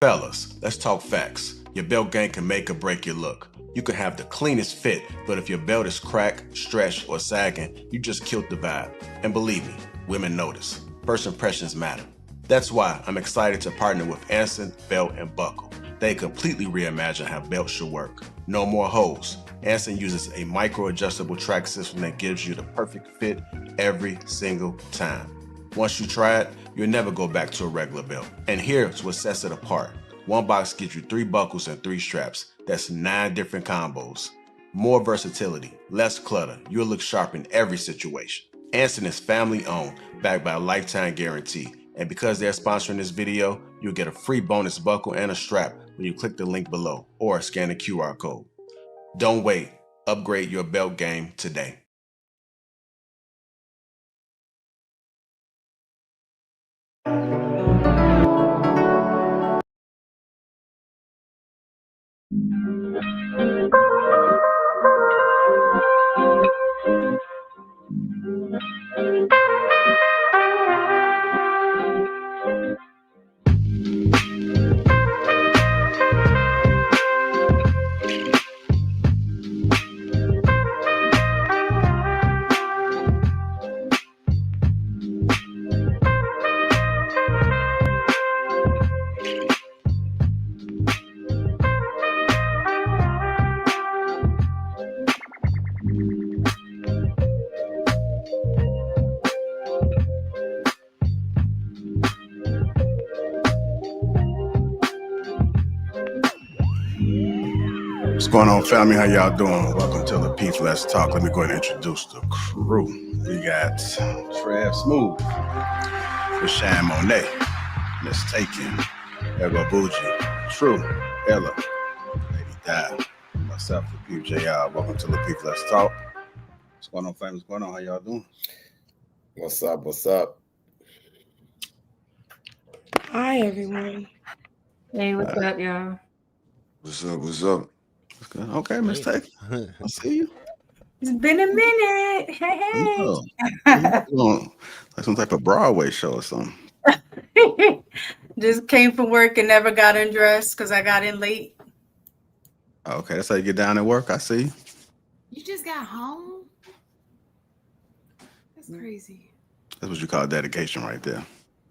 Fellas, let's talk facts. Your belt game can make or break your look. You can have the cleanest fit, but if your belt is cracked, stretched, or sagging, you just killed the vibe. And believe me, women notice. First impressions matter. That's why I'm excited to partner with Anson Belt and Buckle. They completely reimagine how belts should work. No more holes. Anson uses a micro-adjustable track system that gives you the perfect fit every single time. Once you try it, you'll never go back to a regular belt. And here's what sets it apart. One box gives you 3 buckles and 3 straps. That's 9 different combos. More versatility, less clutter. You'll look sharp in every situation. Anson is family owned, backed by a lifetime guarantee. And because they're sponsoring this video, you'll get a free bonus buckle and a strap when you click the link below or scan the QR code. Don't wait. Upgrade your belt game today. What's going on, family? How y'all doing? Welcome to Lapeef Let's Talk. Let me go ahead and introduce the crew. We got Trav Smooth, Rashan Monet, Miss Taken, Ergo Bougie, True, Ella, Lady Di, myself, Lapeef JR. Welcome to Lapeef Let's Talk. What's going on, family? What's going on? How y'all doing? What's up? What's up? Hi, everyone. Hey, what's up, y'all? What's up? What's up? Okay, Miss Taken. I see you. It's been a minute. Hey, Like some type of Broadway show or something. hey. Just came from work and never got undressed because I got in late. Okay, that's how you get down at work. I see. You just got home? That's crazy. That's what you call dedication right there.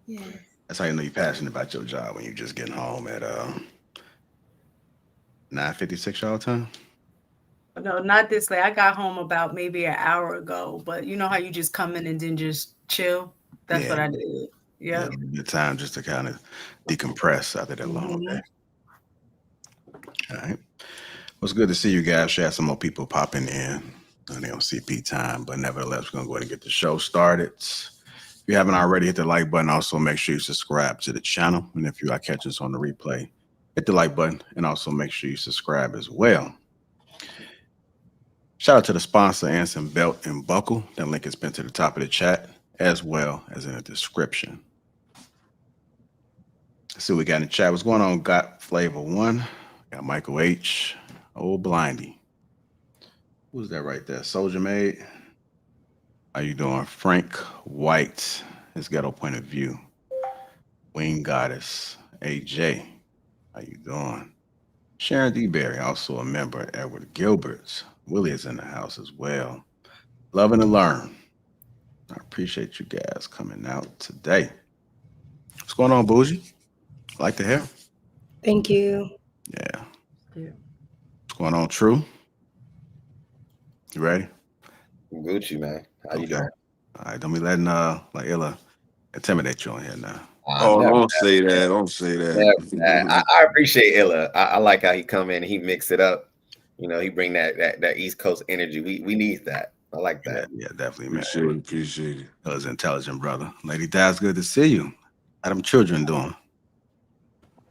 Yeah. That's how you know you're passionate about your job when you're just getting home at 9:56 y'all time. No, not this late. I got home about maybe an hour ago, but you know how you just come in and then just chill? That's what I did. Yeah. Good time just to kind of decompress after that long day. All right. Well, it's good to see you guys. Should have some more people popping in on CP time, but nevertheless, we're going to go ahead and get the show started. If you haven't already, hit the like button. Also, make sure you subscribe to the channel. And if you are catching us on the replay, hit the like button and also make sure you subscribe as well. Shout out to the sponsor, Anson Belt and Buckle. That link is pinned to the top of the chat as well as in the description. Let's see what we got in the chat. What's going on? Got Flavor One. Got Michael H. Old Blindy. Who's that right there? Soldier Maid. How you doing? Frank White. His ghetto point of view. Wing Goddess. AJ. How you doing? Sharon D. Berry, also a member. Edward Gilbert's. Willie is in the house as well. Loving to learn. I appreciate you guys coming out today. What's going on, Bougie? Like the hair? Thank you. Yeah. What's going on, True? You ready? Gucci, man. How you doing? All right, don't be letting like Illa intimidate you on here now. Oh, don't say that. Don't say that. I appreciate Illa. I like how he come in and he mix it up. You know, he bring that East Coast energy. We need that. I like that. Yeah, definitely, man. Appreciate it. That intelligent, brother. Lady Di, good to see you. How them children doing?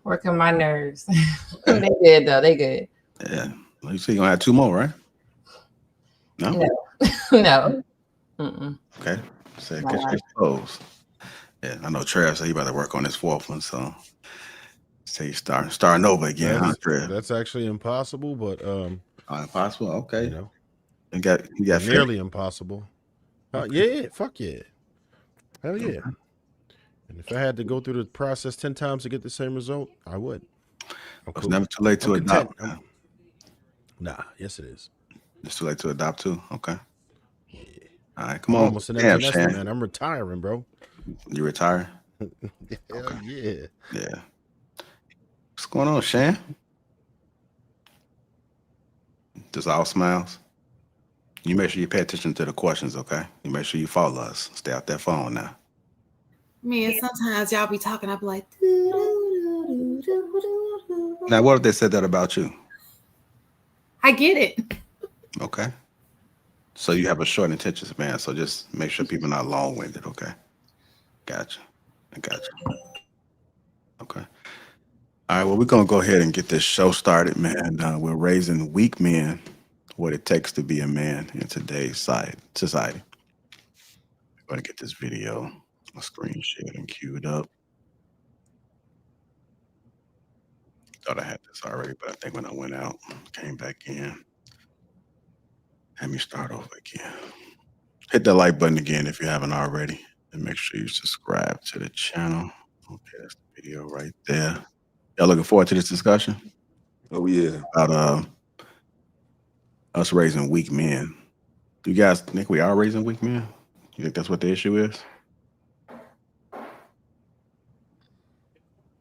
Working my nerves. They good, though. They good. Yeah. Well, you see you're going to have 2 more, right? No? No. Mm-mm. Okay. Say case closed. Yeah, I know Trev said he about to work on his 4th one, so say starting over again, huh, Trev? That's actually impossible, but impossible. Okay. You know, you got nearly impossible. Yeah, fuck yeah, hell yeah. And if I had to go through the process 10 times to get the same result, I would. It's never too late to I'm adopt. content. Nah, yes it is. It's too late to adopt too. Okay. Yeah. All right. Come I'm on. almost an Damn, empty nester, Shan. man. I'm retiring, bro. You retire? Hell yeah. Yeah. What's going on, Shan? Just all smiles. You make sure you pay attention to the questions, okay? You make sure you follow us. Stay out that phone now. Man, sometimes y'all be talking, I be like, Now, what if they said that about you? I get it. Okay. So you have a short attention span, so just make sure people are not long-winded, okay? Gotcha. I gotcha. Okay. All right, well, we're going to go ahead and get this show started, man. We're raising weak men, what it takes to be a man in today's society. I'm going to get this video, a screen shared and queued up. Thought I had this already, but I think when I went out, came back in. Let me start over again. Hit the like button again if you haven't already, and make sure you subscribe to the channel. Okay, that's the video right there. Y'all looking forward to this discussion Oh yeah. about us raising weak men? Do you guys think we are raising weak men? You think that's what the issue is?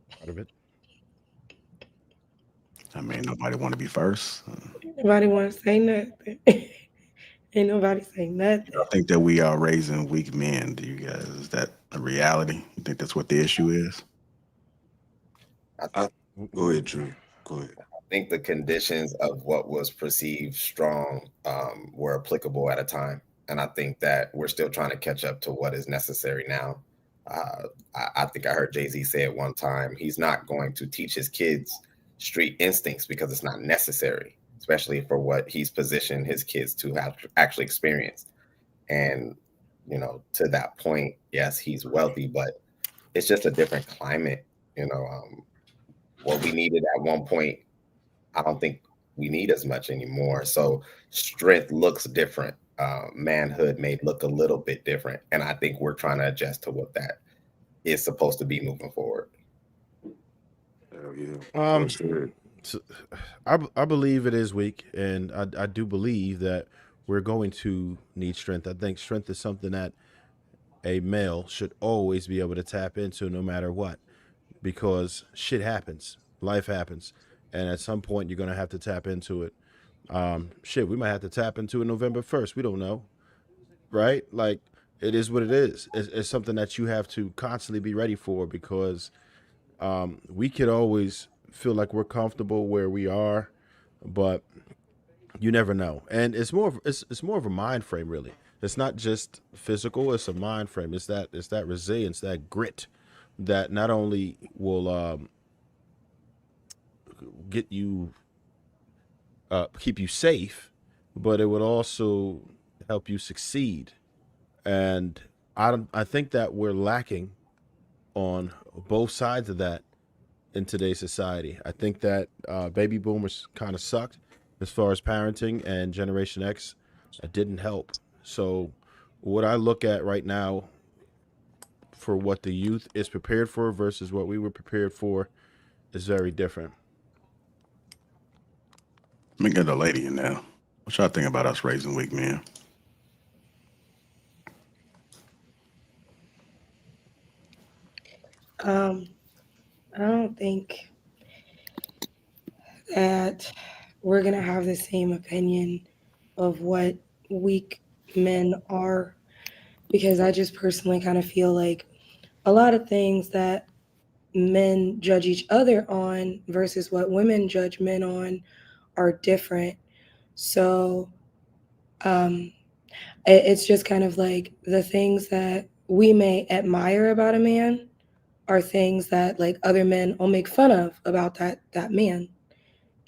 Part of it. I mean, nobody want to be first. Nobody want to say nothing. Ain't nobody say nothing. I think that we are raising weak men. Do you guys? Is that a reality? You think that's what the issue is? Go ahead, Drew. Go ahead. I think the conditions of what was perceived strong were applicable at a time. And I think that we're still trying to catch up to what is necessary now. I think I heard Jay-Z say at one time, he's not going to teach his kids street instincts because it's not necessary, especially for what he's positioned his kids to have actually experienced. And, you know, to that point, yes, he's wealthy, but it's just a different climate. You know, what we needed at one point, I don't think we need as much anymore. So strength looks different. Manhood may look a little bit different. And I think we're trying to adjust to what that is supposed to be moving forward. Hell yeah. So I believe it is weak, and I do believe that we're going to need strength. I think strength is something that a male should always be able to tap into no matter what, because shit happens, life happens, and at some point you're going to have to tap into it. We might have to tap into it November 1st. We don't know, right? Like, it is what it is. It's something that you have to constantly be ready for, because we could always feel like we're comfortable where we are, but you never know. And it's more of a mind frame, really. It's not just physical, it's a mind frame. It's that resilience, that grit that not only will get you keep you safe, but it would also help you succeed. And I think that we're lacking on both sides of that in today's society. I think that baby boomers kind of sucked as far as parenting, and Generation X didn't help. So what I look at right now for what the youth is prepared for versus what we were prepared for is very different. Let me get a lady in there. What y'all think about us raising weak men? I don't think that we're gonna have the same opinion of what weak men are, because I just personally kind of feel like a lot of things that men judge each other on versus what women judge men on are different. So it's just kind of like the things that we may admire about a man are things that like other men will make fun of about that man.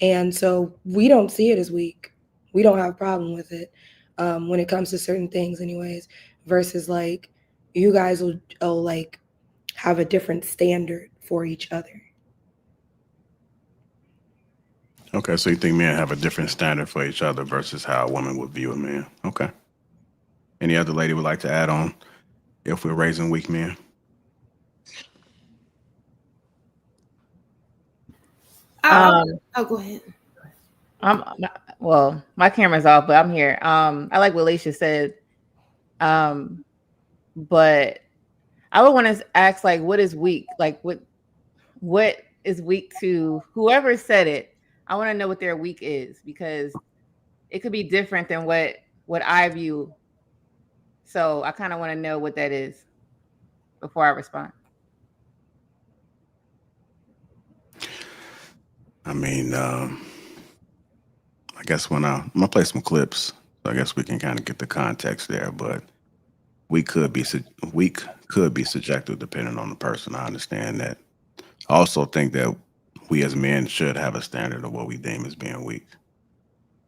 And so we don't see it as weak. We don't have a problem with it when it comes to certain things anyways, versus like you guys will like have a different standard for each other. Okay, so you think men have a different standard for each other versus how a woman would view a man. Okay. Any other lady would like to add on if we're raising weak men? Oh, go ahead. Well, my camera's off, but I'm here. I like what Leisha said. But I would want to ask, like, what is weak? Like, what is weak to whoever said it? I want to know what their weak is, because it could be different than what I view. So I kind of want to know what that is before I respond. I mean, I guess I'm gonna play some clips. So I guess we can kind of get the context there, but weak could be subjective depending on the person. I understand that. I also think that we as men should have a standard of what we deem as being weak.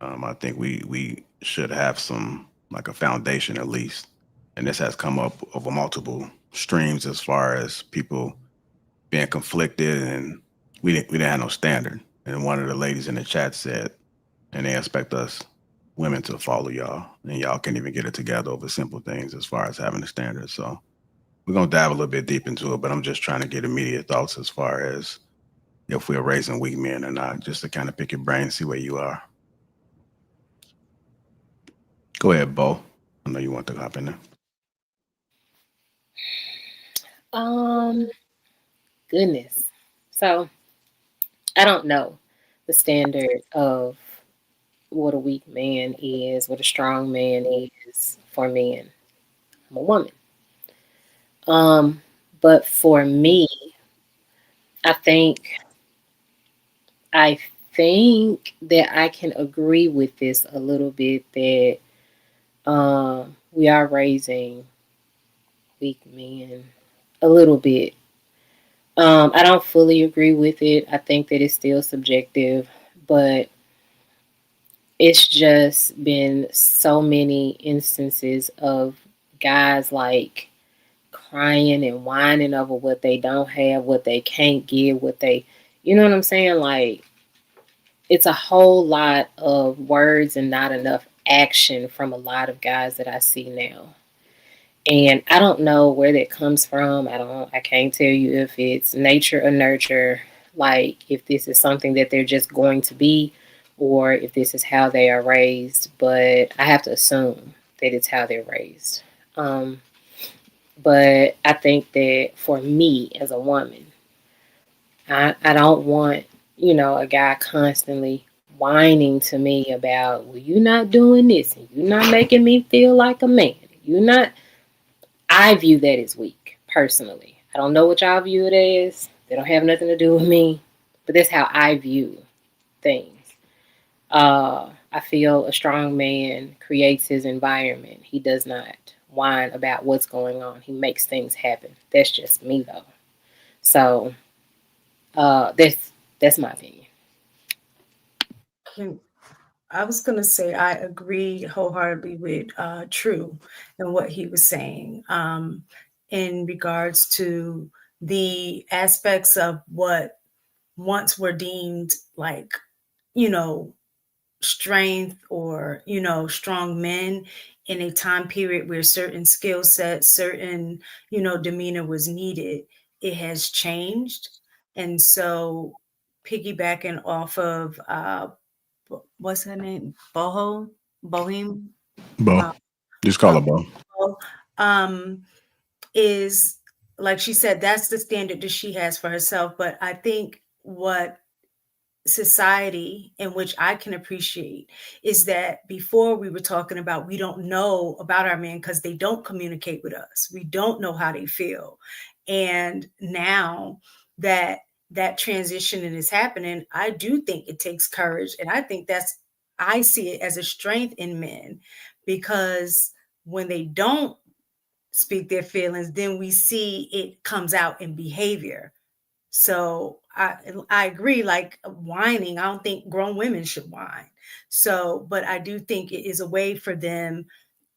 I think we should have some, like, a foundation at least, and this has come up over multiple streams as far as people being conflicted, and we didn't have no standard. And one of the ladies in the chat said, and they expect us women to follow y'all, and y'all can't even get it together over simple things as far as having a standard. So we're gonna dive a little bit deep into it, but I'm just trying to get immediate thoughts as far as if we're raising weak men or not, just to kind of pick your brain and see where you are. Go ahead, Bo. I know you want to hop in there. Goodness. So I don't know the standard of what a weak man is, what a strong man is for men. I'm a woman. But for me, I think that I can agree with this a little bit, that we are raising weak men a little bit. I don't fully agree with it. I think that it's still subjective, but it's just been so many instances of guys like crying and whining over what they don't have, what they can't give, you know what I'm saying? Like, it's a whole lot of words and not enough action from a lot of guys that I see now. And I don't know where that comes from. I can't tell you if it's nature or nurture, like if this is something that they're just going to be, or if this is how they are raised. But I have to assume that it's how they're raised. But I think that for me as a woman, I don't want, a guy constantly whining to me about, well, you're not doing this, and you're not making me feel like a man. I view that as weak, personally. I don't know what y'all view it as. They don't have nothing to do with me. But that's how I view things. I feel a strong man creates his environment. He does not whine about what's going on. He makes things happen. That's just me, though. So that's my opinion. I was going to say I agree wholeheartedly with True and what he was saying in regards to the aspects of what once were deemed like, strength or, strong men in a time period where certain skill sets, certain, demeanor was needed. It has changed. And so piggybacking off of what's her name? Bohem. Bo. Just call her Bo. Is, like she said, that's the standard that she has for herself. But I think what society in which I can appreciate is that before we were talking about, we don't know about our men because they don't communicate with us. We don't know how they feel. And now that transition is happening, I do think it takes courage. And I see it as a strength in men, because when they don't speak their feelings, then we see it comes out in behavior. So I agree, like whining, I don't think grown women should whine. So, but I do think it is a way for them.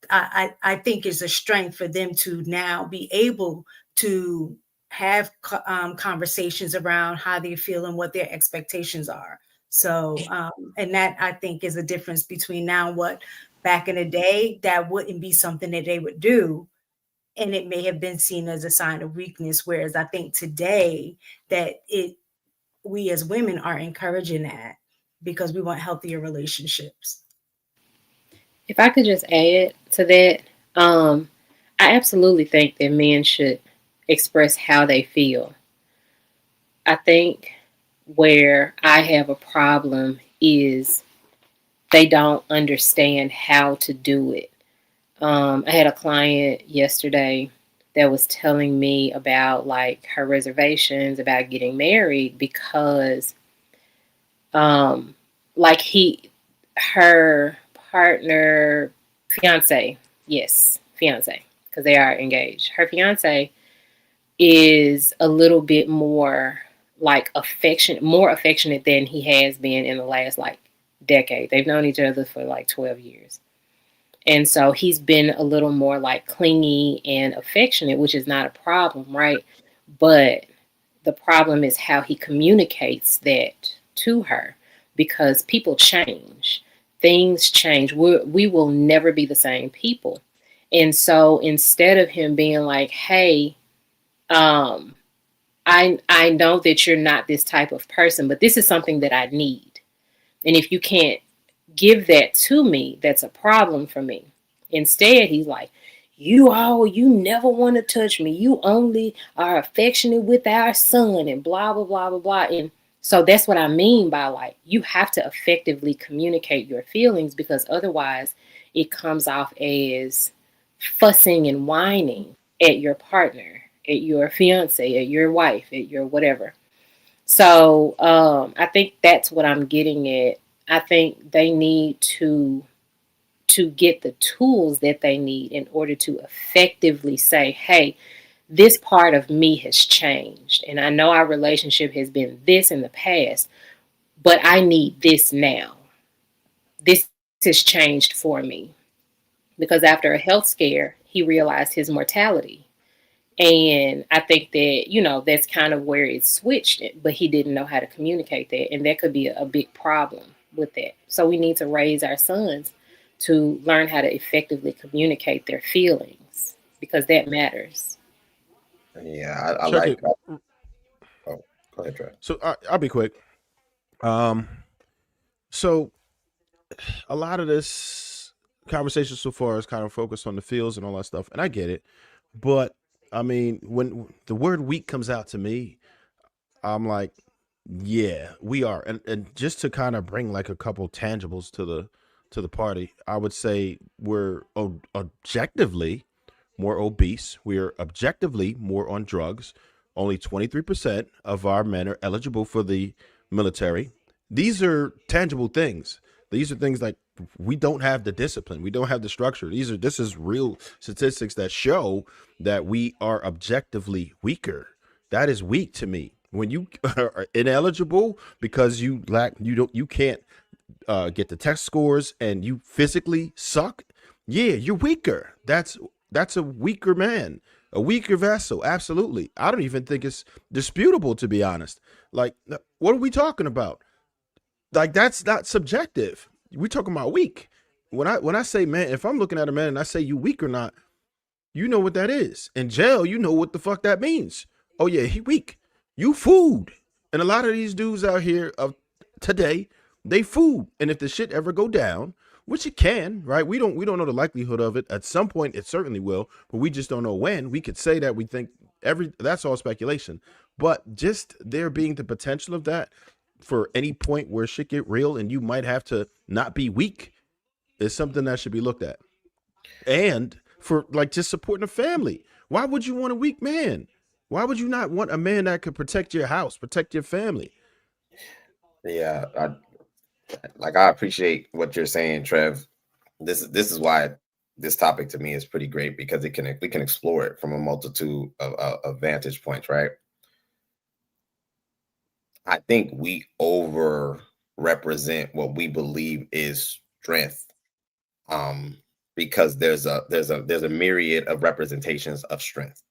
I think it's a strength for them to now be able to have conversations around how they feel and what their expectations are. So, and that I think is a difference between now and what back in the day, that wouldn't be something that they would do. And it may have been seen as a sign of weakness. Whereas I think today that we as women are encouraging that because we want healthier relationships. If I could just add to that, I absolutely think that men should express how they feel. I think where I have a problem is they don't understand how to do it. I had a client yesterday that was telling me about like her reservations about getting married because like her partner, fiance, yes, fiance, because they are engaged. Her fiance is a little bit more like more affectionate than he has been in the last like decade. They've known each other for like 12 years. And so he's been a little more like clingy and affectionate, which is not a problem, right? But the problem is how he communicates that to her, because people change. Things change. We will never be the same people. And so instead of him being like, hey, I know that you're not this type of person, but this is something that I need. And if you can't give that to me, that's a problem for me. Instead, he's like, you never want to touch me. You only are affectionate with our son and blah, blah, blah, blah, blah. And so that's what I mean by like, you have to effectively communicate your feelings, because otherwise it comes off as fussing and whining at your partner, at your fiance, at your wife, at your whatever. So I think that's what I'm getting at. I think they need to get the tools that they need in order to effectively say, hey, this part of me has changed. And I know our relationship has been this in the past, but I need this now. This has changed for me. Because after a health scare, he realized his mortality. And I think that, that's kind of where it switched, but he didn't know how to communicate that. And that could be a big problem with that. So we need to raise our sons to learn how to effectively communicate their feelings, because that matters. Yeah, I Check like. it. Oh, go ahead, Trey. So I'll be quick. So a lot of this conversation so far is kind of focused on the feels and all that stuff, and I get it. But I mean, when the word weak comes out to me, I'm like, yeah, we are. And just to kind of bring like a couple tangibles to the party, I would say we're objectively more obese. We're objectively more on drugs. Only 23% of our men are eligible for the military. These are tangible things. These are things like we don't have the discipline. We don't have the structure. This is real statistics that show that we are objectively weaker. That is weak to me. When you are ineligible because you can't get the test scores and you physically suck, yeah, you're weaker. That's a weaker man, a weaker vessel. Absolutely. I don't even think it's disputable, to be honest. Like, what are we talking about? Like, that's not subjective. We're talking about weak. When I say, man, if I'm looking at a man and I say you weak or not, you know what that is. In jail, you know what the fuck that means. Oh yeah, he weak. You food. And a lot of these dudes out here of today, they food. And if the shit ever go down, which it can, right? We don't know the likelihood of it. At some point it certainly will, but we just don't know when. We could say that we think that's all speculation. But just there being the potential of that for any point where shit get real and you might have to not be weak is something that should be looked at. And for like just supporting a family. Why would you want a weak man? Why would you not want a man that could protect your house, protect your family? Yeah, I appreciate what you're saying, Trev. This is why this topic to me is pretty great, because we can explore it from a multitude of vantage points, right? I think we over represent what we believe is strength, because there's a myriad of representations of strength.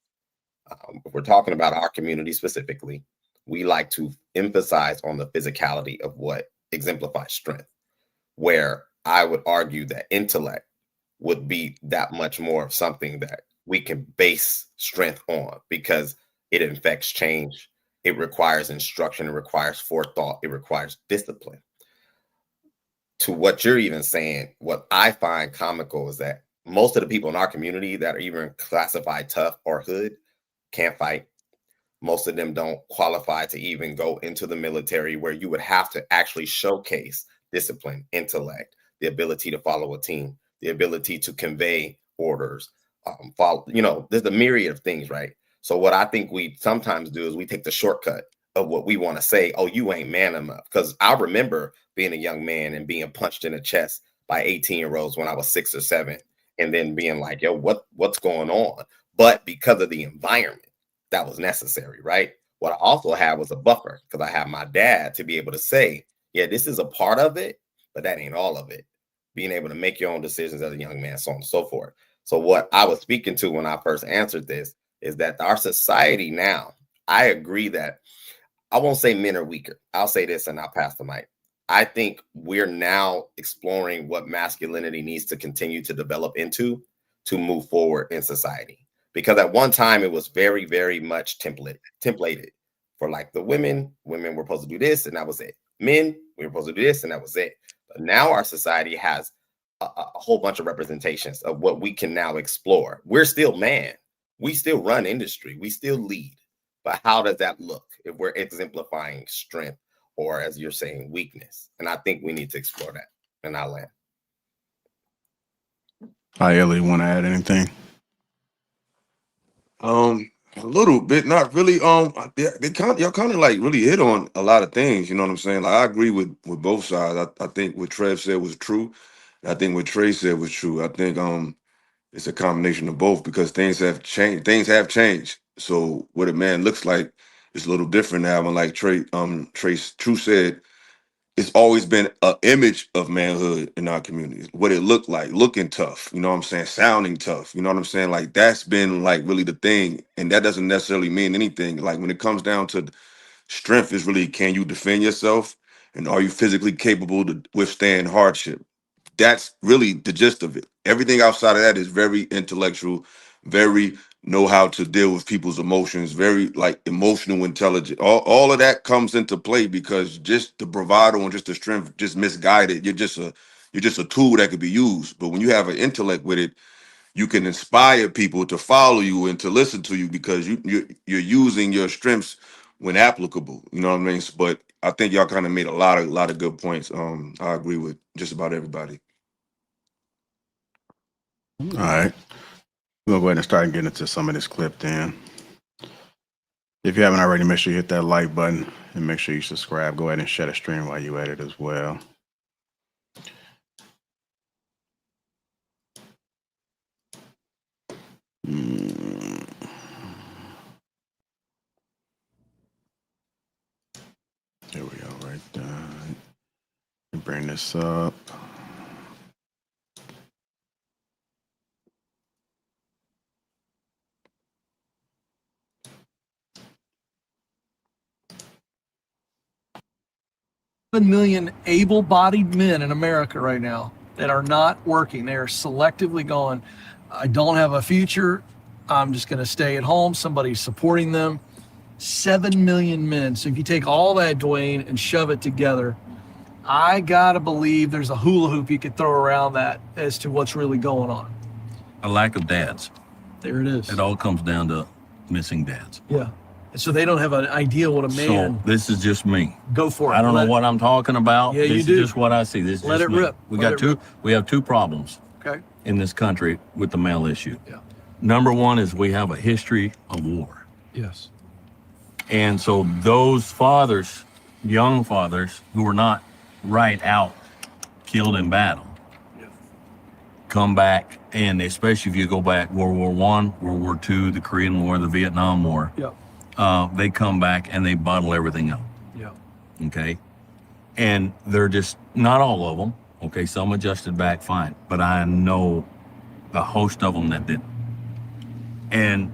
If we're talking about our community specifically, we like to emphasize on the physicality of what exemplifies strength, where I would argue that intellect would be that much more of something that we can base strength on, because it affects change. It requires instruction. It requires forethought. It requires discipline. To what you're even saying, what I find comical is that most of the people in our community that are even classified tough or hood can't fight. Most of them don't qualify to even go into the military, where you would have to actually showcase discipline, intellect, the ability to follow a team, the ability to convey orders, follow, there's a myriad of things, right? So what I think we sometimes do is we take the shortcut of what we want to say. Oh, you ain't man enough. Because I remember being a young man and being punched in the chest by 18-year-olds when I was 6 or 7, and then being like, yo, what's going on? But because of the environment, that was necessary, right? What I also had was a buffer, because I had my dad to be able to say, yeah, this is a part of it, but that ain't all of it. Being able to make your own decisions as a young man, so on and so forth. So what I was speaking to when I first answered this is that our society now, I agree that, I won't say men are weaker. I'll say this and I'll pass the mic. I think we're now exploring what masculinity needs to continue to develop into to move forward in society. Because at one time it was very, very much templated for like the women were supposed to do this and that was it. Men, we were supposed to do this and that was it. But now our society has a whole bunch of representations of what we can now explore. We're still man. We still run industry. We still lead. But how does that look if we're exemplifying strength or, as you're saying, weakness? And I think we need to explore that. And I'll land. Hi, Ellie, want to add anything? A little bit, not really. Y'all kind of like really hit on a lot of things. You know what I'm saying? Like I agree with both sides. I think what Trev said was true. And I think what Trey said was true. I think it's a combination of both, because things have changed. Things have changed. So what a man looks like is a little different now. And like Trey True said, it's always been an image of manhood in our communities, what it looked like, looking tough, you know what I'm saying, sounding tough, you know what I'm saying, like that's been like really the thing. And that doesn't necessarily mean anything. Like when it comes down to strength, is really, can you defend yourself, and are you physically capable to withstand hardship? That's really the gist of it. Everything outside of that is very intellectual, very know how to deal with people's emotions, very like emotional intelligence. All of that comes into play, because just the bravado and just the strength, just misguided, you're just a tool that could be used. But when you have an intellect with it, you can inspire people to follow you and to listen to you, because you're using your strengths when applicable. You know what I mean? But I think y'all kind of made a lot of good points. I agree with just about everybody. All right. We'll go ahead and start getting into some of this clip then. If you haven't already, make sure you hit that like button and make sure you subscribe. Go ahead and share the stream while you at it as well. There we go, right there. Bring this up. Million able-bodied men in America right now that are not working. They are selectively going, I don't have a future. I'm just going to stay at home. Somebody's supporting them. 7 million men. So if you take all that, Dwayne, and shove it together, I got to believe there's a hula hoop you could throw around that as to what's really going on. A lack of dads. There it is. It all comes down to missing dads. Yeah. So they don't have an idea what a man. So this is just me. Go for it. I don't know what I'm talking about. Yeah, this you is do. just what I see. This is Let just it me. rip. We have two problems. Okay. In this country with the male issue. Yeah. Number one is we have a history of war. Yes. And so those fathers, young fathers who were not right out killed in battle, come back, and especially if you go back World War I, World War II, the Korean War, the Vietnam War. Yeah. They come back and they bottle everything up. Yeah. Okay. And they're just, not all of them. Okay. Some adjusted back fine, but I know a host of them that didn't. And,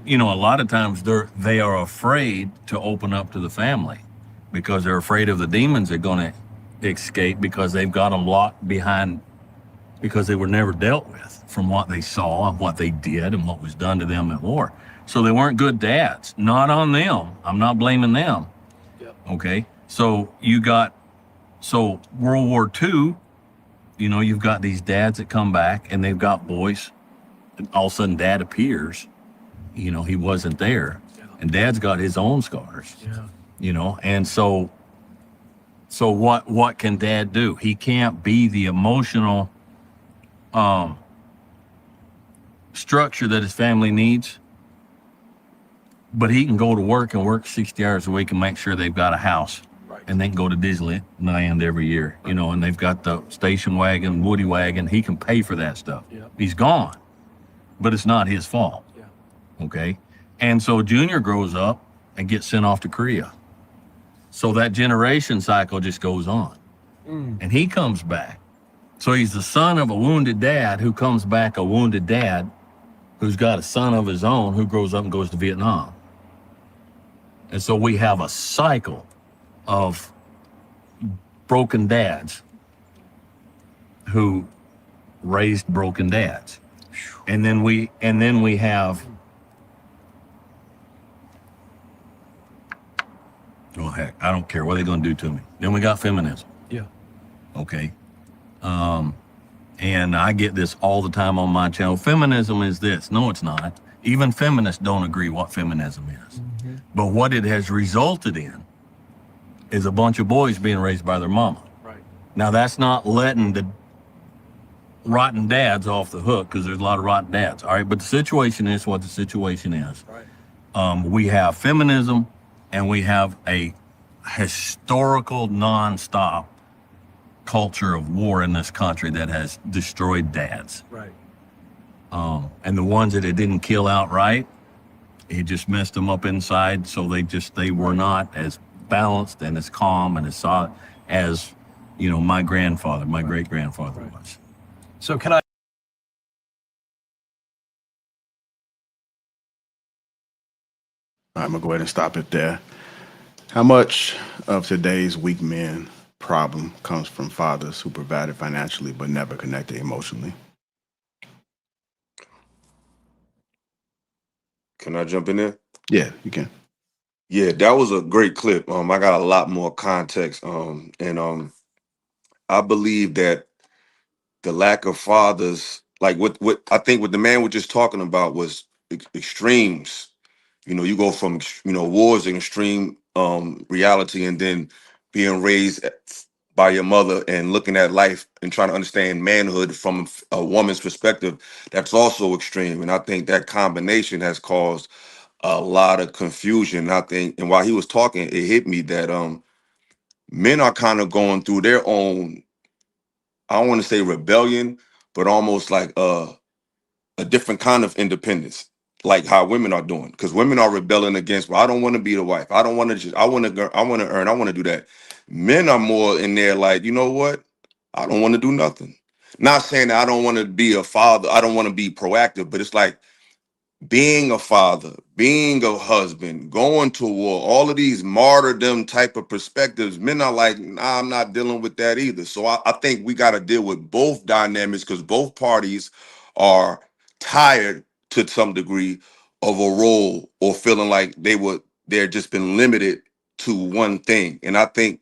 you know, a lot of times they are afraid to open up to the family because they're afraid of the demons they're going to escape, because they've got them locked behind, because they were never dealt with from what they saw and what they did and what was done to them at war. So they weren't good dads. Not on them. I'm not blaming them. Yep. Okay. So World War II, you know, you've got these dads that come back and they've got boys. And all of a sudden dad appears, you know, he wasn't there. Yeah. And dad's got his own scars, Yeah. you know, and so what can dad do? He can't be the emotional structure that his family needs, but he can go to work and work 60 hours a week and make sure they've got a house. Right. And they can go to Disneyland every year, you know, and they've got the station wagon, woody wagon. He can pay for that stuff. Yep. He's gone, but it's not his fault. Yeah. Okay. And so Junior grows up and gets sent off to Korea. So that generation cycle just goes on. And he comes back. So he's the son of a wounded dad who comes back a wounded dad who's got a son of his own who grows up and goes to Vietnam. And so we have a cycle of broken dads who raised broken dads. And then we have, oh heck, I don't care what they're gonna do to me. Then we got feminism. Yeah. Okay. And I get this all the time on my channel. Feminism is this. No, it's not. Even feminists don't agree what feminism is. Mm-hmm. But what it has resulted in is a bunch of boys being raised by their mama. Right. Now, that's not letting the rotten dads off the hook, because there's a lot of rotten dads. All right. But the situation is what the situation is. Right. We have feminism and we have a historical nonstop culture of war in this country that has destroyed dads. Right. And the ones that it didn't kill outright, it just messed them up inside. So they were not as balanced and as calm and as you know, my great grandfather Right. was. So can I? I'm gonna go ahead and stop it there. How much of today's weak men problem comes from fathers who provided financially but never connected emotionally? Can I jump in there? Yeah, you can. Yeah, that was a great clip. I got a lot more context. And I believe that the lack of fathers, like what I think what the man was just talking about was extremes. You know, you go from wars and extreme reality, and then being raised by your mother and looking at life and trying to understand manhood from a woman's perspective. That's also extreme, and I think that combination has caused a lot of confusion. I think, and while he was talking, it hit me that men are kind of going through their own, I don't want to say rebellion, but almost like a different kind of independence, like how women are doing. Because women are rebelling against, well, I don't want to be the wife. I don't want to I want to earn. I want to do that. Men are more in there like, you know what? I don't want to do nothing. Not saying that I don't want to be a father. I don't want to be proactive, but it's like being a father, being a husband, going to war, all of these martyrdom type of perspectives, men are like, nah, I'm not dealing with that either. So I think we got to deal with both dynamics, because both parties are tired to some degree of a role, or feeling like they're just been limited to one thing. And I think,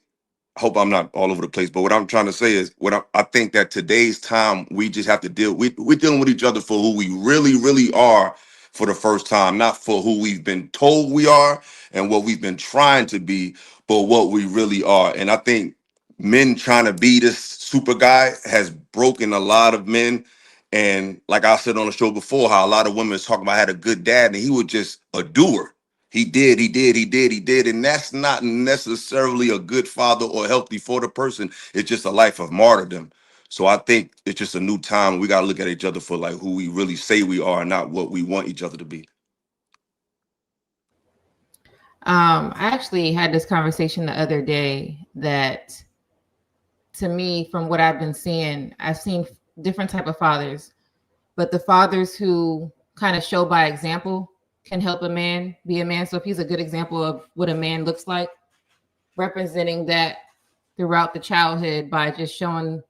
I hope I'm not all over the place, but what I'm trying to say is, I think that today's time, we just have to we're dealing with each other for who we really, really are for the first time, not for who we've been told we are and what we've been trying to be, but what we really are. And I think men trying to be this super guy has broken a lot of men. And like I said on the show before, how a lot of women is talking about, I had a good dad and he was just a doer. He did. And that's not necessarily a good father or healthy for the person. It's just a life of martyrdom. So I think it's just a new time. We got to look at each other for like who we really say we are, not what we want each other to be. I actually had this conversation the other day that, to me, from what I've been seeing, I've seen different type of fathers, but the fathers who kind of show by example can help a man be a man. So if he's a good example of what a man looks like, representing that throughout the childhood by just showing,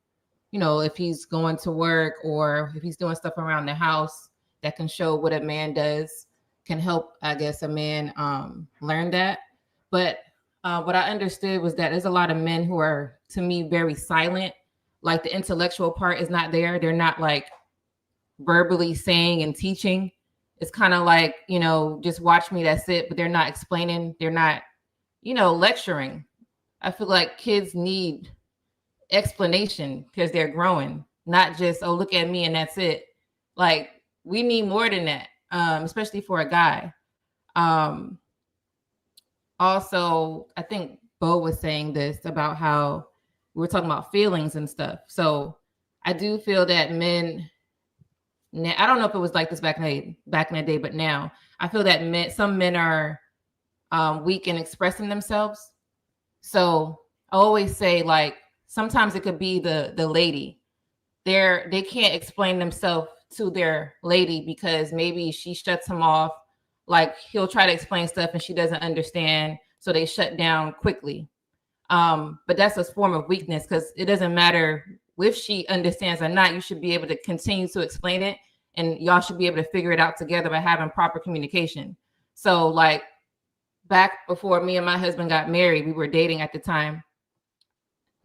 you know, if he's going to work or if he's doing stuff around the house that can show what a man does, can help, I guess, a man learn that. But what I understood was that there's a lot of men who are, to me, very silent. Like the intellectual part is not there. They're not like verbally saying and teaching. It's kind of like, just watch me, that's it. But they're not explaining. They're not, lecturing. I feel like kids need explanation because they're growing, not just, oh, look at me and that's it. Like, we need more than that, especially for a guy. Also, I think Bo was saying this about how we were talking about feelings and stuff. So I do feel that men, I don't know if it was like this back in the day, but now I feel that some men are weak in expressing themselves. So I always say, like, sometimes it could be the lady. They can't explain themselves to their lady because maybe she shuts him off. Like, he'll try to explain stuff and she doesn't understand, so they shut down quickly. But that's a form of weakness, because it doesn't matter if she understands or not. You should be able to continue to explain it, and y'all should be able to figure it out together by having proper communication. So, like, back before me and my husband got married, we were dating at the time.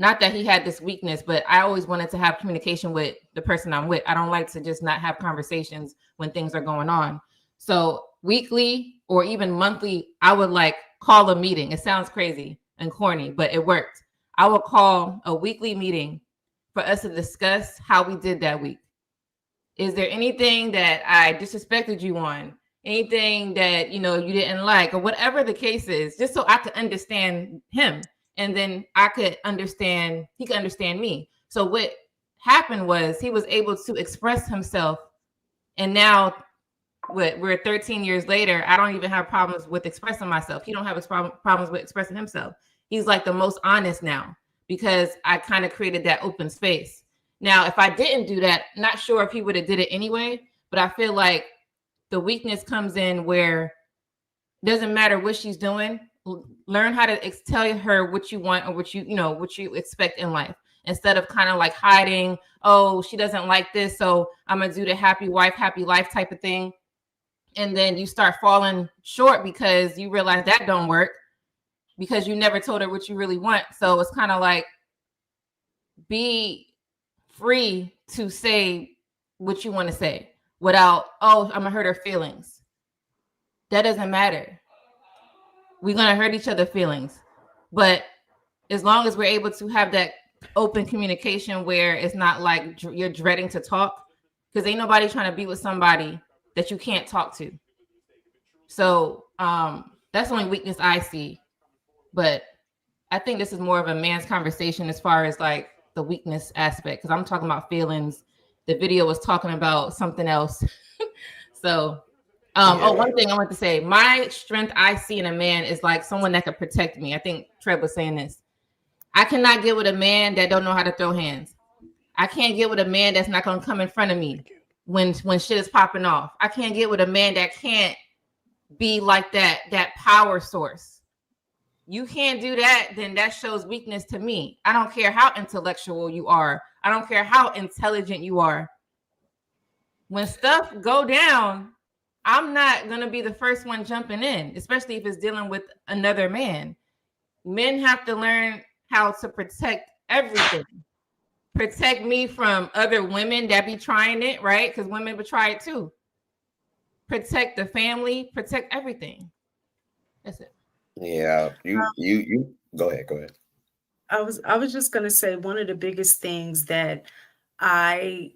Not that he had this weakness, but I always wanted to have communication with the person I'm with. I don't like to just not have conversations when things are going on. So weekly or even monthly, I would like call a meeting. It sounds crazy and corny, but it worked. I would call a weekly meeting for us to discuss how we did that week. Is there anything that I disrespected you on? Anything that, you didn't like, or whatever the case is, just so I could understand him. And then he could understand me. So what happened was he was able to express himself. And now we're 13 years later, I don't even have problems with expressing myself. He don't have problems with expressing himself. He's like the most honest now because I kind of created that open space. Now, if I didn't do that, not sure if he would have did it anyway, but I feel like the weakness comes in where it doesn't matter what she's doing. Learn how to tell her what you want or what you expect in life, instead of kind of like hiding. Oh, she doesn't like this, so I'm gonna do the happy wife, happy life type of thing. And then you start falling short because you realize that don't work because you never told her what you really want. So it's kind of like, be free to say what you want to say without, oh, I'm gonna hurt her feelings. That doesn't matter. We're going to hurt each other's feelings. But as long as we're able to have that open communication where it's not like you're dreading to talk, because ain't nobody trying to be with somebody that you can't talk to. So that's the only weakness I see. But I think this is more of a man's conversation as far as like the weakness aspect, because I'm talking about feelings. The video was talking about something else. So one thing I want to say, my strength I see in a man is like someone that could protect me. I think Trev was saying this. I cannot get with a man that don't know how to throw hands. I can't get with a man that's not going to come in front of me when shit is popping off. I can't get with a man that can't be like that power source. You can't do that, then that shows weakness to me. I don't care how intellectual you are. I don't care how intelligent you are. When stuff go down, I'm not going to be the first one jumping in, especially if it's dealing with another man. Men have to learn how to protect everything. Protect me from other women that be trying it, right? Because women would try it too. Protect the family, protect everything. That's it. Yeah, you go ahead. I was just going to say, one of the biggest things that I,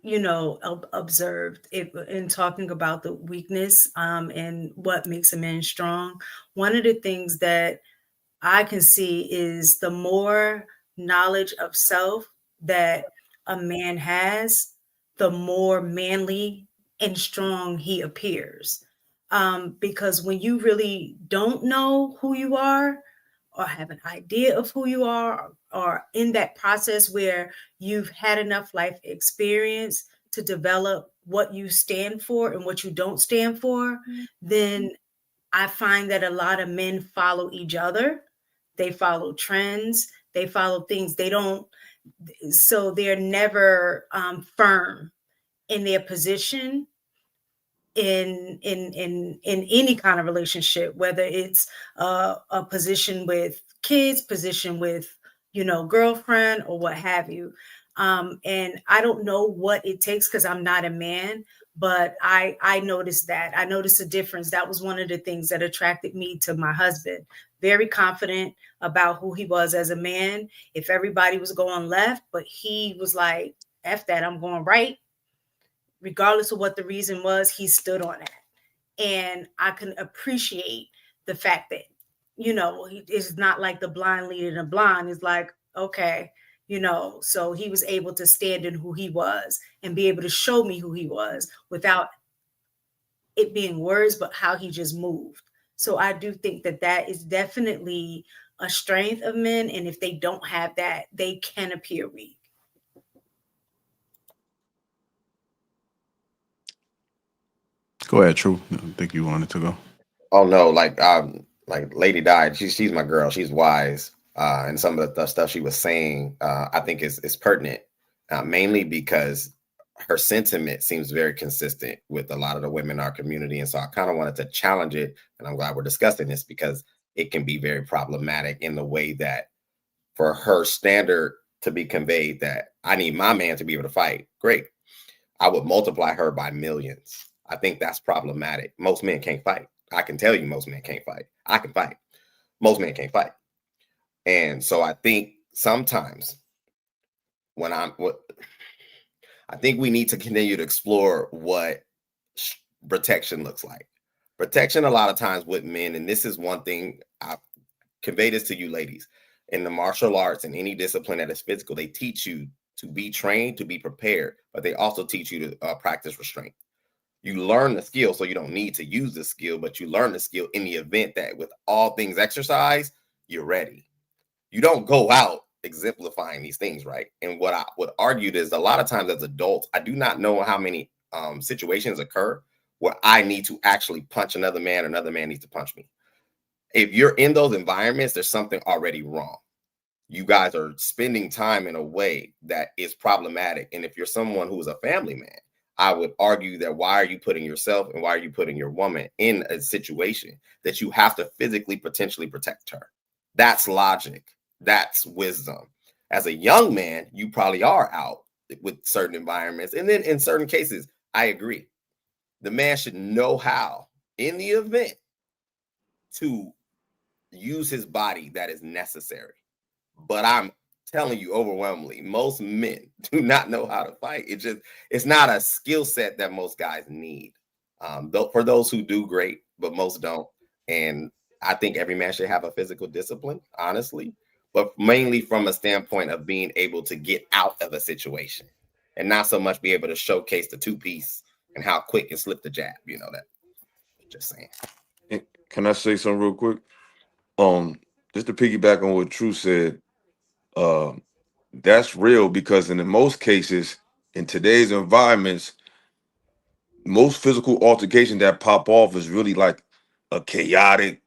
observed in talking about the weakness and what makes a man strong. One of the things that I can see is the more knowledge of self that a man has, the more manly and strong he appears. Because when you really don't know who you are, or have an idea of who you are, or in that process where you've had enough life experience to develop what you stand for and what you don't stand for, then I find that a lot of men follow each other. They follow trends. They follow things. So they're never firm in their position. in any kind of relationship, whether it's a position with kids, position with, you know, girlfriend or what have you. And I don't know what it takes because I'm not a man, but I noticed that. I noticed a difference. That was one of the things that attracted me to my husband. Very confident about who he was as a man. If everybody was going left, but he was like, F that, I'm going right. Regardless of what the reason was, he stood on that. And I can appreciate the fact that, you know, it's not like the blind leading the blind. It's like, okay, you know, so he was able to stand in who he was and be able to show me who he was without it being words, but how he just moved. So I do think that that is definitely a strength of men. And if they don't have that, they can appear weak. Go ahead, True. I think you wanted to go. Oh no, like Lady died. She's my girl. She's wise. And some of the stuff she was saying, I think is pertinent, mainly because her sentiment seems very consistent with a lot of the women in our community. And so I kind of wanted to challenge it. And I'm glad we're discussing this because it can be very problematic in the way that for her standard to be conveyed that I need my man to be able to fight. Great. I would multiply her by millions. I think that's problematic. Most men can't fight. I can tell you most men can't fight. I can fight. Most men can't fight. And so I think sometimes I think we need to continue to explore what protection looks like. Protection a lot of times with men, and this is one thing I convey this to you ladies, in the martial arts and any discipline that is physical, they teach you to be trained, to be prepared, but they also teach you to practice restraint. You learn the skill, so you don't need to use the skill, but you learn the skill in the event that with all things exercise, you're ready. You don't go out exemplifying these things, right? And what I would argue is a lot of times as adults, I do not know how many situations occur where I need to actually punch another man needs to punch me. If you're in those environments, there's something already wrong. You guys are spending time in a way that is problematic. And if you're someone who is a family man, I would argue that why are you putting yourself and why are you putting your woman in a situation that you have to physically potentially protect her? That's logic. That's wisdom. As a young man, you probably are out with certain environments. And then in certain cases, I agree. The man should know how, in the event, to use his body that is necessary. But I'm telling you overwhelmingly, most men do not know how to fight. It's not a skill set that most guys need. Though for those who do, great, but most don't. And I think every man should have a physical discipline, honestly, but mainly from a standpoint of being able to get out of a situation and not so much be able to showcase the two-piece and how quick and slip the jab, you know that. Just saying. Can I say something real quick? Just to piggyback on what True said, that's real because in most cases, in today's environments, most physical altercation that pop off is really like a chaotic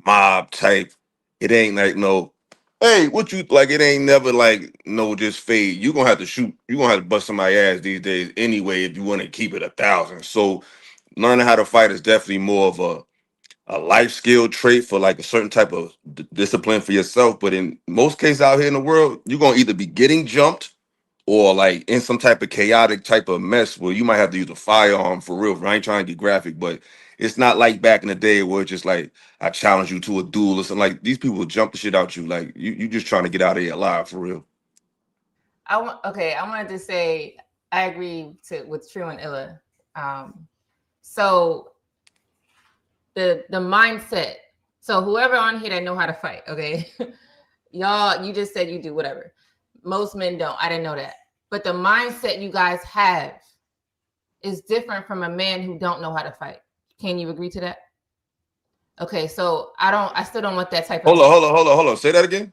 mob type. It ain't like no, hey, what you like? It ain't never like no, just fade. You gonna have to shoot. You gonna have to bust somebody's ass these days anyway if you want to keep it 1,000. So learning how to fight is definitely more of a life skill trait for like a certain type of discipline for yourself. But in most cases out here in the world, you're gonna either be getting jumped or like in some type of chaotic type of mess where you might have to use a firearm for real. I ain't trying to get graphic, but it's not like back in the day where it's just like I challenge you to a duel or something. Like these people will jump the shit out you. Like you just trying to get out of here alive for real. I wanted to say I agree with True and Illa. So the mindset. So whoever on here that know how to fight, okay, y'all, you just said you do whatever. Most men don't. I didn't know that. But the mindset you guys have is different from a man who don't know how to fight. Can you agree to that? Okay, so I still don't want that type of Hold on. Say that again.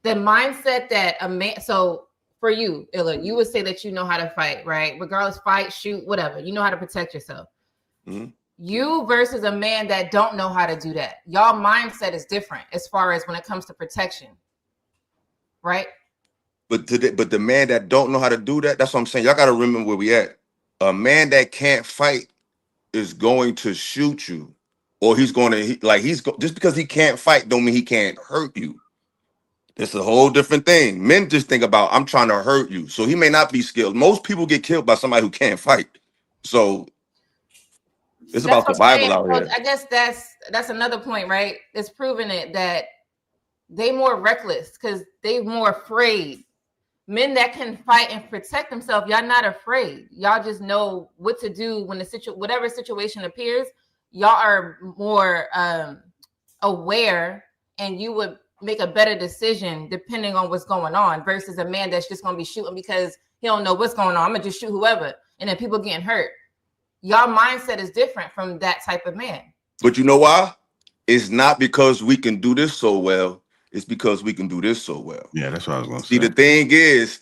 The mindset that a man, so for you, Illa, you would say that you know how to fight, right? Regardless, fight, shoot, whatever. You know how to protect yourself. Mm-hmm. You versus a man that don't know how to do that. Y'all mindset is different as far as when it comes to protection, right? But the man that don't know how to do that, that's what I'm saying. Y'all got to remember where we at. A man that can't fight is going to shoot you, or he's going to just because he can't fight don't mean he can't hurt you. It's a whole different thing. Men just think about, I'm trying to hurt you. So he may not be skilled. Most people get killed by somebody who can't fight. So it's That's about what I'm survival saying. out So here. I guess that's another point, right? It's proving it that they more reckless because they more afraid. Men that can fight and protect themselves, y'all not afraid. Y'all just know what to do when whatever situation appears. Y'all are more aware, and you would make a better decision depending on what's going on versus a man that's just going to be shooting because he don't know what's going on. I'm gonna just shoot whoever, and then people getting hurt. Y'all mindset is different from that type of man. But you know why? It's not because we can do this so well. It's because we can do this so well. Yeah, that's what I was going to See, say. the thing is,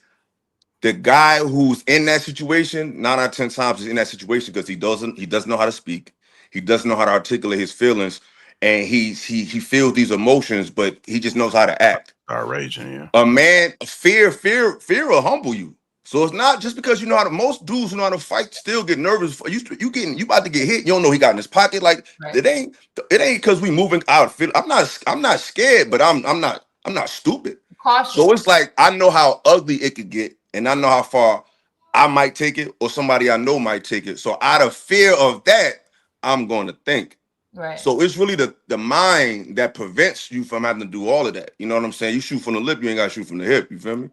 the guy who's in that situation, 9 out of 10 times is in that situation because he doesn't know how to speak. He doesn't know how to articulate his feelings, and he feels these emotions, but he just knows how to act. Start raging, yeah. A man, fear will humble you. So it's not just because you know how to. Most dudes who know how to fight still get nervous. You about to get hit. You don't know he got in his pocket. Like Right. it ain't because we moving out. I'm not scared, but I'm not stupid. Cautious. So it's like I know how ugly it could get, and I know how far I might take it, or somebody I know might take it. So out of fear of that, I'm going to think. Right. So it's really the mind that prevents you from having to do all of that. You know what I'm saying? You shoot from the lip, you ain't got to shoot from the hip. You feel me?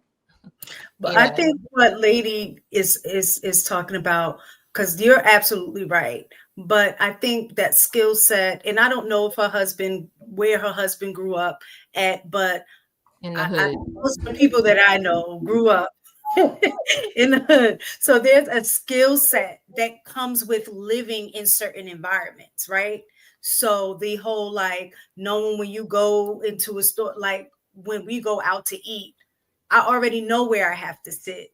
But Yeah. I think what Lady is talking about, because you're absolutely right. But I think that skill set, and I don't know if where her husband grew up at, but In the hood. most of the people that I know grew up in the hood. So there's a skill set that comes with living in certain environments, right? So the whole like knowing when you go into a store, like when we go out to eat, I already know where I have to sit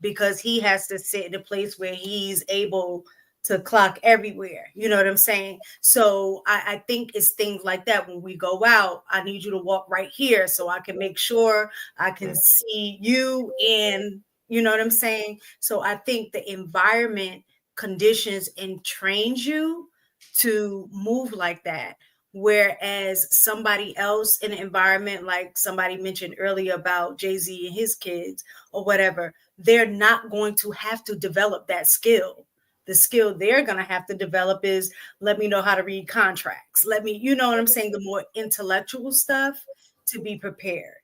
because he has to sit in a place where he's able to clock everywhere. You know what I'm saying? So I think it's things like that. When we go out, I need you to walk right here so I can make sure I can see you, and you know what I'm saying? So I think the environment conditions and trains you to move like that. Whereas somebody else in an environment, like somebody mentioned earlier about Jay-Z and his kids or whatever, they're not going to have to develop that skill. The skill they're going to have to develop is let me know how to read contracts. Let me, you know what I'm saying? The more intellectual stuff to be prepared.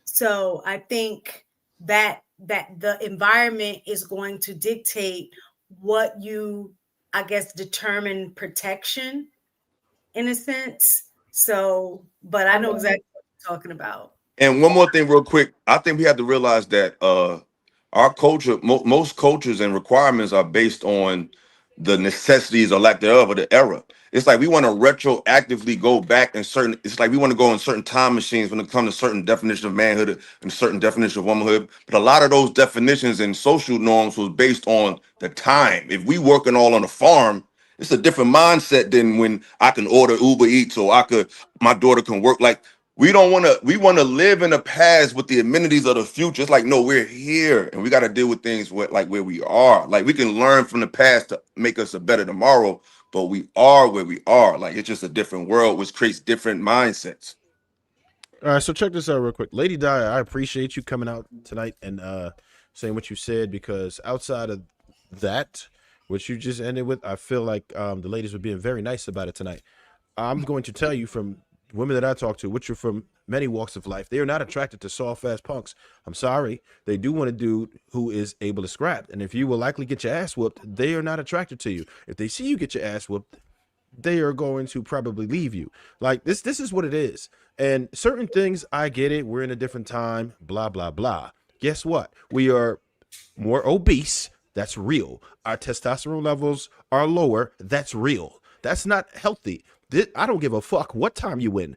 So I think that the environment is going to dictate what you, I guess, determine protection in a sense. So, but I know exactly what you're talking about. And one more thing, real quick. I think we have to realize that our culture, most cultures and requirements are based on the necessities or lack thereof of the era. It's like we want to retroactively go back in certain. It's like we want to go in certain time machines when it comes to certain definition of manhood and certain definition of womanhood. But a lot of those definitions and social norms was based on the time. If we working all on a farm, it's a different mindset than when I can order Uber Eats or my daughter can work. Like we want to live in the past with the amenities of the future. It's like, no, we're here and we got to deal with things where we are. Like we can learn from the past to make us a better tomorrow, but we are where we are. Like it's just a different world, which creates different mindsets. All right, so check this out real quick. Lady Di, I appreciate you coming out tonight and saying what you said, because outside of that, which you just ended with, I feel like the ladies were being very nice about it tonight. I'm going to tell you from women that I talk to, which are from many walks of life, they are not attracted to soft ass punks. I'm sorry. They do want a dude who is able to scrap. And if you will likely get your ass whooped, they are not attracted to you. If they see you get your ass whooped, they are going to probably leave you. Like this is what it is. And certain things, I get it. We're in a different time, blah, blah, blah. Guess what? We are more obese. That's real. Our testosterone levels are lower. That's real. That's not healthy. I don't give a fuck what time you in.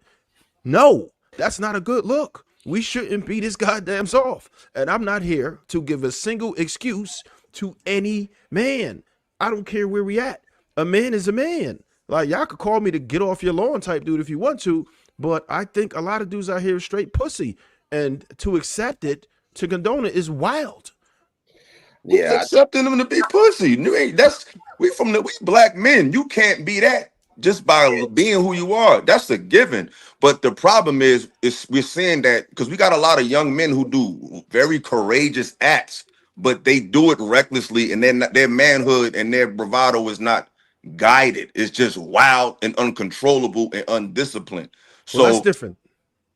No, that's not a good look. We shouldn't be this goddamn soft. And I'm not here to give a single excuse to any man. I don't care where we at. A man is a man. Like, y'all could call me the get off your lawn type dude if you want to, but I think a lot of dudes out here are straight pussy. And to accept it, to condone it is wild. Who's Yeah, accepting them to be pussy? We black men. You can't be that just by being who you are. That's a given. But the problem is we're seeing that because we got a lot of young men who do very courageous acts, but they do it recklessly, and their manhood and their bravado is not guided. It's just wild and uncontrollable and undisciplined. Well, that's So different.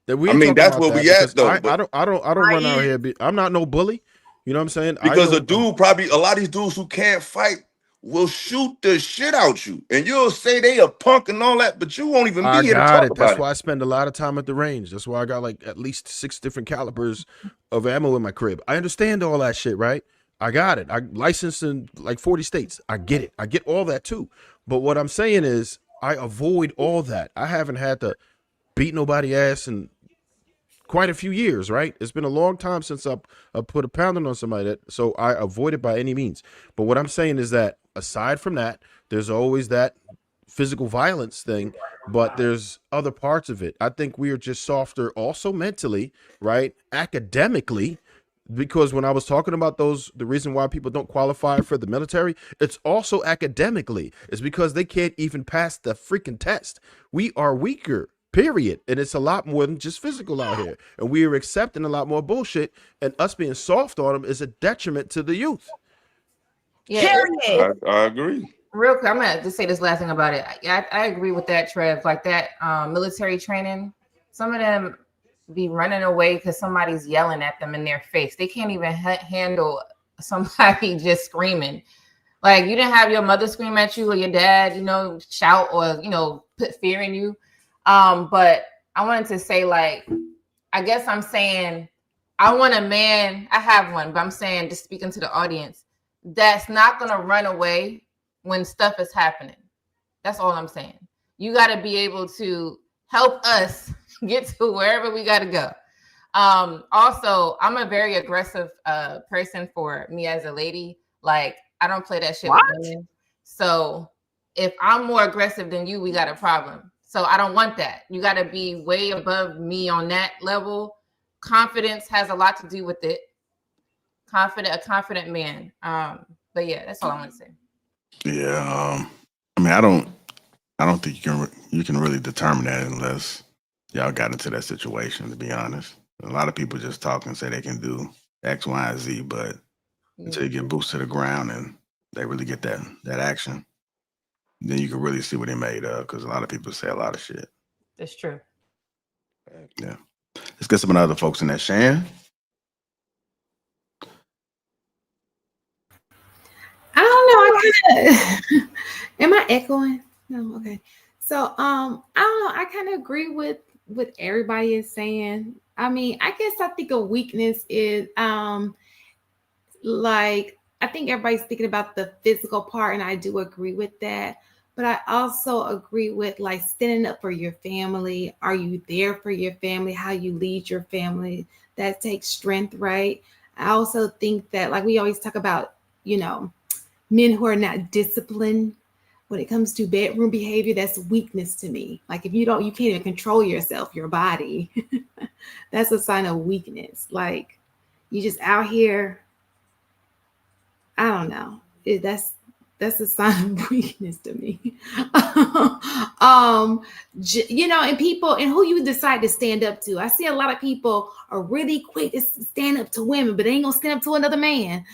That we I ain't mean talking that's about where that we at because though. I don't run out here. I'm not no bully. You know what I'm saying? I Because a know. dude, probably a lot of these dudes who can't fight will shoot the shit out you. And you'll say they a punk and all that, but you won't even be I here to got talk it. about That's it. why I spend a lot of time at the range. That's why I got like at least 6 different calibers of ammo in my crib. I understand all that shit, right? I got it. I licensed in like 40 states. I get it. I get all that too. But what I'm saying is I avoid all that. I haven't had to beat nobody ass in quite a few years, right? It's been a long time since I put a pounding on somebody, so I avoid it by any means. But what I'm saying is that aside from that, there's always that physical violence thing, but there's other parts of it. I think we are just softer also mentally, right? Academically, because when I was talking about the reason why people don't qualify for the military, it's also academically. It's because they can't even pass the freaking test. We are weaker, period. And it's a lot more than just physical out here. And we are accepting a lot more bullshit, and us being soft on them is a detriment to the youth. Yeah, I agree. real quick, I'm gonna just say this last thing about it. I agree with that, Trev. Like that military training, some of them be running away because somebody's yelling at them in their face. They can't even handle somebody just screaming. Like you didn't have your mother scream at you or your dad, shout or put fear in you. But I wanted to say, like, I guess I'm saying I want a man. I have one, but I'm saying, just speaking to the audience, that's not gonna run away when stuff is happening. That's all I'm saying. You got to be able to help us get to wherever we got to go. Also, I'm a very aggressive person for me as a lady. Like, I don't play that shit with women. So if I'm more aggressive than you, we got a problem. So I don't want that. You got to be way above me on that level. Confidence has a lot to do with it. A confident man. But yeah, that's all I want to say. Yeah, I mean, I don't think you can really determine that unless y'all got into that situation. To be honest, a lot of people just talk and say they can do X, Y, and Z, but until you get boots to the ground and they really get that action, then you can really see what they made of. Because a lot of people say a lot of shit. That's true. Yeah, let's get some other folks in there. Shan. I don't know. I kind of am I echoing? No, okay. So I don't know. I kind of agree with what everybody is saying. I mean, I guess I think a weakness is like I think everybody's thinking about the physical part, and I do agree with that. But I also agree with like standing up for your family. Are you there for your family? How you lead your family? That takes strength, right? I also think that like we always talk about, men who are not disciplined when it comes to bedroom behavior, that's weakness to me. Like if you can't even control yourself, your body, that's a sign of weakness. Like you just out here, I don't know. That's a sign of weakness to me. And people and who you decide to stand up to. I see a lot of people are really quick to stand up to women, but they ain't gonna stand up to another man.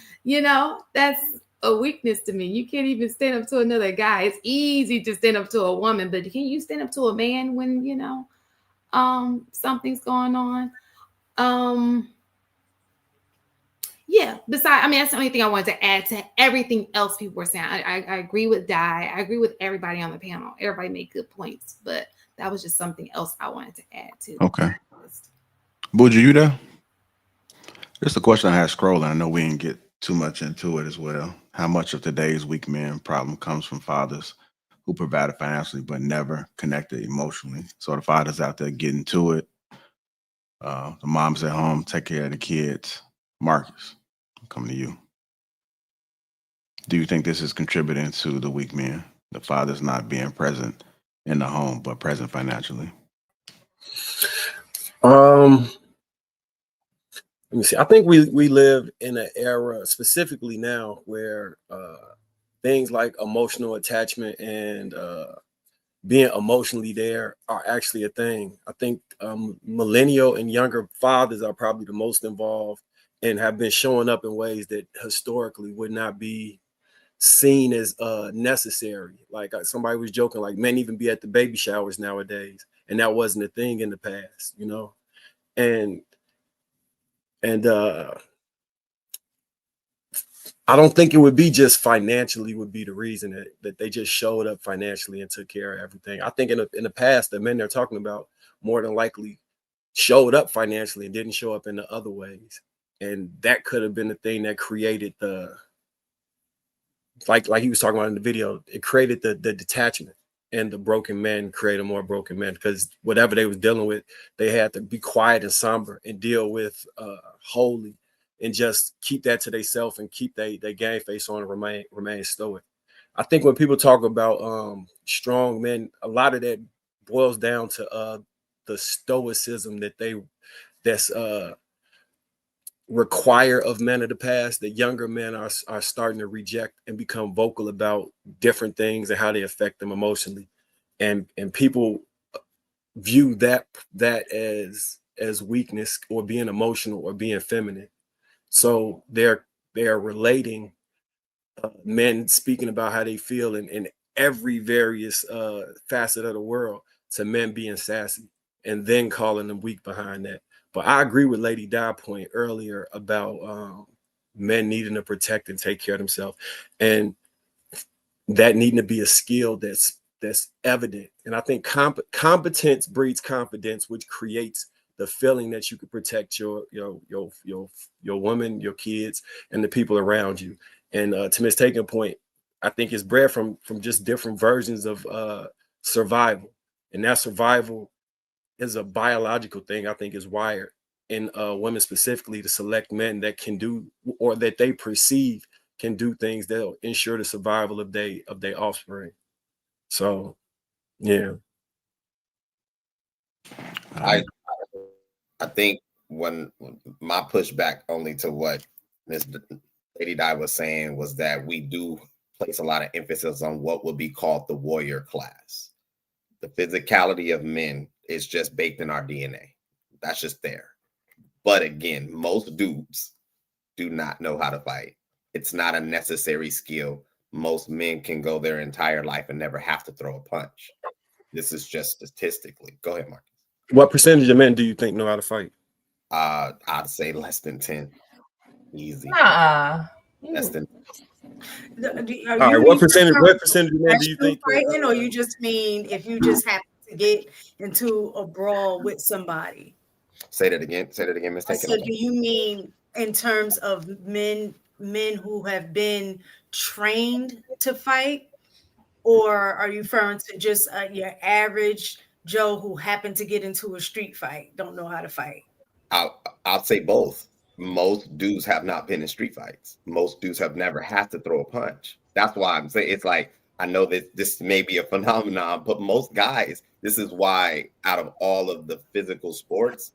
That's a weakness to me. You can't even stand up to another guy. It's easy to stand up to a woman, but can you stand up to a man when something's going on? Yeah, that's the only thing I wanted to add to everything else people were saying. I agree with Di. I agree with everybody on the panel. Everybody made good points, but that was just something else I wanted to add to. Okay. Buju, you there? Just a question I had scrolling. I know we didn't get too much into it as well. How much of today's weak men problem comes from fathers who provided financially but never connected emotionally? So the father's out there getting to it. The mom's at home, take care of the kids. Marcus, I'm coming to you. Do you think this is contributing to the weak men? The father's not being present in the home, but present financially? let me see. I think we live in an era specifically now where things like emotional attachment and being emotionally there are actually a thing. I think millennial and younger fathers are probably the most involved and have been showing up in ways that historically would not be seen as necessary. Like somebody was joking, like men even be at the baby showers nowadays, and that wasn't a thing in the past, you know. And I don't think it would be just financially would be the reason that they just showed up financially and took care of everything. I think in the past, the men they're talking about more than likely showed up financially and didn't show up in the other ways. And that could have been the thing that created the, like he was talking about in the video, it created the detachment, and the broken men created more broken men because whatever they was dealing with, they had to be quiet and somber and deal with wholly, and just keep that to themselves and keep their game face on and remain stoic. I think when people talk about strong men, a lot of that boils down to the stoicism that's require of men of the past that younger men are starting to reject and become vocal about different things and how they affect them emotionally, and people view that as weakness or being emotional or being feminine. So they're relating men speaking about how they feel in every various facet of the world to men being sassy, and then calling them weak behind that. But I agree with Lady Di point earlier about men needing to protect and take care of themselves, and that needing to be a skill that's evident. And I think competence breeds confidence, which creates the feeling that you can protect your woman, your kids, and the people around you. And to Ms. Taking point, I think it's bred from just different versions of survival, and that survival is a biological thing. I think is wired in women specifically to select men that can do, or that they perceive can do things that'll ensure the survival of their offspring. So, yeah. I think when my pushback only to what Miss Lady Di was saying was that we do place a lot of emphasis on what would be called the warrior class. The physicality of men is just baked in our DNA. That's just there. But again, most dudes do not know how to fight. It's not a necessary skill. Most men can go their entire life and never have to throw a punch. This is just statistically. Go ahead, Marcus. What percentage of men do you think know how to fight? I'd say less than 10. Easy. Less than. All right. What percentage of men do you think fighting, or you just mean if you just happen to get into a brawl with somebody? Say that again. Say that again, Miss Taken. So do you mean in terms of men who have been trained to fight, or are you referring to just your average Joe who happened to get into a street fight, don't know how to fight? I'll say both. Most dudes have not been in street fights. Most dudes have never had to throw a punch. That's why I'm saying it's like, I know that this may be a phenomenon, but most guys, this is why out of all of the physical sports,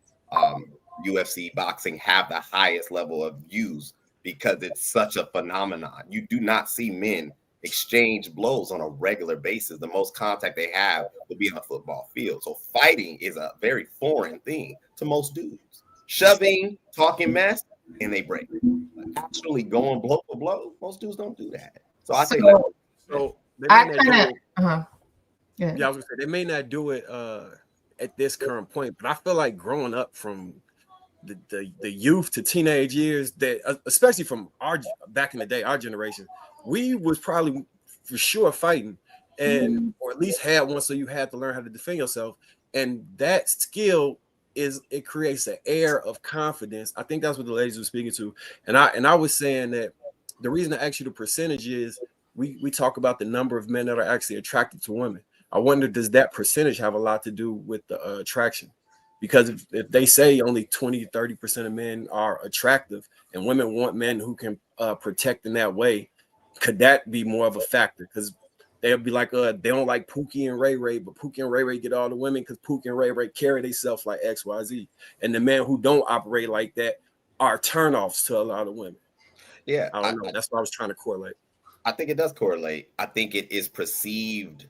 UFC, boxing have the highest level of views because it's such a phenomenon. You do not see men exchange blows on a regular basis. The most contact they have would be on a football field. So fighting is a very foreign thing to most dudes. Shoving, talking mess, and they break. Actually going blow for blow, most dudes don't do that. So I think I kind of yeah, I was gonna say they may not do it at this current point, but I feel like growing up from the youth to teenage years, that especially from our back in the day, our generation, we was probably for sure fighting, and or at least had one, so you had to learn how to defend yourself, and that skill it creates an air of confidence. I think that's what the ladies were speaking to, and I was saying that the reason I asked you the percentage is we talk about the number of men that are actually attracted to women. I wonder, does that percentage have a lot to do with the attraction? Because if they say only 20-30% of men are attractive and women want men who can protect in that way, could that be more of a factor? Because they'll be like, they don't like Pookie and Ray Ray, but Pookie and Ray Ray get all the women because Pookie and Ray Ray carry themselves like XYZ. And the men who don't operate like that are turnoffs to a lot of women. Yeah, I don't know. That's what I was trying to correlate. I think it does correlate. I think it is perceived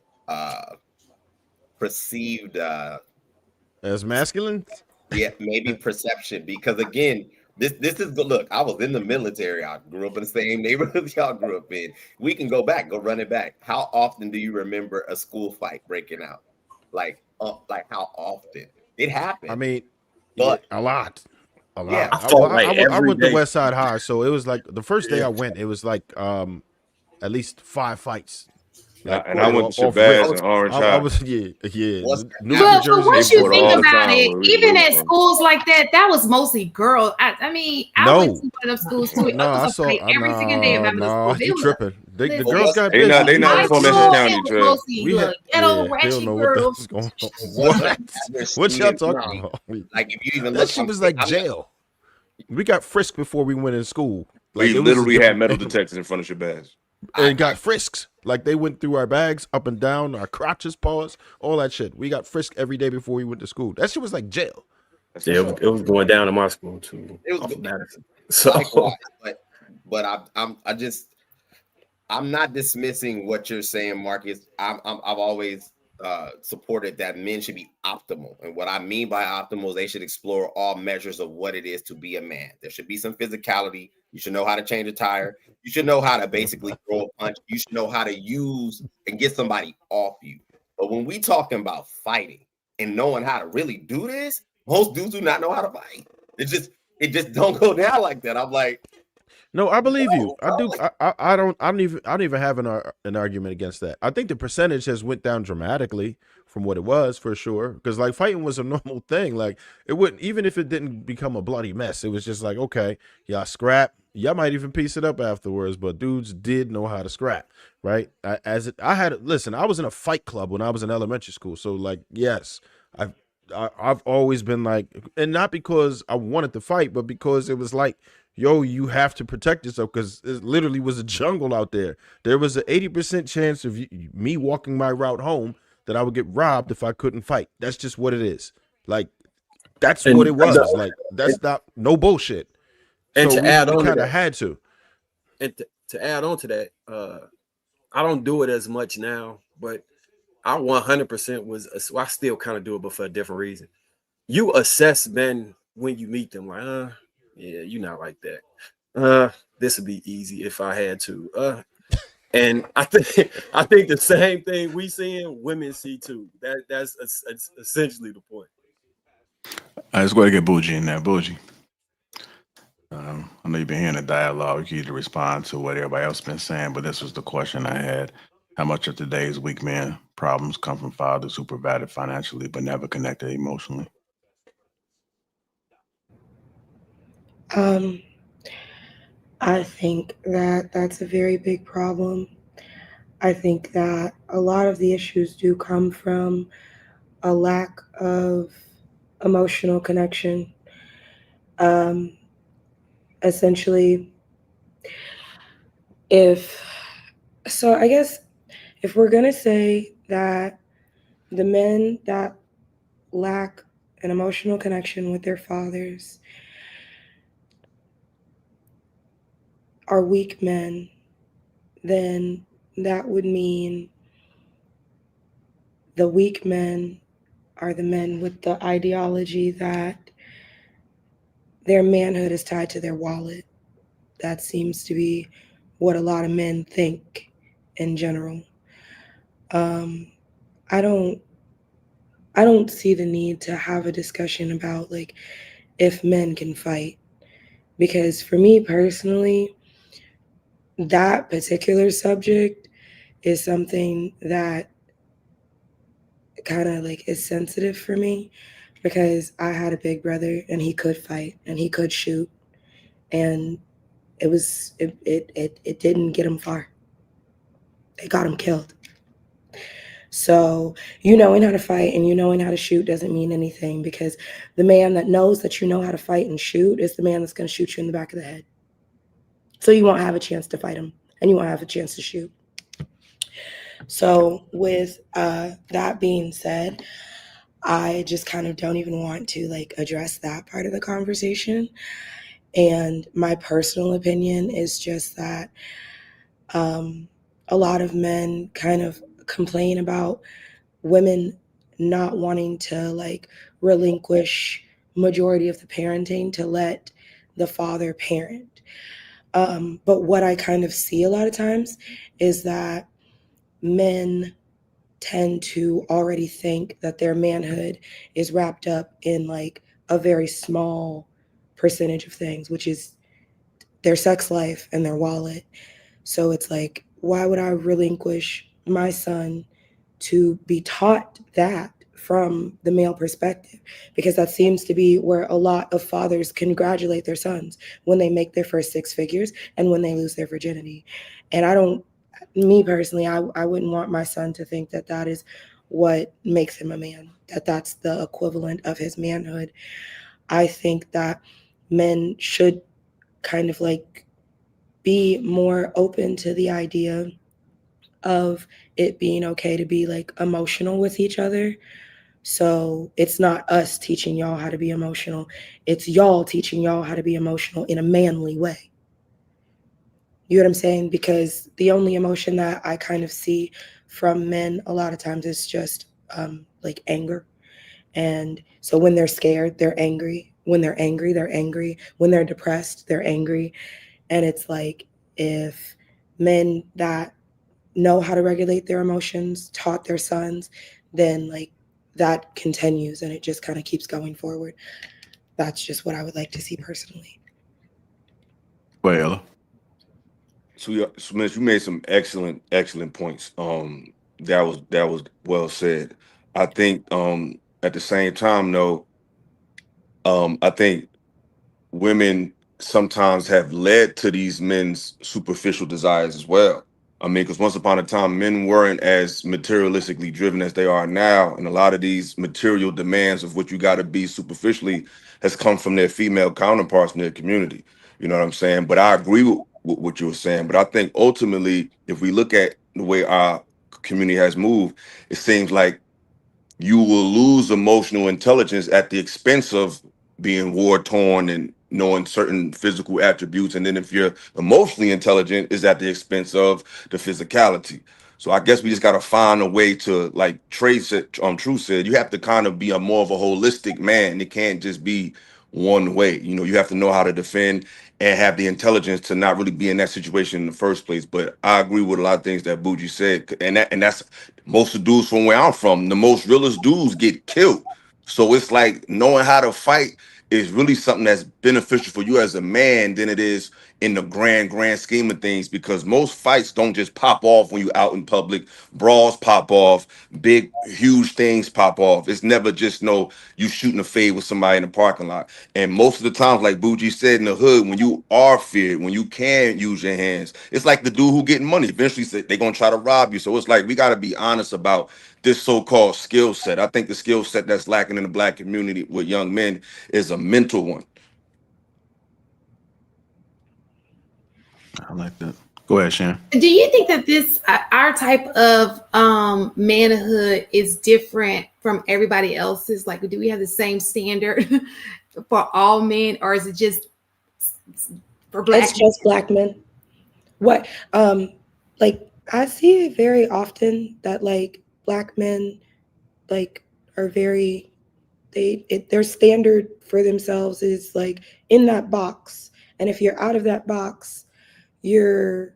As masculine? Yeah, maybe perception, because again, this is the look. I was in the military. I grew up in the same neighborhood y'all grew up in. We can go run it back. How often do you remember a school fight breaking out? Like how often it happened? I mean, but a lot. Yeah, I fought like I every went to day. West Side High, so it was like the first day Yeah. I went, it was like at least 5 fights. Like, And I went to off rip. Shabazz and Orange I High. was yeah. What's Newark, But New Jersey. once They you fought think all the about time it, where we even at from. schools like that was mostly girls. I mean, I went to one of those schools too. It No, I was a saw. fight every single day in my middle school. No, you tripping? The listen, girls got They busy. not my from school, Essex it County, was Trev. mostly We had, ghetto they ratchet don't know what girls. that's going on. What What? I've never What seen y'all in talking Bronx. about? Like if you even That look, shit was like jail. We got frisked before we went in school. Like, We it was a literally had different metal thing. detectors in front of Shabazz. And got frisks. Like, they went through our bags, up and down, our crotches, paws, all that shit. We got frisked every day before we went to school. That shit was like jail. Yeah, it was going down in my school too. It was off of good. Madison. So Likewise, but I'm not dismissing what you're saying, Marcus. I've always supported that men should be optimal, and what I mean by optimal is they should explore all measures of what it is to be a man. There should be some physicality. You should know how to change a tire. You should know how to basically throw a punch. You should know how to use and get somebody off you. But when we talking about fighting and knowing how to really do this, most dudes do not know how to fight. It just don't go down like that. I'm like, No, I believe you. I do. I don't even have an argument against that. I think the percentage has went down dramatically from what it was, for sure. Because like fighting was a normal thing. Like, it wouldn't, even if it didn't become a bloody mess, it was just like, okay, y'all scrap. Y'all might even piece it up afterwards, but dudes did know how to scrap, right? Listen, I was in a fight club when I was in elementary school. So like, yes, I've always been like, and not because I wanted to fight, but because it was like, yo, you have to protect yourself, because it literally was a jungle out there. There was an 80% chance of me walking my route home that I would get robbed if I couldn't fight. That's just what it is. Like, that's what it was. Like, that's not no bullshit. And so to add on, we kind of had to. And to add on to that, I don't do it as much now, but I 100% I still kind of do it, but for a different reason. You assess men when you meet them, like, yeah, you're not like that. This would be easy if I had to. And I think the same thing we seeing, women see too. That's essentially the point. Let's go ahead and get Bougie in there. Bougie. I know you've been hearing the dialogue. You need to respond to what everybody else been saying, but this was the question I had. How much of today's weak men problems come from fathers who provided financially but never connected emotionally? I think that that's a very big problem. I think that a lot of the issues do come from a lack of emotional connection. Essentially, I guess if we're going to say that the men that lack an emotional connection with their fathers are weak men, then that would mean the weak men are the men with the ideology that their manhood is tied to their wallet. That seems to be what a lot of men think in general. I don't see the need to have a discussion about like if men can fight, because for me personally, that particular subject is something that kind of like is sensitive for me, because I had a big brother and he could fight and he could shoot, and it didn't get him far. It got him killed. So you knowing how to fight and you knowing how to shoot doesn't mean anything, because the man that knows that you know how to fight and shoot is the man that's going to shoot you in the back of the head. So you won't have a chance to fight him and you won't have a chance to shoot. So with that being said, I just kind of don't even want to like address that part of the conversation. And my personal opinion is just that a lot of men kind of complain about women not wanting to like relinquish majority of the parenting to let the father parent. But what I kind of see a lot of times is that men tend to already think that their manhood is wrapped up in like a very small percentage of things, which is their sex life and their wallet. So it's like, why would I relinquish my son to be taught that from the male perspective? Because that seems to be where a lot of fathers congratulate their sons when they make their first six figures and when they lose their virginity. And I don't, me personally, I wouldn't want my son to think that that is what makes him a man, that that's the equivalent of his manhood. I think that men should kind of like be more open to the idea of it being okay to be like emotional with each other. So it's not us teaching y'all how to be emotional, it's y'all teaching y'all how to be emotional in a manly way. You know what I'm saying? Because the only emotion that I kind of see from men a lot of times is just like anger. And so when they're scared, they're angry. When they're angry, they're angry. When they're depressed, they're angry. And it's like if men that know how to regulate their emotions taught their sons, then like that continues and it just kind of keeps going forward. That's just what I would like to see personally. Well, So, Smith, you made some excellent points. That was well said. I think at the same time, though, I think women sometimes have led to these men's superficial desires as well. I mean, because once upon a time, men weren't as materialistically driven as they are now, and a lot of these material demands of what you got to be superficially has come from their female counterparts in their community. You know what I'm saying? But I agree with what you were saying. But I think ultimately, if we look at the way our community has moved, it seems like you will lose emotional intelligence at the expense of being war torn and knowing certain physical attributes. And then if you're emotionally intelligent, is at the expense of the physicality. So I guess we just got to find a way to, like Trey said, True said, you have to kind of be a more of a holistic man. It can't just be one way. You know, you have to know how to defend and have the intelligence to not really be in that situation in the first place. But I agree with a lot of things that Bougie said, and that's most of the dudes from where I'm from. The most realest dudes get killed. So it's like knowing how to fight is really something that's beneficial for you as a man than it is in the grand scheme of things, because most fights don't just pop off when you out in public. Brawls pop off, big huge things pop off. It's never just no you shooting a fade with somebody in the parking lot. And most of the times, like Bougie said, in the hood, when you are feared, when you can use your hands, it's like the dude who getting money eventually they're gonna try to rob you. So it's like we got to be honest about this so-called skill set. I think the skill set that's lacking in the black community with young men is a mental one. I like that. Go ahead, Shan. Do you think that this our type of manhood is different from everybody else's? Like, do we have the same standard for all men, or is it just for black? It's just black men. What like I see it very often that like black men like are very their standard for themselves is like in that box, and if you're out of that box, you're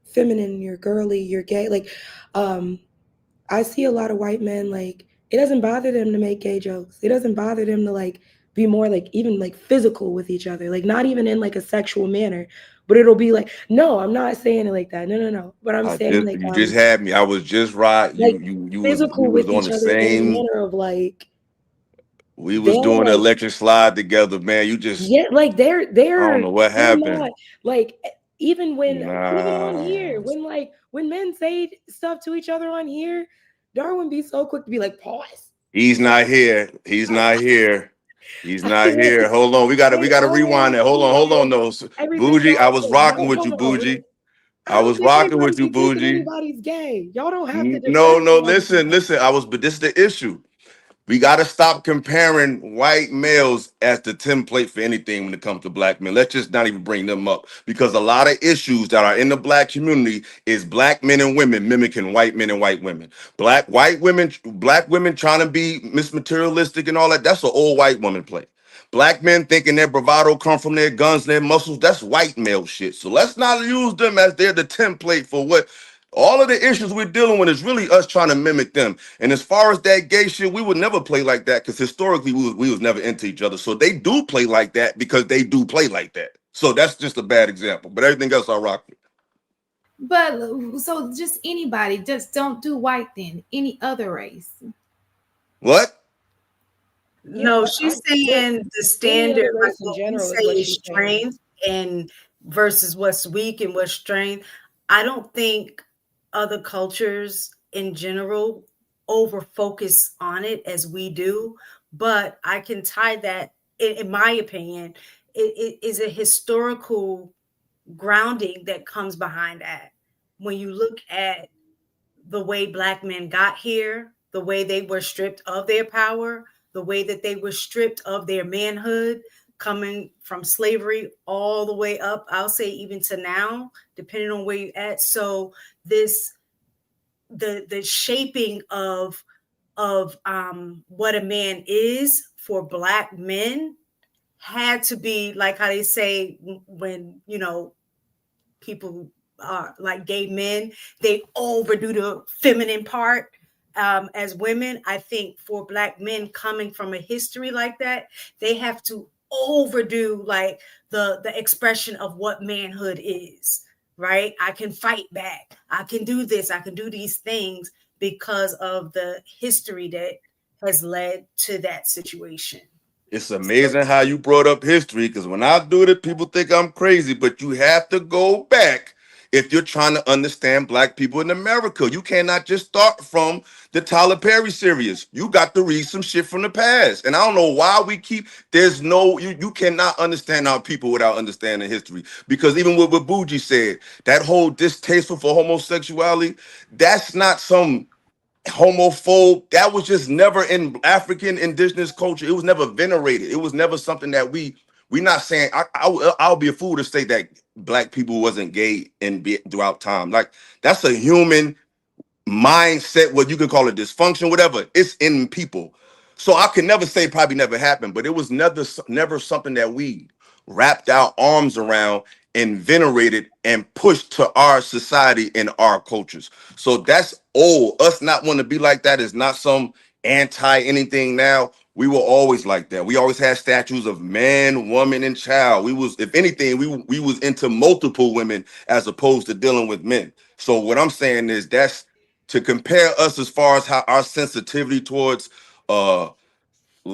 feminine, you're girly, you're gay. Like I see a lot of white men, like it doesn't bother them to make gay jokes, it doesn't bother them to like be more like even like physical with each other, like not even in like a sexual manner, but it'll be like, no, I'm not saying it like that, no, but I'm saying like You just had me. I was just right. like You was we physical was with on each the other in a same. manner of like We was they'll doing the like, electric slide together, man. You just yeah, like I don't know what they're not happened. like even on here, Nah, when men say stuff to each other on here, Darwin be so quick to be like, pause. he's not here. He's not here. He's not Like, here. Hold on. We they gotta rewind always that. be Hold on. like, No, everything Bougie, I y'all was say, rocking no, with hold you, on. Bougie. I I don't was think rocking anybody with you, be thinking Bougie. anybody's gay. Y'all don't have to No, defend no, me all the listen. time. But this is the issue. We got to stop comparing white males as the template for anything when it comes to black men. Let's just not even bring them up, because a lot of issues that are in the black community is black men and women mimicking white men and white women. Black women trying to be Miss Materialistic and all that. That's an old white woman play. Black men thinking their bravado come from their guns and their muscles. That's white male shit. So let's not use them as they're the template for what all of the issues we're dealing with is really us trying to mimic them. And as far as that gay shit, we would never play like that, because historically we was never into each other. So they do play like that because they do play like that. So that's just a bad example. But everything else I rock with. But so just anybody, just don't do white then. Any other race. What? No, she's saying the Any standard, other like race in what we general say is what is she's saying. strength and versus what's weak and what's strength. I don't think other cultures in general over focus on it as we do, but I can tie that, in my opinion, it is a historical grounding that comes behind that. When you look at the way Black men got here, the way they were stripped of their power, the way that they were stripped of their manhood, coming from slavery all the way up, I'll say even to now, depending on where you're at. So this, the shaping of what a man is for Black men had to be like how they say when, you know, people like gay men, they overdo the feminine part. As women, I think for Black men coming from a history like that, they have to overdo like the expression of what manhood is, right? I can fight back. I can do this. I can do these things because of the history that has led to that situation. It's amazing how you brought up history, because when I do it, people think I'm crazy, but you have to go back if you're trying to understand Black people in America. You cannot just start from the Tyler Perry series. You got to read some shit from the past. And I don't know why we keep, you cannot understand our people without understanding history. Because even what Bougie said, that whole distasteful for homosexuality, that's not some homophobe. That was just never in African indigenous culture. It was never venerated. It was never something that we not saying. I'll be a fool to say that Black people wasn't gay throughout time. Like, that's a human mindset, what you can call it dysfunction, whatever. It's in people. So I could never say probably never happened, but it was never something that we wrapped our arms around and venerated and pushed to our society and our cultures. So that's old. Us not wanting to be like that is not some anti anything now. We were always like that. We always had statues of man, woman, and child. We was, if anything, we was into multiple women as opposed to dealing with men. So what I'm saying is that's to compare us as far as how our sensitivity towards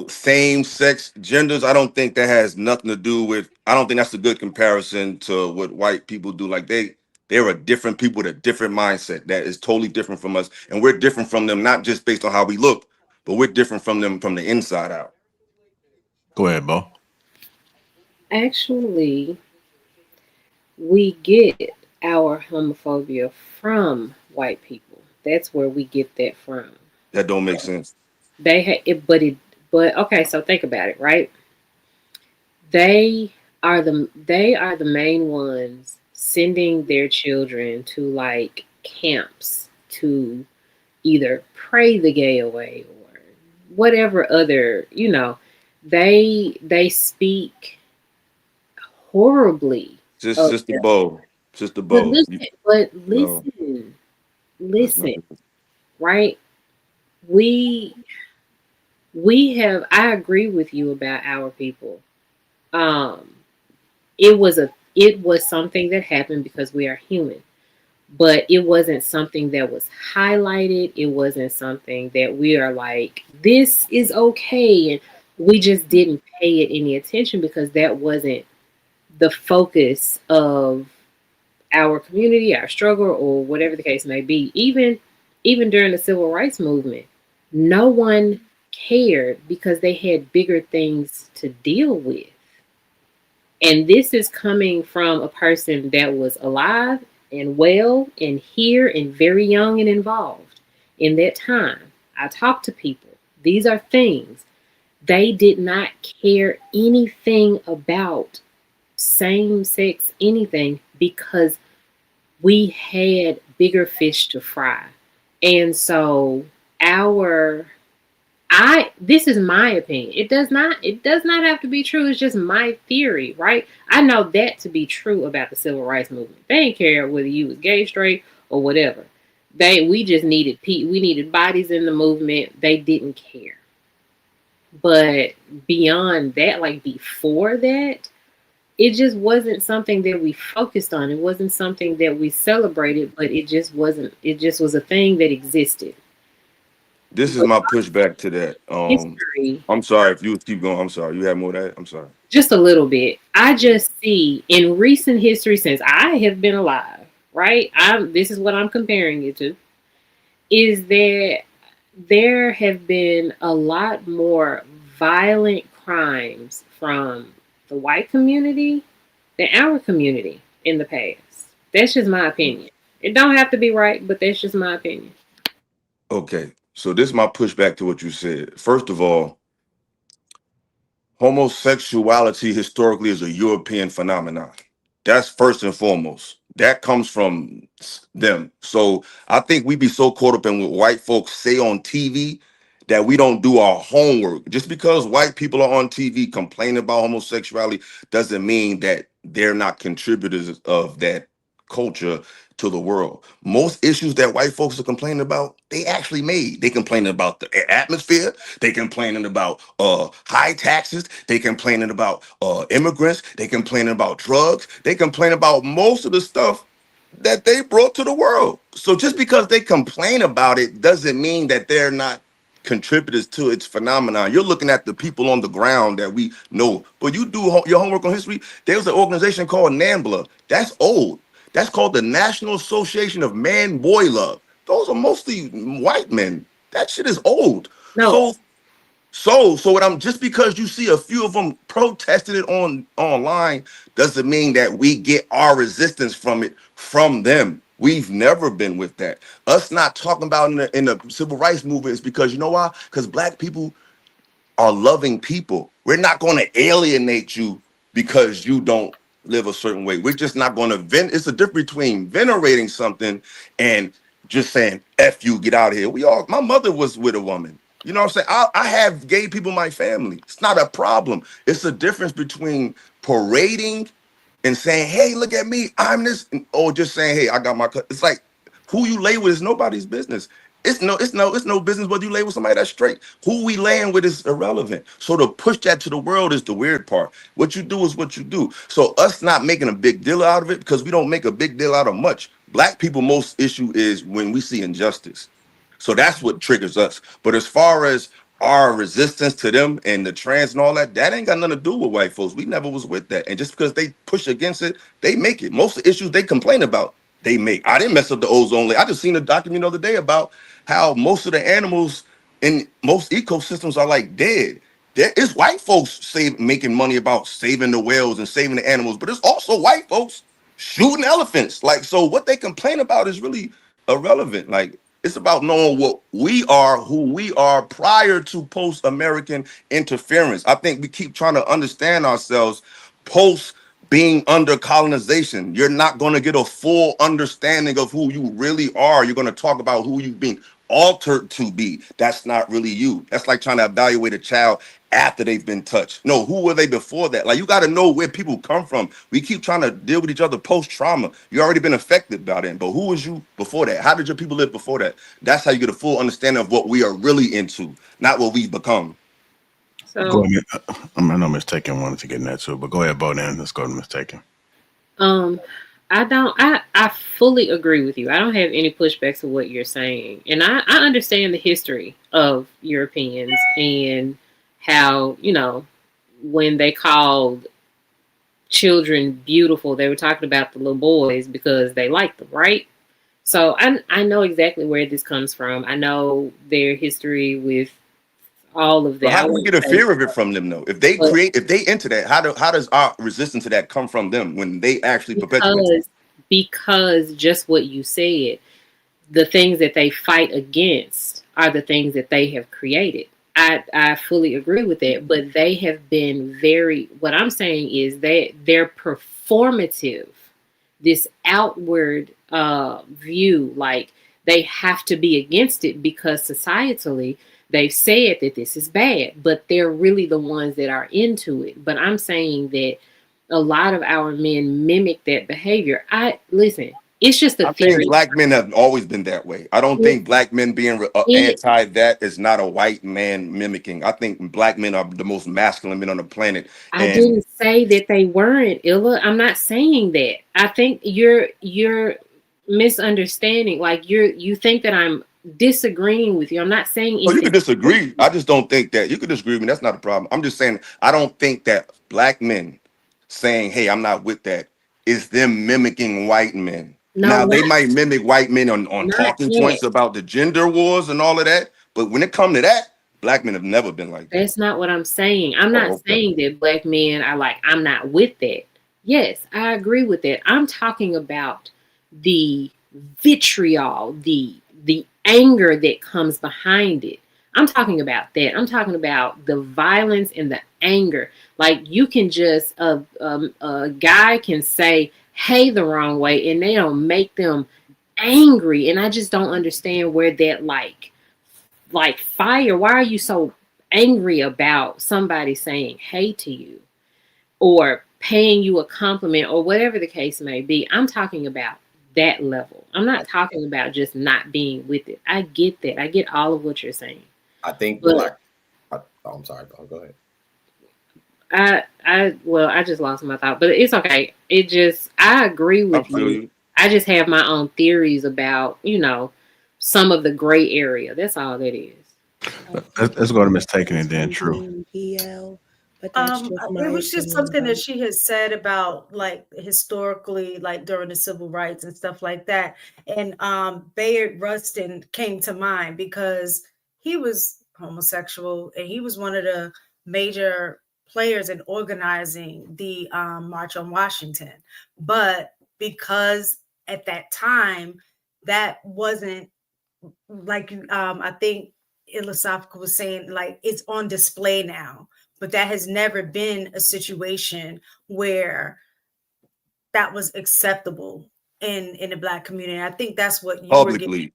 same sex genders. I don't think that has nothing to do with, I don't think that's a good comparison to what white people do. Like they're a different people with a different mindset that is totally different from us, and we're different from them, not just based on how we look, but we're different from them from the inside out. Go ahead, Bo. Actually, we get our homophobia from white people. That's where we get that from. That don't make sense. They had it, but okay. So think about it, right? They they are the main ones sending their children to like camps to either pray the gay away or whatever other, they speak horribly Just of Sister them. Bo. Sister But Bo. listen, but No, listen, that's listen, not. right? We we have I agree with you about our people. Um it was something that happened because we are human, but it wasn't something that was highlighted. It wasn't something that we are like, this is okay, and we just didn't pay it any attention because that wasn't the focus of our community, our struggle, or whatever the case may be. Even during the civil rights movement, no one cared because they had bigger things to deal with. And this is coming from a person that was alive and well and here and very young and involved in that time. I talked to people These are things. They did not care anything about same-sex anything because we had bigger fish to fry. And so this is my opinion. It does not have to be true. It's just my theory, right? I know that to be true about the civil rights movement. They didn't care whether you was gay, straight, or whatever. We just needed bodies in the movement. They didn't care. But beyond that, like before that, it just wasn't something that we focused on. It wasn't something that we celebrated, but it just was a thing that existed. This is my pushback to that. History, I'm sorry if you would keep going. I'm sorry. You have more of that? I'm sorry. just a little bit. I just see in recent history, since I have been alive, right? This is what I'm comparing it to, is that there have been a lot more violent crimes from the white community than our community in the past. That's just my opinion. It don't have to be right, but that's just my opinion. Okay. So this is my pushback to what you said. First of all, homosexuality historically is a European phenomenon. That's first and foremost. That comes from them. So I think we be so caught up in what white folks say on TV that we don't do our homework. Just because white people are on TV complaining about homosexuality doesn't mean that they're not contributors of that culture to the world. Most issues that white folks are complaining about, they actually made. They complaining about the atmosphere. They complaining about high taxes. They complaining about immigrants. They complaining about drugs. They complain about most of the stuff that they brought to the world. So just because they complain about it doesn't mean that they're not contributors to its phenomenon. You're looking at the people on the ground that we know. But you do your homework on history. There was an organization called NAMBLA. That's old. That's called the National Association of Man-Boy Love. Those are mostly white men. That shit is old. No. So what I'm just because you see a few of them protesting it online doesn't mean that we get our resistance from it from them. We've never been with that. Us not talking about in the civil rights movement is because you know why? Because black people are loving people. We're not going to alienate you because you don't live a certain way. We're just not going to it's a difference between venerating something and just saying F you, get out of here. My mother was with a woman. You know what I'm saying? I have gay people in my family. It's not a problem. It's a difference between parading and saying, hey, look at me, I'm this, or just saying, hey, I got my cut. It's like who you lay with is nobody's business. It's no business whether you lay with somebody that's straight. Who we laying with is irrelevant. So to push that to the world is the weird part. What you do is what you do. So us not making a big deal out of it because we don't make a big deal out of much. Black people, most issue is when we see injustice. So that's what triggers us. But as far as our resistance to them and the trans and all that, that ain't got nothing to do with white folks. We never was with that. And just because they push against it, they make it. Most of the issues they complain about, they make. I didn't mess up the ozone layer. I just seen a document the other day about how most of the animals in most ecosystems are like dead. There is white folks making money about saving the whales and saving the animals, but it's also white folks shooting elephants. Like, so what they complain about is really irrelevant. Like, it's about knowing what we are, who we are prior to post-American interference. I think we keep trying to understand ourselves post being under colonization. You're not going to get a full understanding of who you really are. You're going to talk about who you've been altered to be. That's not really you. That's like trying to evaluate a child after they've been touched. No, who were they before that? Like, you got to know where people come from. We keep trying to deal with each other post-trauma. You already been affected by that, but who was you before that? How did your people live before that? That's how you get a full understanding of what we are really into, not what we've become. So go ahead. I know Miss Taken wanted to get in that too, but go ahead, Bo. Then let's go to Miss Taken. I fully agree with you. I don't have any pushback to what you're saying. And I understand the history of Europeans and how, when they called children beautiful, they were talking about the little boys because they liked them, right? So I know exactly where this comes from. I know their history with all of that. But how do we get a fear of it from them, though? If they enter that, how does our resistance to that come from them when they actually perpetuate? Because just what you said, the things that they fight against are the things that they have created. I fully agree with that, but they have been very, what I'm saying is they're performative, this outward view, like they have to be against it because societally they've said that this is bad, but they're really the ones that are into it. But I'm saying that a lot of our men mimic that behavior. Listen, it's just a I think theory. black men have always been that way. I don't think black men being anti that is not a white man mimicking. I think black men are the most masculine men on the planet. I And didn't say that they weren't, Illa. I'm not saying that. I think you're misunderstanding. Like you think that I'm disagreeing with you. I'm not saying so you anything. could disagree. I just don't think that you could disagree with me. That's not a problem. I'm just saying I don't think that black men saying, "Hey, I'm not with that," is them mimicking white men. No, Now they might mimic white men on not talking yet. points about the gender wars and all of that, but when it comes to that, black men have never been like that. That's not what I'm saying. I'm not Oh, okay. saying that black men are like, I'm not with that. Yes, I agree with that. I'm talking about the vitriol, the anger that comes behind it. I'm talking about that. I'm talking about the violence and the anger. Like you can just a guy can say "hey" the wrong way, and they don't make them angry. And I just don't understand where that like fire. Why are you so angry about somebody saying "hey" to you or paying you a compliment or whatever the case may be? I'm talking about that level. I'm not talking about just not being with it. I get that. I get all of what you're saying. I think But I'm sorry. Go ahead. I just lost my thought, but it's okay. I agree I with feel you. you. I just have my own theories about, some of the gray area. That's all that is. Let's go to mistaken and then true. PL, but that's just my It was just opinion something about that it. she had said about like historically, like during the civil rights and stuff like that. And Bayard Rustin came to mind because he was homosexual and he was one of the major players in organizing the March on Washington. But because at that time that wasn't like I think Ilosophical was saying, like it's on display now, but that has never been a situation where that was acceptable in the Black community. And I think that's what you were getting. Publicly.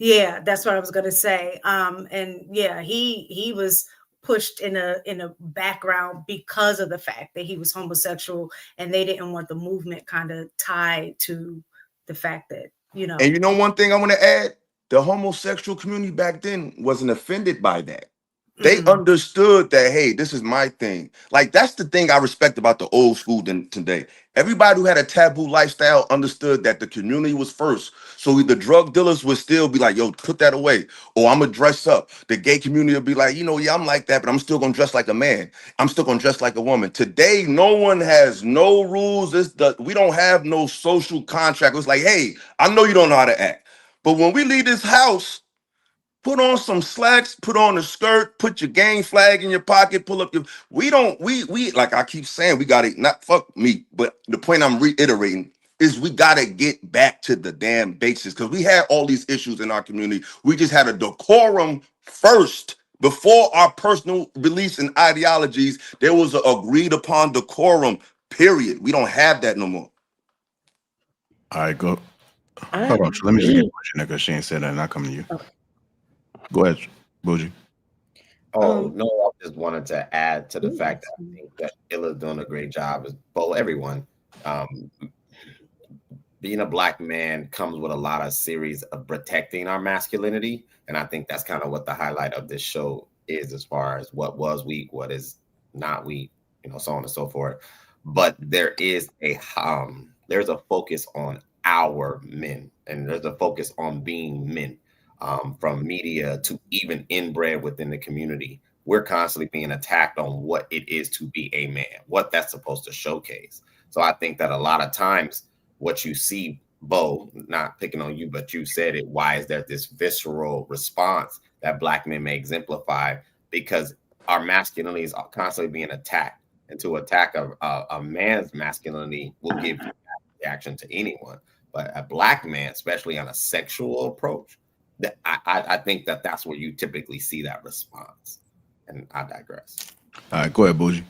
Yeah, that's what I was gonna say. And yeah, he was pushed in a background because of the fact that he was homosexual, and they didn't want the movement kind of tied to the fact that And you know one thing I want to add? The homosexual community back then wasn't offended by that. They understood that, hey, this is my thing. Like, that's the thing I respect about the old school than today. Everybody who had a taboo lifestyle understood that the community was first. So the drug dealers would still be like, yo, put that away. Or I'm going to dress up. The gay community would be like, yeah, I'm like that, but I'm still going to dress like a man. I'm still going to dress like a woman. Today, no one has no rules. We don't have no social contract. It's like, hey, I know you don't know how to act. But when we leave this house, put on some slacks, put on a skirt, put your gang flag in your pocket, pull up your. We like I keep saying, we gotta not fuck me, but the point I'm reiterating is we gotta get back to the damn basics because we had all these issues in our community. We just had a decorum first. Before our personal beliefs and ideologies, there was an agreed upon decorum, period. We don't have that no more. All right, go. I Hold on, let me just get agree. Bougie because she ain't said that, and I come to you. Okay. Go ahead, Bougie. Oh no, I just wanted to add to the Ooh, fact that I think that Illa's doing a great job as both everyone. Being a Black man comes with a lot of series of protecting our masculinity, and I think that's kind of what the highlight of this show is, as far as what was weak, what is not weak, so on and so forth. But there is there's a focus on our men, and there's a focus on being men. From media to even inbred within the community, we're constantly being attacked on what it is to be a man, what that's supposed to showcase. So I think that a lot of times what you see, Bo, not picking on you, but you said it, why is there this visceral response that Black men may exemplify? Because our masculinity is constantly being attacked, and to attack a man's masculinity will give reaction to anyone. But a Black man, especially on a sexual approach, that I think that's where you typically see that response. And I digress. All right, go ahead, Bougie.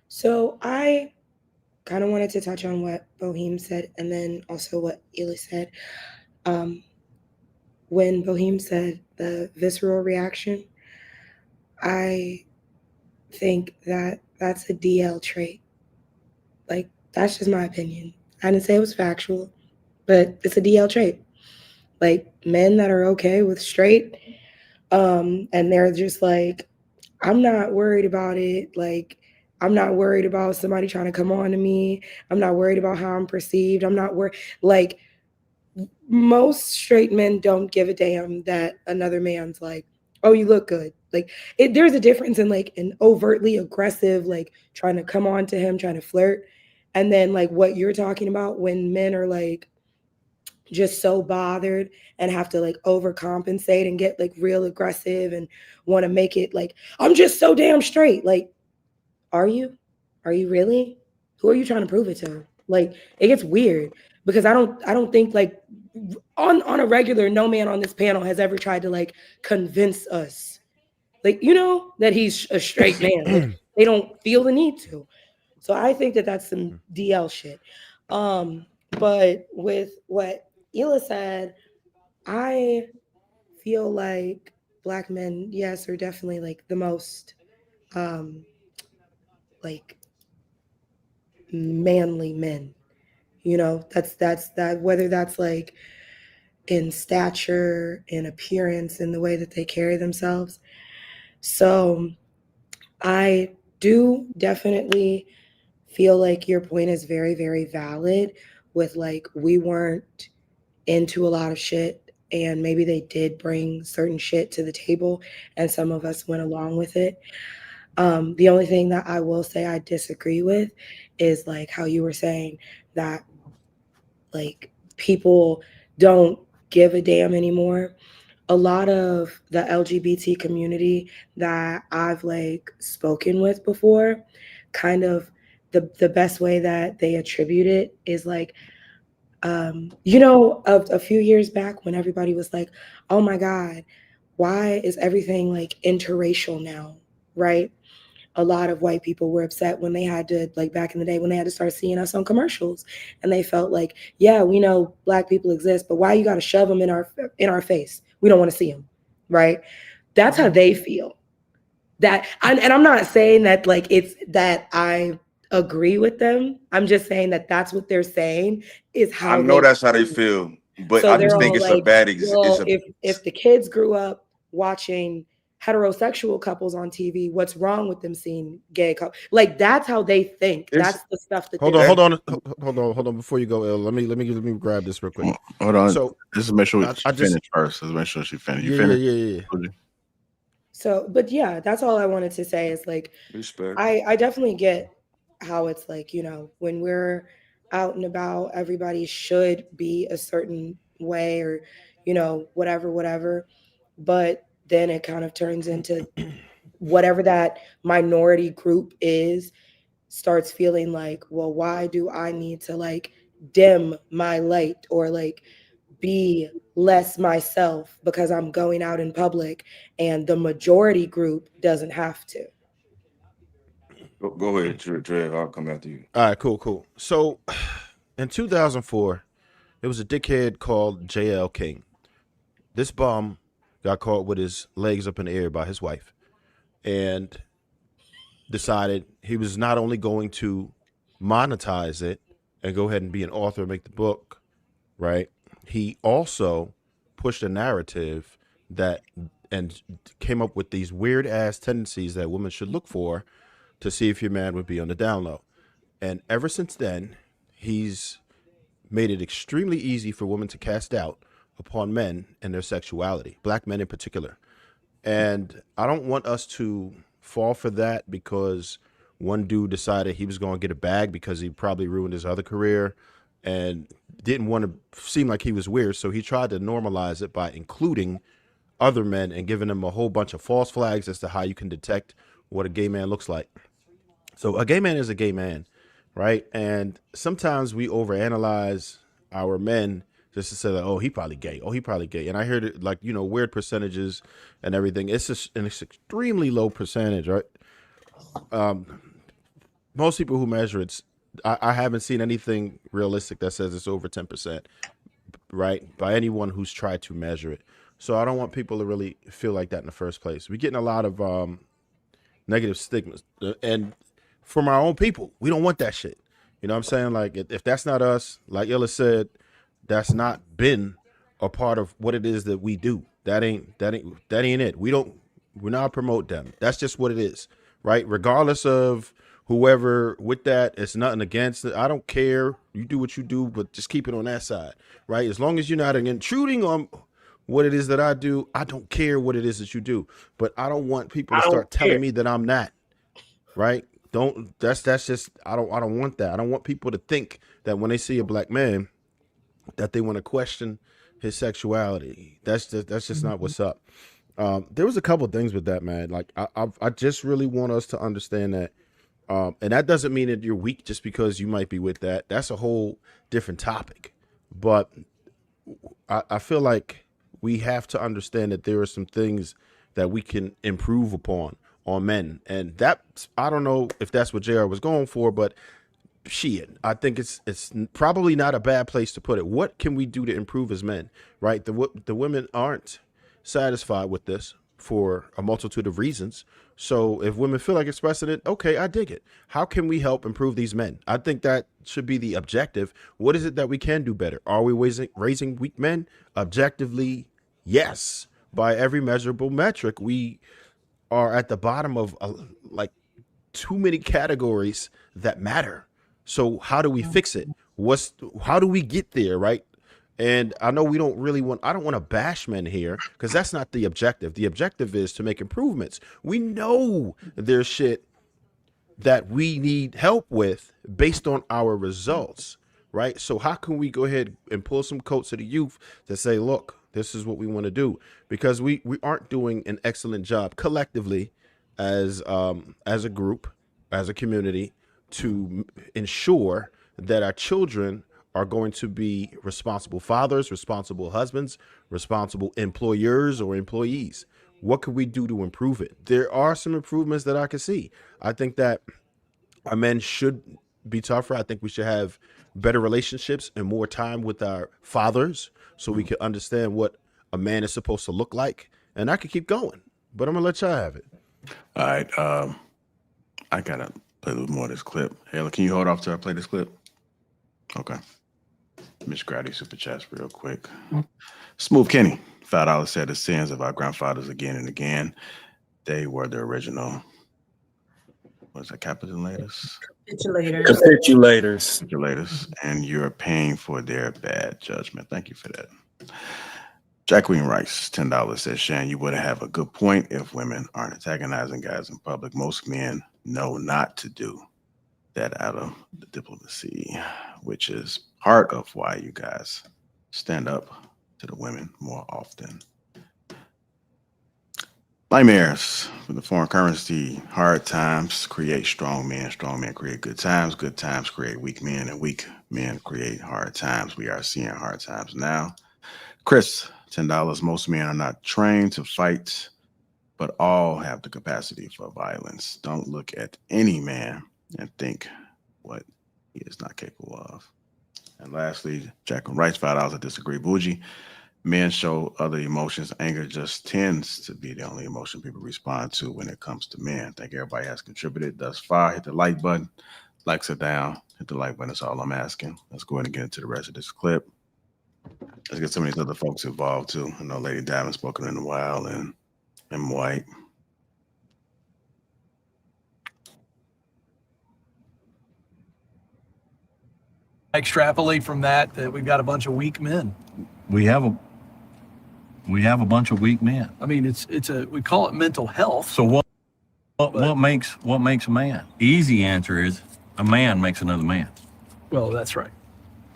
So I kind of wanted to touch on what Boheem said and then also what Ela said. When Boheem said the visceral reaction, I think that that's a DL trait. Like, that's just my opinion. I didn't say it was factual, but it's a DL trait. Like, men that are okay with straight, and they're just like, I'm not worried about it. Like, I'm not worried about somebody trying to come on to me. I'm not worried about how I'm perceived. I'm not worried. Like, most straight men don't give a damn that another man's like, oh, you look good. Like, there's a difference in like an overtly aggressive, like trying to come on to him, trying to flirt. And then like what you're talking about when men are like just so bothered and have to like overcompensate and get like real aggressive and want to make it like, I'm just so damn straight. Like, are you? Are you really? Who are you trying to prove it to? Like, it gets weird because I don't think like on a regular, no man on this panel has ever tried to like convince us, like, you know, that he's a straight man. Like, they don't feel the need to. So I think that that's some DL shit. But with what Ela said, I feel like Black men, yes, are definitely like the most like manly men. You know, that's that, whether that's like in stature, in appearance, in the way that they carry themselves. So I do definitely feel like your point is very, very valid with like, we weren't into a lot of shit and maybe they did bring certain shit to the table and some of us went along with it. The only thing that I will say I disagree with is like how you were saying that like people don't give a damn anymore. A lot of the LGBT community that I've like spoken with before, kind of the best way that they attribute it is like, you know, a few years back when everybody was like, oh my God, why is everything like interracial now? Right? A lot of white people were upset when they had to, like back in the day, when they had to start seeing us on commercials, and they felt like, yeah, we know Black people exist, but why you got to shove them in our face? We don't want to see them, right? That's how they feel. And I'm not saying that like it's that I agree with them. I'm just saying that that's what they're saying is I how know they that's how they feel. feel, but So I they're just think all it's a like, bad it's well, a if the kids grew up watching heterosexual couples on TV, what's wrong with them seeing gay couples? Like, that's how they think. it's That's the stuff that Hold they're on, hold saying. on, hold on. Before you go, let me grab this real quick. Hold on. So Just make sure I she just finish first. Let's make sure she finished. You yeah, finished? yeah. Bougie? So, but yeah, that's all I wanted to say is like, respect. I definitely get how it's like, you know, when we're out and about, everybody should be a certain way or, you know, whatever. But then it kind of turns into whatever that minority group is, starts feeling like, well, why do I need to like dim my light or like be less myself because I'm going out in public and the majority group doesn't have to? Go ahead, Trev. I'll come after you. All right, cool. So in 2004, there was a dickhead called J.L. King. This bum got caught with his legs up in the air by his wife and decided he was not only going to monetize it and go ahead and be an author and make the book, right? He also pushed a narrative that and came up with these weird ass tendencies that women should look for to see if your man would be on the down low. And ever since then, he's made it extremely easy for women to cast doubt upon men and their sexuality, Black men in particular. And I don't want us to fall for that because one dude decided he was going to get a bag because he probably ruined his other career and didn't want to seem like he was weird. So he tried to normalize it by including other men and giving them a whole bunch of false flags as to how you can detect what a gay man looks like. So a gay man is a gay man, right? And sometimes we overanalyze our men just to say that, oh, he probably gay. Oh, he probably gay. And I heard it like, weird percentages and everything. It's an extremely low percentage, right? Most people who measure it, I haven't seen anything realistic that says it's over 10%, right? By anyone who's tried to measure it. So I don't want people to really feel like that in the first place. We're getting a lot of negative stigmas, and from our own people, we don't want that shit. You know what I'm saying? Like, if that's not us, like Illa said, that's not been a part of what it is that we do. That ain't it. We're not promote them. That's just what it is, right? Regardless of whoever with that, it's nothing against it. I don't care. You do what you do, but just keep it on that side, right? As long as you're not intruding on what it is that I do, I don't care what it is that you do. But I don't want people to start telling me that I'm not, right? That's just I don't want that. I don't want people to think that when they see a black man that they want to question his sexuality. That's just not what's up. There was a couple of things with that, man. Like I just really want us to understand that, and that doesn't mean that you're weak just because you might be with that. That's a whole different topic. But I feel like we have to understand that there are some things that we can improve upon on men, and that I don't know if that's what JR was going for, but shit, I think it's probably not a bad place to put it. What can we do to improve as men, right? The women aren't satisfied with this for a multitude of reasons. So if women feel like expressing it, okay, I dig it. How can we help improve these men? I think that should be the objective. What is it that we can do better? Are we raising weak men? Objectively, yes. By every measurable metric, we are at the bottom of like too many categories that matter. So how do we fix it? How do we get there, right? And I know I don't want to bash men here because that's not the objective. The objective is to make improvements. We know there's shit that we need help with based on our results, right? So how can we go ahead and pull some coats of the youth to say, look, this is what we want to do? Because we aren't doing an excellent job collectively as a group, as a community, to ensure that our children are going to be responsible fathers, responsible husbands, responsible employers or employees. What can we do to improve it? There are some improvements that I can see. I think that our men should be tougher. I think we should have better relationships and more time with our fathers so we can understand what a man is supposed to look like. And I could keep going, but I'm gonna let y'all have it. All right. I gotta play a little more of this clip. Helen, can you hold off till I play this clip? Okay. Miss Grady super chats real quick. Smooth Kenny, $5 said the sins of our grandfathers again and again. They were the original. What's that? Capitulators. Capitulators, and you're paying for their bad judgment. Thank you for that. Jacqueline Rice, $10 says, Shan, you would have a good point if women aren't antagonizing guys in public. Most men know not to do that out of the diplomacy, which is part of why you guys stand up to the women more often. Nightmares for the foreign currency. Hard times create strong men. Strong men create good times. Good times create weak men, and weak men create hard times. We are seeing hard times now. Chris, $10. Most men are not trained to fight, but all have the capacity for violence. Don't look at any man and think what he is not capable of. And lastly, Jacqueline writes, $5. I disagree. Bougie. Men show other emotions. Anger just tends to be the only emotion people respond to when it comes to men. I think everybody has contributed thus far. Hit the like button. Likes are down. Hit the like button. That's all I'm asking. Let's go ahead and get into the rest of this clip. Let's get some of these other folks involved too. I know Lady Diamond spoken in a while, and M. White. Extrapolate from that we've got a bunch of weak men. We have a bunch of weak men. I mean, we call it mental health. So what makes a man? Easy answer is a man makes another man. Well, that's right.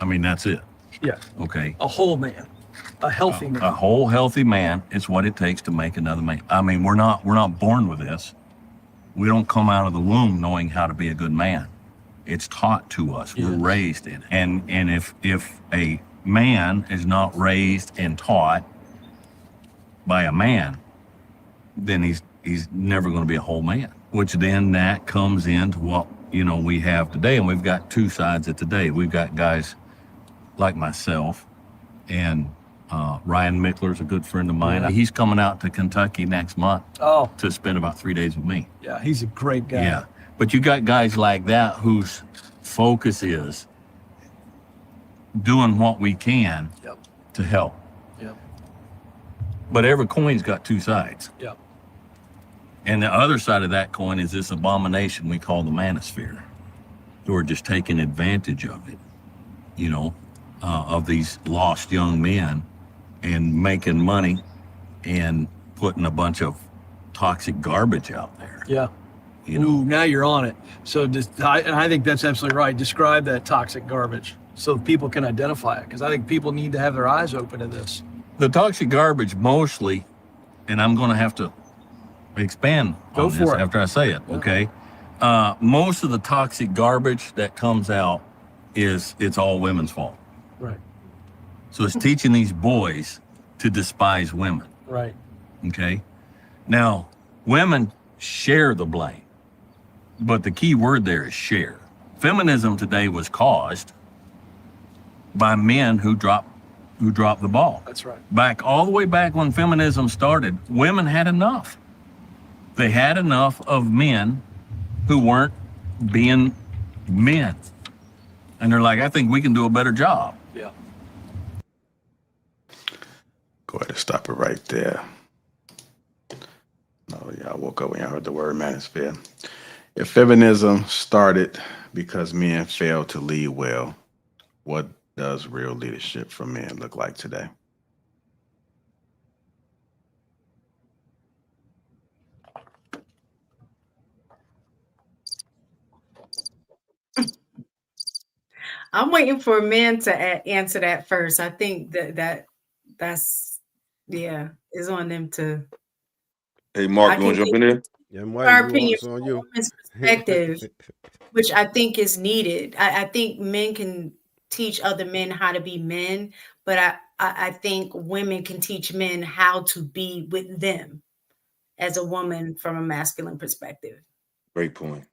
I mean, that's it. Yeah. Okay. A whole man, a healthy man. A whole healthy man is what it takes to make another man. I mean, we're not born with this. We don't come out of the womb knowing how to be a good man. It's taught to us. Yes. We're raised in it. And if a man is not raised and taught by a man, then he's never going to be a whole man, which then that comes into what, you know, we have today. And we've got two sides of today. We've got guys like myself, and Ryan Mickler's a good friend of mine. Yeah. He's coming out to Kentucky next month to spend about 3 days with me. Yeah, he's a great guy. Yeah. But you got guys like that whose focus is doing what we can to help. Yep. But every coin's got two sides. Yep. And the other side of that coin is this abomination we call the manosphere, who are just taking advantage of it, you know, of these lost young men and making money and putting a bunch of toxic garbage out there. Yeah. You know? Ooh, now you're on it. So I think that's absolutely right. Describe that toxic garbage so people can identify it, because I think people need to have their eyes open to this. The toxic garbage mostly, and I'm going to have to expand on this after I say it, okay? Most of the toxic garbage that comes out it's all women's fault. Right. So it's teaching these boys to despise women. Right. Okay. Now, women share the blame, but the key word there is share. Feminism today was caused by men who dropped the ball. That's right. All the way back when feminism started, women had enough. They had enough of men who weren't being men. And they're like, I think we can do a better job. Yeah. Go ahead and stop it right there. Oh, yeah, I woke up when I heard the word manosphere. If feminism started because men failed to lead well, what does real leadership for men look like today? I'm waiting for a man to answer that first. I think that's is on them to. Hey, Mark, you want to jump in there? Yeah, Our opinion it's on from a you. woman's perspective, which I think is needed. I think men can teach other men how to be men, but I think women can teach men how to be with them as a woman from a masculine perspective. Great point.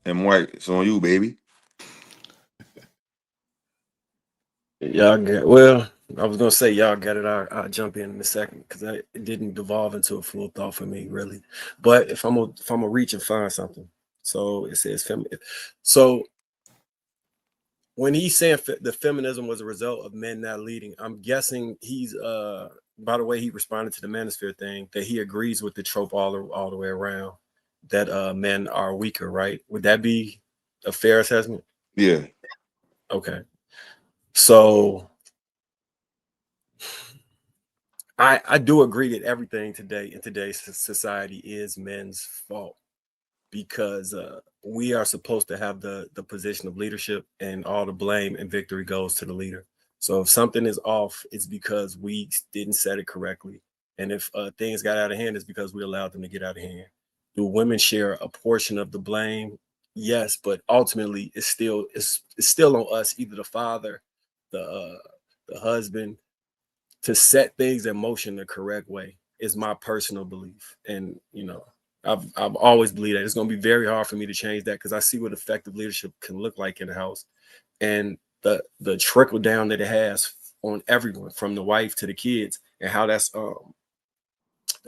And White, it's on you, baby. Y'all get well. I was gonna say y'all got it. I'll jump in a second because it didn't devolve into a full thought for me really. But if I'm gonna reach and find something, so it says So when he's saying the feminism was a result of men not leading, I'm guessing he's by the way he responded to the manosphere thing, that he agrees with the trope all the way around, that men are weaker, right? Would that be a fair assessment? Yeah. Okay. So I do agree that everything today in today's society is men's fault, because we are supposed to have the position of leadership, and all the blame and victory goes to the leader. So if something is off, it's because we didn't set it correctly. And if things got out of hand, it's because we allowed them to get out of hand. Do women share a portion of the blame? Yes, but ultimately it's still on us, either the father, the husband, to set things in motion the correct way, is my personal belief. And I've always believed that it's going to be very hard for me to change that, because I see what effective leadership can look like in the house, and the trickle down that it has on everyone, from the wife to the kids, and how that's the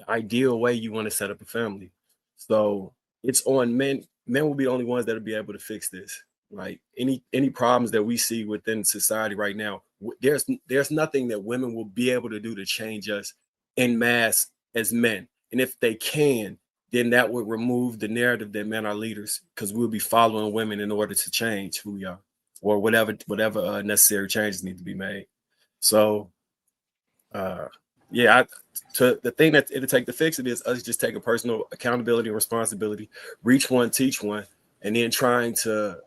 ideal way you want to set up a family. So it's on men. Men will be the only ones that will be able to fix this. Like any problems that we see within society right now, there's nothing that women will be able to do to change us en masse as men. And if they can, then that would remove the narrative that men are leaders, because we'll be following women in order to change who we are, or whatever necessary changes need to be made. So the thing that it'll take to fix it is us just taking personal accountability and responsibility, reach one, teach one, and then trying to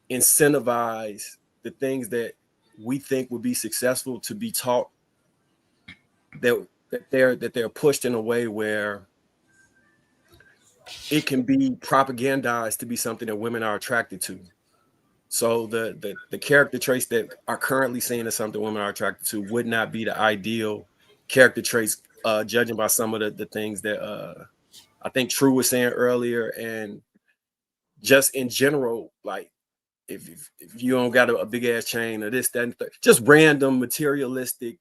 incentivize the things that we think would be successful to be taught, that they're pushed in a way where it can be propagandized to be something that women are attracted to. So the character traits that are currently seen as something women are attracted to would not be the ideal character traits, judging by some of the things that I think True was saying earlier, and just in general, like if you don't got a big ass chain or this, that, and just random materialistic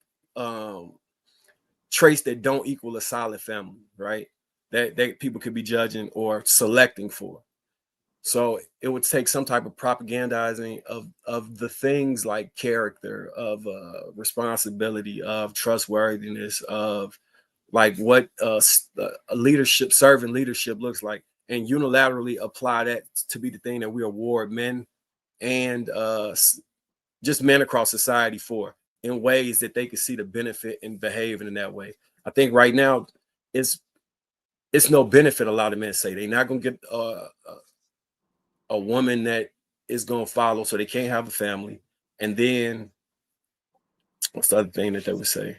traits that don't equal a solid family, right? That people could be judging or selecting for. So it would take some type of propagandizing of the things like character, of responsibility, of trustworthiness, of like what a leadership, servant leadership looks like, and unilaterally apply that to be the thing that we award men and just men across society for, in ways that they could see the benefit in behaving in that way. I think right now it's no benefit. A lot of men say they're not gonna get a woman that is gonna follow, so they can't have a family. And then what's the other thing that they would say?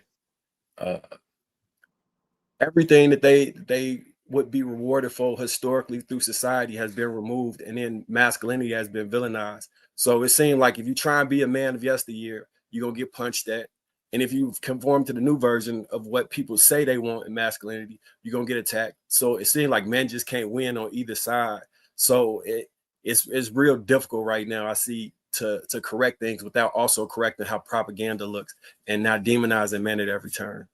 Everything that they would be rewarded for historically through society has been removed, and then masculinity has been villainized. So it seemed like if you try and be a man of yesteryear, you're gonna get punched at. And if you conform to the new version of what people say they want in masculinity, you're gonna get attacked. So it seems like men just can't win on either side. So it's real difficult right now, I see, to correct things without also correcting how propaganda looks and not demonizing men at every turn.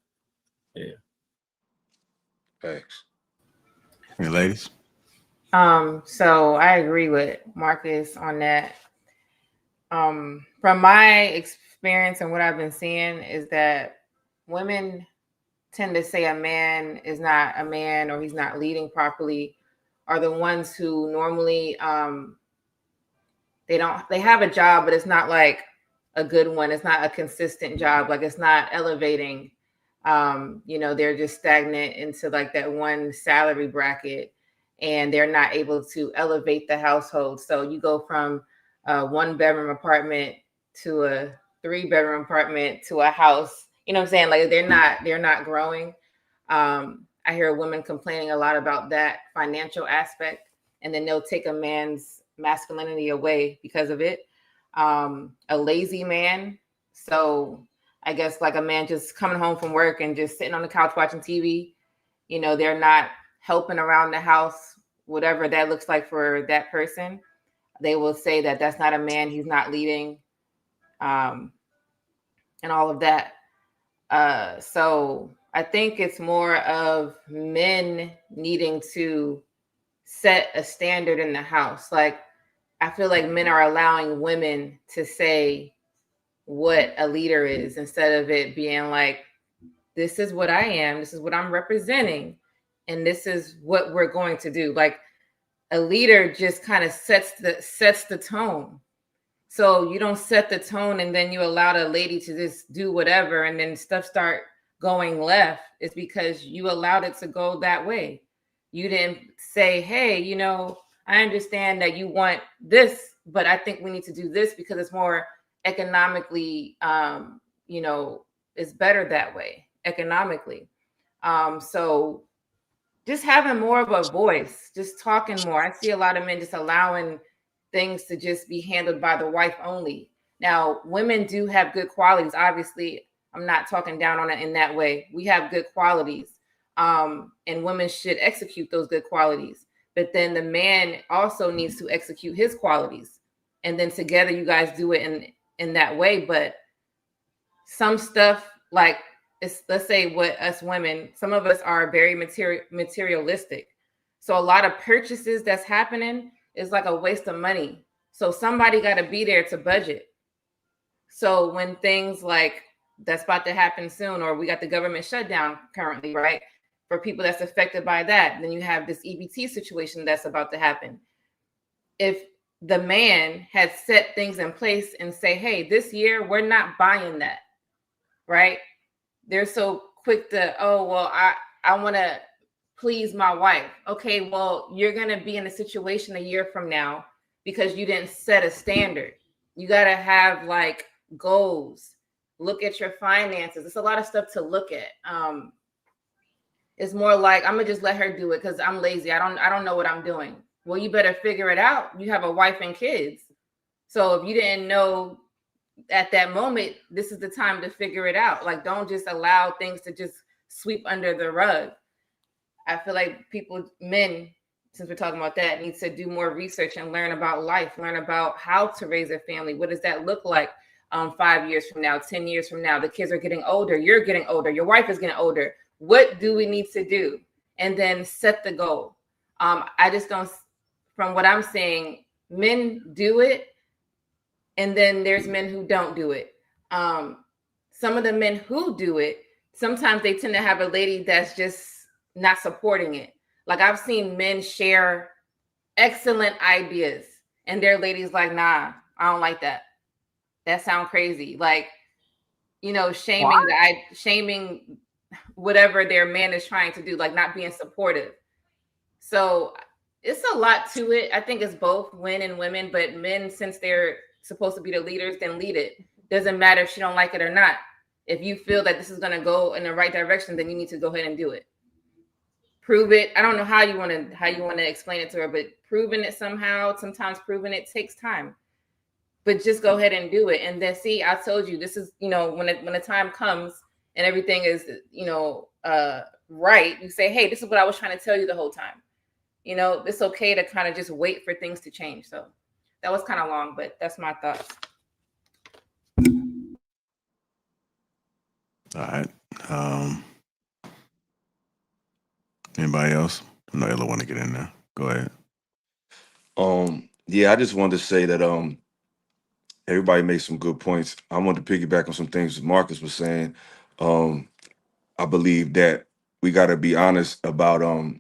Yeah. Thanks. Hey, ladies. So I agree with Marcus on that. From my experience and what I've been seeing is that women tend to say a man is not a man or he's not leading properly, are the ones who normally they have a job, but it's not like a good one. It's not a consistent job. Like it's not elevating. They're just stagnant into like that one salary bracket, and they're not able to elevate the household. So you go from a 1-bedroom apartment to a 3-bedroom apartment to a house. You know what I'm saying? Like they're not growing. I hear women complaining a lot about that financial aspect, and then they'll take a man's masculinity away because of it. A lazy man. So I guess like a man just coming home from work and just sitting on the couch watching TV, they're not helping around the house, whatever that looks like for that person. They will say that that's not a man, he's not leading, and all of that. So I think it's more of men needing to set a standard in the house. Like, I feel like men are allowing women to say what a leader is instead of it being like, this is what I am, this is what I'm representing, and this is what we're going to do. Like a leader just kind of sets the tone. So you don't set the tone and then you allow the lady to just do whatever and then stuff start going left. It's because you allowed it to go that way. You didn't say, hey, I understand that you want this, but I think we need to do this because it's more economically, it's better that way economically. So just having more of a voice, just talking more. I see a lot of men just allowing things to just be handled by the wife only. Now, women do have good qualities. Obviously, I'm not talking down on it in that way. We have good qualities, and women should execute those good qualities. But then the man also needs to execute his qualities, and then together you guys do it in that way. But some stuff, like let's say what us women, some of us are very materialistic. So a lot of purchases that's happening is like a waste of money. So somebody got to be there to budget. So when things like that's about to happen soon, or we got the government shutdown currently, right? For people that's affected by that, then you have this EBT situation that's about to happen. If the man had set things in place and say, hey, this year we're not buying that, right? They're so quick to, oh, well, I want to please my wife. Okay, well, you're going to be in a situation a year from now because you didn't set a standard. You got to have like goals. Look at your finances. It's a lot of stuff to look at. It's more like, I'm going to just let her do it because I'm lazy. I don't know what I'm doing. Well, you better figure it out. You have a wife and kids. So if you didn't know at that moment, this is the time to figure it out. Like, don't just allow things to just sweep under the rug. I feel like men, since we're talking about that, need to do more research and learn about life, learn about how to raise a family. What does that look like 5 years from now, 10 years from now? The kids are getting older. You're getting older. Your wife is getting older. What do we need to do? And then set the goal. I just don't, from what I'm saying, men do it. And then there's men who don't do it. Some of the men who do it, sometimes they tend to have a lady that's just not supporting it. Like, I've seen men share excellent ideas and their ladies like, nah, I don't like that. That sounds crazy. Like, shaming whatever their man is trying to do, like not being supportive. So it's a lot to it. I think it's both men and women, but men, since they're supposed to be the leaders, then lead it. Doesn't matter if you don't like it or not. If you feel that this is going to go in the right direction, then you need to go ahead and do it. Prove it. I don't know how you want to explain it to her, but proving it somehow, sometimes proving it takes time. But just go ahead and do it. And then see, I told you, this is, when the time comes and everything is, right, you say, hey, this is what I was trying to tell you the whole time. It's okay to kind of just wait for things to change. So that was kind of long, but that's my thoughts. All right. Anybody else? I know Ella want to get in there. Go ahead. Yeah, I just wanted to say that everybody made some good points. I wanted to piggyback on some things that Marcus was saying. I believe that we got to be honest about our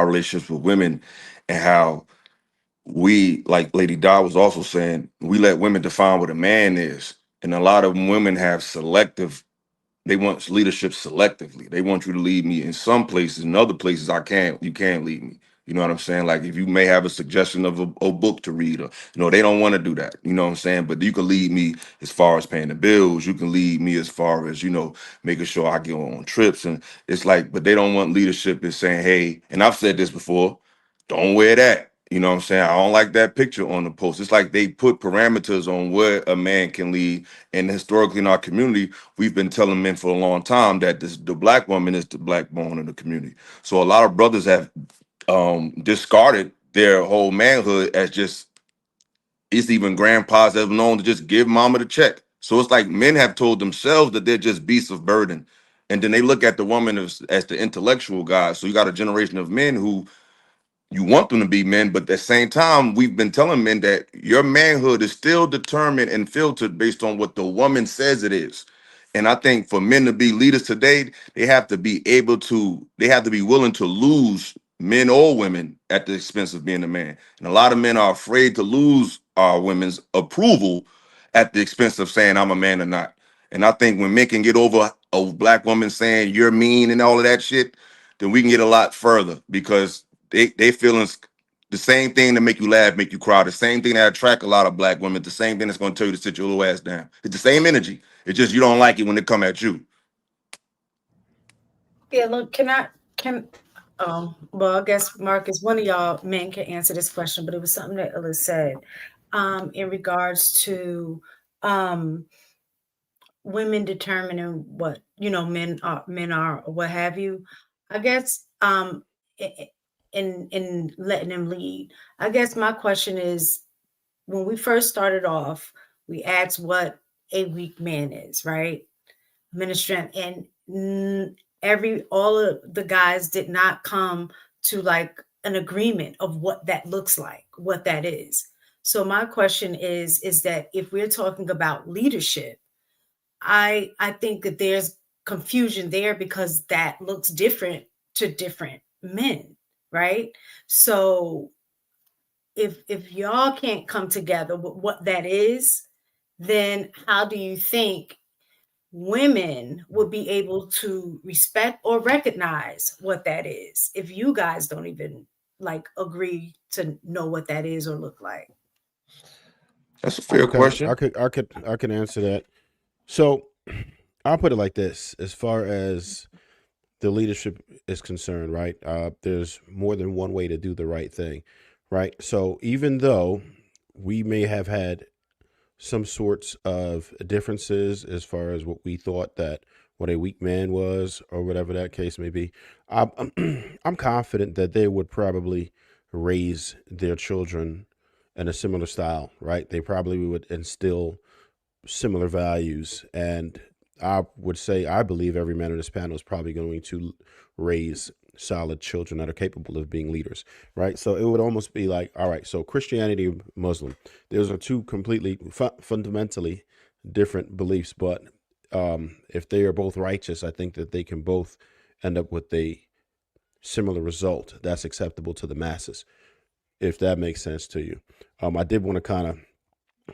relationships with women and how we, like Lady Di was also saying, we let women define what a man is. And a lot of women have they want leadership selectively. They want you to lead me in some places, in other places you can't lead me. You know what I'm saying? Like, if you may have a suggestion of a book to read, or they don't want to do that. You know what I'm saying? But you can lead me as far as paying the bills. You can lead me as far as, making sure I get on trips. And it's like, but they don't want leadership in saying, hey, and I've said this before, don't wear that. You know what I'm saying? I don't like that picture on the post. It's like they put parameters on where a man can lead. And historically in our community, we've been telling men for a long time that the black woman is the black bone of the community. So a lot of brothers have discarded their whole manhood as just, it's even grandpas that have known to just give mama the check. So it's like men have told themselves that they're just beasts of burden. And then they look at the woman as the intellectual guy. So you got a generation of men who, you want them to be men, but at the same time, we've been telling men that your manhood is still determined and filtered based on what the woman says it is. And I think for men to be leaders today, they have to be willing to lose men or women at the expense of being a man. And a lot of men are afraid to lose our women's approval at the expense of saying I'm a man or not. And I think when men can get over a black woman saying you're mean and all of that shit, then we can get a lot further, because they feeling the same thing that make you laugh, make you cry, the same thing that attract a lot of black women, the same thing that's going to tell you to sit your little ass down. It's the same energy. It's just you don't like it when they come at you. Yeah, look, well, I guess Marcus, one of y'all men can answer this question, but it was something that Ella said in regards to women determining what men are or what have you. I guess in letting them lead. I guess my question is, when we first started off, we asked what a weak man is, right? Men of strength, and all of the guys did not come to like an agreement of what that looks like, what that is. So my question is that if we're talking about leadership, I think that there's confusion there, because that looks different to different men, right? So if y'all can't come together with what that is, then how do you think women would be able to respect or recognize what that is if you guys don't even like agree to know what that is or look like? That's a fair question. I could answer that. So I'll put it like this: as far as the leadership is concerned, right? There's more than one way to do the right thing, right? So even though we may have had some sorts of differences as far as what we thought that what a weak man was, or whatever that case may be. I'm confident that they would probably raise their children in a similar style, right? They probably would instill similar values. And I would say, I believe every man on this panel is probably going to raise solid children that are capable of being leaders, right? So it would almost be like, all right, so Christianity, Muslim, those are two completely fundamentally different beliefs, but if they are both righteous, I think that they can both end up with a similar result that's acceptable to the masses, if that makes sense to you. I did want to kind of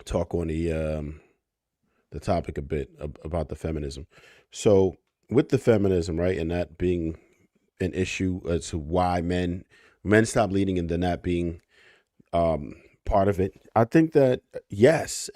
talk on the topic a bit about the feminism. So with the feminism, right, and that being an issue as to why men stop leading, and then that being part of it, I think that yes,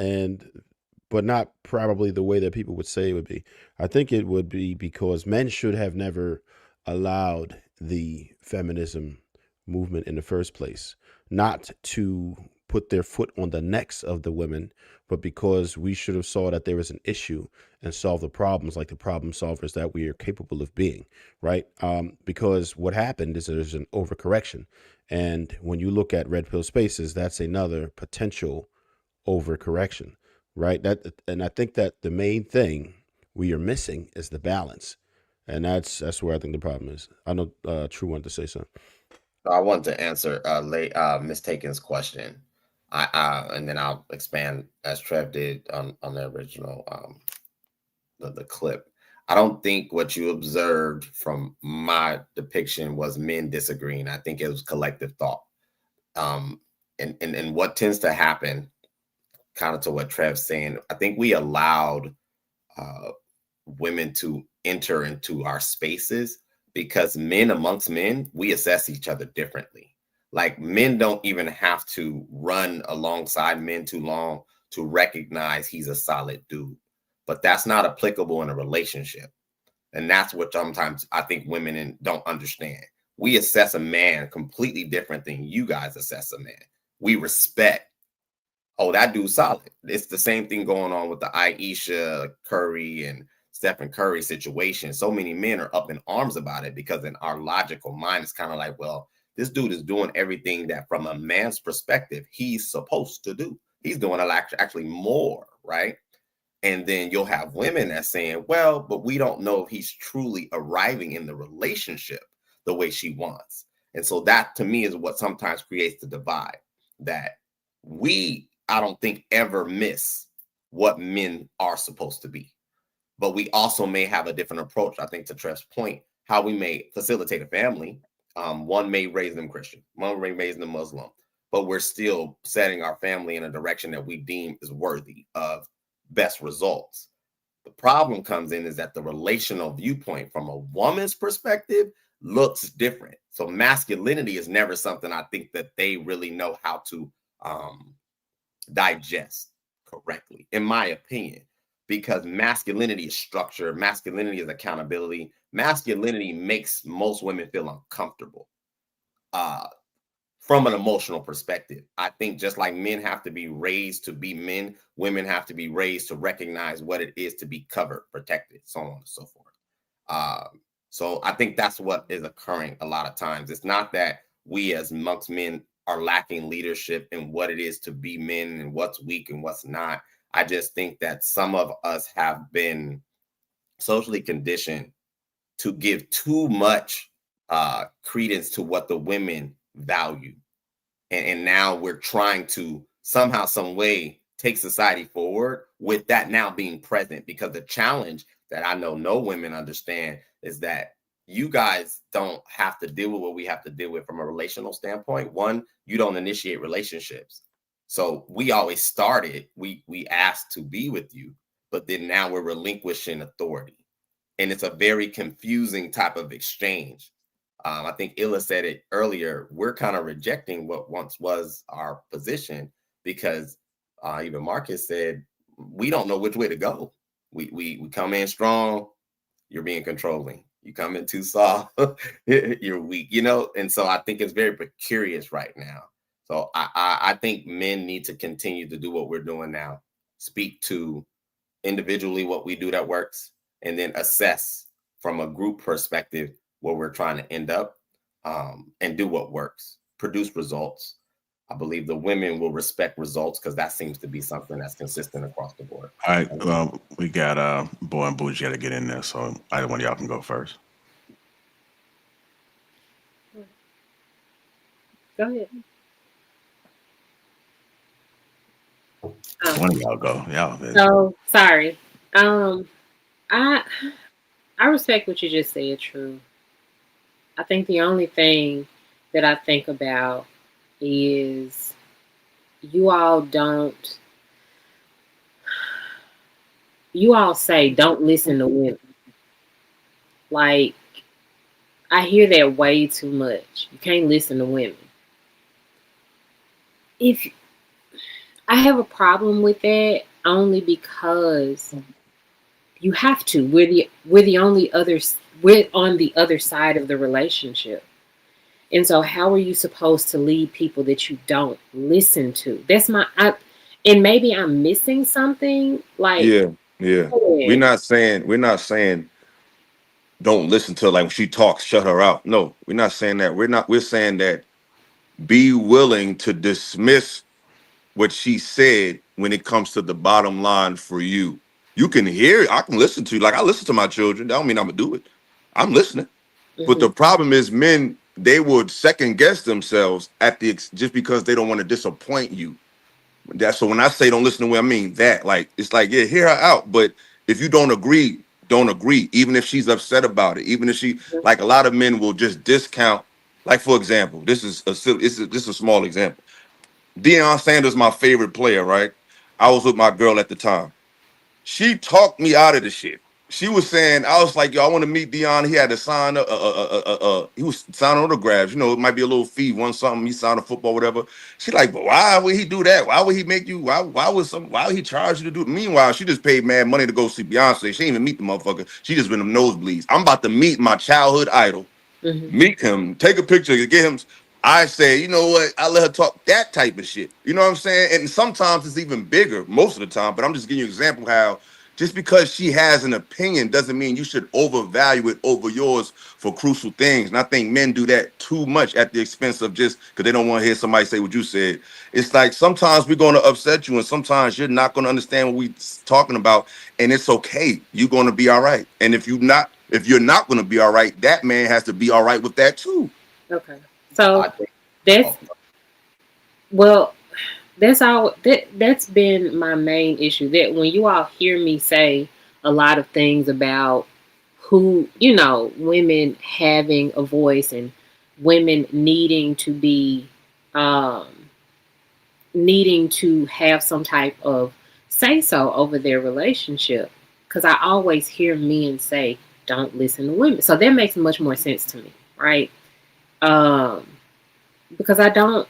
but not probably the way that people would say it would be. I think it would be because men should have never allowed the feminism movement in the first place, not to put their foot on the necks of the women, but because we should have saw that there was an issue and solve the problems like the problem solvers that we are capable of being, right? Because what happened is there's an overcorrection. And when you look at red pill spaces, that's another potential overcorrection, right? And I think that the main thing we are missing is the balance. And that's where I think the problem is. I know True wanted to say something. I wanted to answer Miss Taken's question. And then I'll expand as Trev did on the original the clip. I don't think what you observed from my depiction was men disagreeing. I think it was collective thought. And what tends to happen, kind of to what Trev's saying, I think we allowed women to enter into our spaces because men amongst men, we assess each other differently. Like men don't even have to run alongside men too long to recognize he's a solid dude, but that's not applicable in a relationship. And that's what sometimes I think women don't understand. We assess a man completely different than you guys assess a man. We respect, oh, that dude's solid. It's the same thing going on with the Aisha Curry and Stephen Curry situation. So many men are up in arms about it because in our logical mind, it's kind of like, well, this dude is doing everything that from a man's perspective, he's supposed to do. He's doing actually more, right? And then you'll have women that's saying, well, but we don't know if he's truly arriving in the relationship the way she wants. And so that to me is what sometimes creates the divide, that I don't think ever miss what men are supposed to be. But we also may have a different approach, I think, to Trev's point, how we may facilitate a family. One may raise them Christian, one may raise them Muslim, but we're still setting our family in a direction that we deem is worthy of best results. The problem comes in is that the relational viewpoint from a woman's perspective looks different. So masculinity is never something I think that they really know how to digest correctly, in my opinion, because masculinity is structure, masculinity is accountability. Masculinity makes most women feel uncomfortable from an emotional perspective. I think just like men have to be raised to be men, women have to be raised to recognize what it is to be covered, protected, so on and so forth. So I think that's what is occurring a lot of times. It's not that we as amongst men are lacking leadership in what it is to be men and what's weak and what's not. I just think that some of us have been socially conditioned to give too much credence to what the women value. And now we're trying to somehow, some way take society forward with that now being present, because the challenge that I know no women understand is that you guys don't have to deal with what we have to deal with from a relational standpoint. One, you don't initiate relationships. So we always started, we asked to be with you, but then now we're relinquishing authority. And it's a very confusing type of exchange. I think Illa said it earlier. We're kind of rejecting what once was our position because even Marcus said, we don't know which way to go. We come in strong, you're being controlling. You come in too soft, you're weak, you know? And so I think it's very precarious right now. So I think men need to continue to do what we're doing now. Speak to individually what we do that works, and then assess from a group perspective where we're trying to end up, and do what works, produce results. I believe the women will respect results because that seems to be something that's consistent across the board. All right, we got Boy and Bougie got to get in there, so either one of y'all can go first. Go ahead. One of y'all go. Y'all. So sorry. I respect what you just said, True. I think the only thing that I think about is you all say don't listen to women. Like, I hear that way too much. You can't listen to women. If I have a problem with that only because you have to. We're on the other side of the relationship. And so how are you supposed to lead people that you don't listen to? And maybe I'm missing something. Like, Yeah. We're not saying don't listen to her, like when she talks, shut her out. No, we're not saying that. We're saying that be willing to dismiss what she said when it comes to the bottom line for you. You can hear it. I can listen to you. Like I listen to my children. That don't mean I'm gonna do it. I'm listening. But the problem is men, they would second guess themselves just because they don't want to disappoint you. So when I say don't listen to what I mean that, like, it's like, yeah, hear her out. But if you don't agree, don't agree. Even if she's upset about it, even if like a lot of men will just discount. Like, for example, this is a small example. Deion Sanders, my favorite player, right? I was with my girl at the time. She talked me out of the shit. She was saying, I was like, yo, I want to meet Deion. He had to sign he was signing autographs. You know, it might be a little fee, something. He signed a football, whatever. She like, but why would he do that? Why would he make you? Why would he charge you to do it? Meanwhile, she just paid mad money to go see Beyonce. She didn't even meet the motherfucker. She just been in nosebleeds. I'm about to meet my childhood idol. Meet him, take a picture, get him. I say, you know what? I let her talk that type of shit. You know what I'm saying? And sometimes it's even bigger, most of the time. But I'm just giving you an example how just because she has an opinion doesn't mean you should overvalue it over yours for crucial things. And I think men do that too much at the expense of just because they don't want to hear somebody say what you said. It's like sometimes we're going to upset you, and sometimes you're not going to understand what we're talking about, and it's okay. You're going to be all right. And if you're not going to be all right, that man has to be all right with that too. Okay. So that's all. That's been my main issue. That when you all hear me say a lot of things about who, women having a voice and women needing to be, needing to have some type of say so over their relationship, because I always hear men say, "Don't listen to women." So that makes much more sense to me, right? Because I don't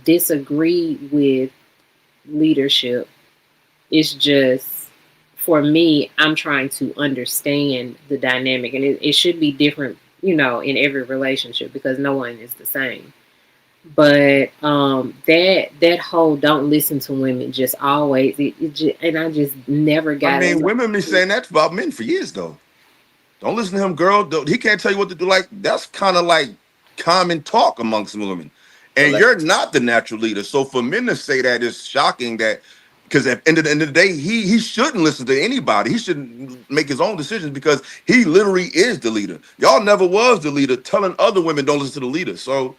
disagree with leadership. It's just, for me, I'm trying to understand the dynamic, and it should be different, in every relationship because no one is the same. But that whole don't listen to women just always, and I just never got it. Women been saying that about men for years though. Don't listen to him, girl. He can't tell you what to do. Like, that's kind of like common talk amongst women. And you're not the natural leader. So for men to say that is shocking, that because at the end of the day, he shouldn't listen to anybody. He shouldn't make his own decisions because he literally is the leader. Y'all never was the leader telling other women don't listen to the leader. So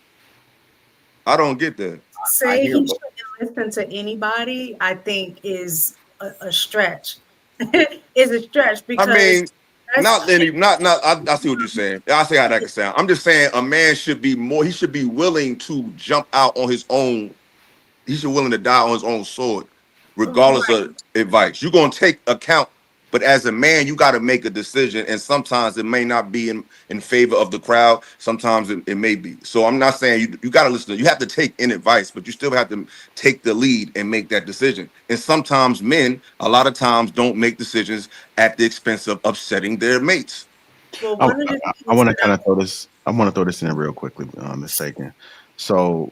I don't get that. Say he shouldn't listen to anybody, I think is a stretch. Is a stretch because I see what you're saying. I see how that can sound. I'm just saying a man should be he should be willing to jump out on his own. He should be willing to die on his own sword, regardless of advice. You're going to take account, but as a man, you got to make a decision. And sometimes it may not be in favor of the crowd. Sometimes it may be. So I'm not saying you got to listen. You have to take in advice, but you still have to take the lead and make that decision. And sometimes men, a lot of times, don't make decisions at the expense of upsetting their mates. Well, I want to kind of throw this. I want to throw this in real quickly, Ms. Sagan. So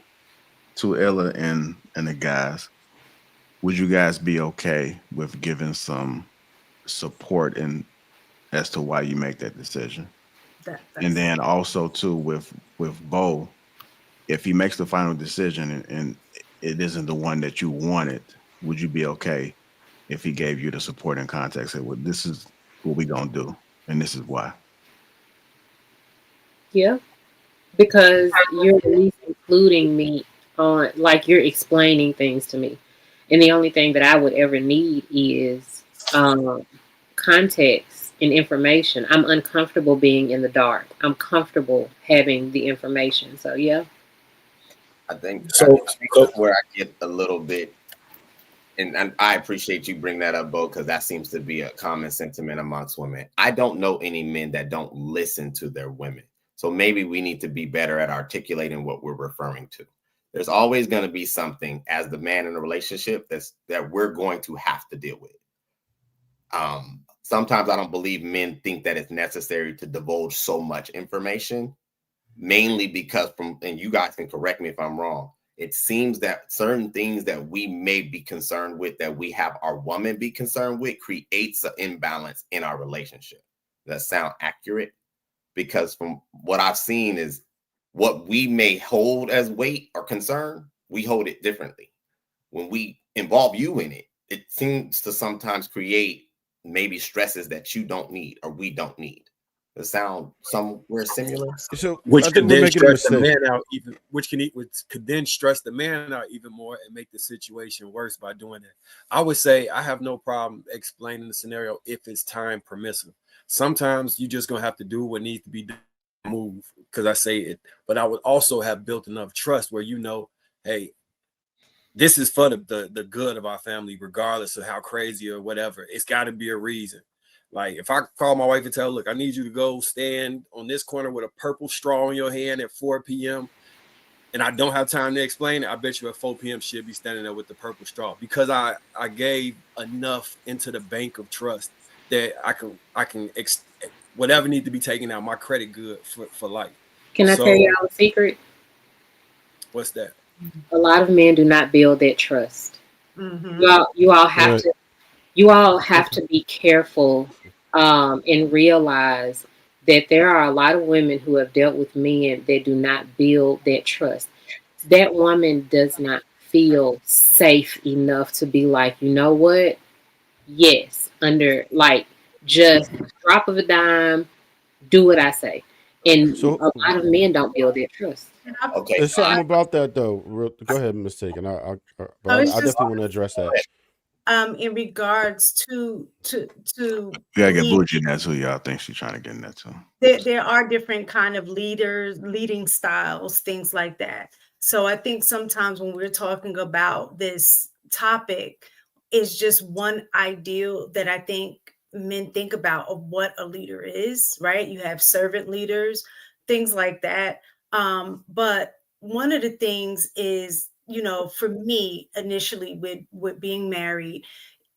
to Ella and the guys, would you guys be okay with giving some support and as to why you make that decision? And That's then also too with Bo, if he makes the final decision and it isn't the one that you wanted, would you be okay if he gave you the support and context? Say, well, this is what we gonna do, and this is why. Yeah, because you're at least including me on, like, you're explaining things to me. And the only thing that I would ever need is context and information. I'm uncomfortable being in the dark. I'm comfortable having the information. So yeah. I think So, that's where I get a little bit, and I appreciate you bring that up, Bo, because that seems to be a common sentiment amongst women. I don't know any men that don't listen to their women. So maybe we need to be better at articulating what we're referring to. There's always going to be something as the man in a relationship that we're going to have to deal with. Sometimes I don't believe men think that it's necessary to divulge so much information, mainly because and you guys can correct me if I'm wrong, it seems that certain things that we may be concerned with, that we have our woman be concerned with, creates an imbalance in our relationship. Does that sound accurate? Because from what I've seen is what we may hold as weight or concern, we hold it differently. When we involve you in it, it seems to sometimes create maybe stresses that you don't need or we don't need. Does it sound somewhere similar? So which I could think we're then making a stress the mistake. man out even, which could then stress the man out even more and make the situation worse by doing that. I would say I have no problem explaining the scenario if it's time permissive. Sometimes you just gonna have to do what needs to be done, move, because I say it. But I would also have built enough trust where hey, this is for the good of our family, regardless of how crazy or whatever. It's got to be a reason. Like if I call my wife and tell her, look, I need you to go stand on this corner with a purple straw in your hand at 4 p.m. and I don't have time to explain it, I bet you at 4 p.m. she'll be standing there with the purple straw because I gave enough into the bank of trust that I can whatever needs to be taken out, my credit good for life. Can I tell So y'all a secret? what's that? A lot of men do not build that trust. Mm-hmm. You all have Right. to be careful and realize that there are a lot of women who have dealt with men that do not build that trust. That woman does not feel safe enough to be like, you know what? Yes, under like just a drop of a dime, do what I say. And So a lot of men don't build that trust. Okay, there's so something about that though. Go ahead, Mistake, and I but was I just definitely want to address that. in regards to You gotta get lead. bougie in that too, y'all. Think she's trying to get in that too. There are different kind of leading styles, things like that. So I think sometimes when we're talking about this topic, it's just one ideal that I think men think about of what a leader is, right? You have servant leaders, things like that. But one of the things is, for me initially with being married,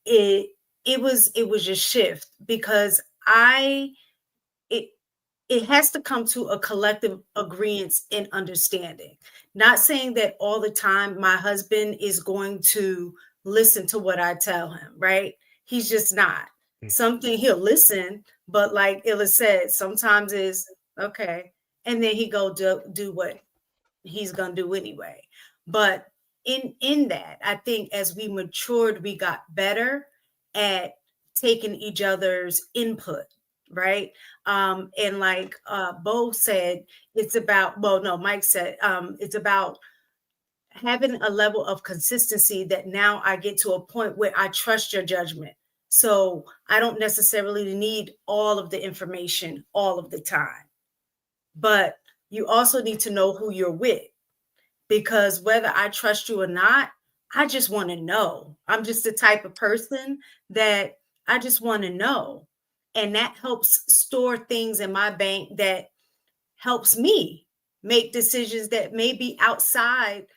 it it was a shift because it it has to come to a collective agreement and understanding. Not saying that all the time my husband is going to listen to what I tell him, right? He's just not. Something he'll listen, but like Illa said, sometimes is okay, and then he go do what he's gonna do anyway. But in that, I think as we matured, we got better at taking each other's input, right? And like Bo said, it's about, well, no, Mike said, it's about having a level of consistency that now I get to a point where I trust your judgment. So I don't necessarily need all of the information all of the time. But you also need to know who you're with, because whether I trust you or not, I just want to know. I'm just the type of person that I just want to know. And that helps store things in my bank that helps me make decisions that may be outside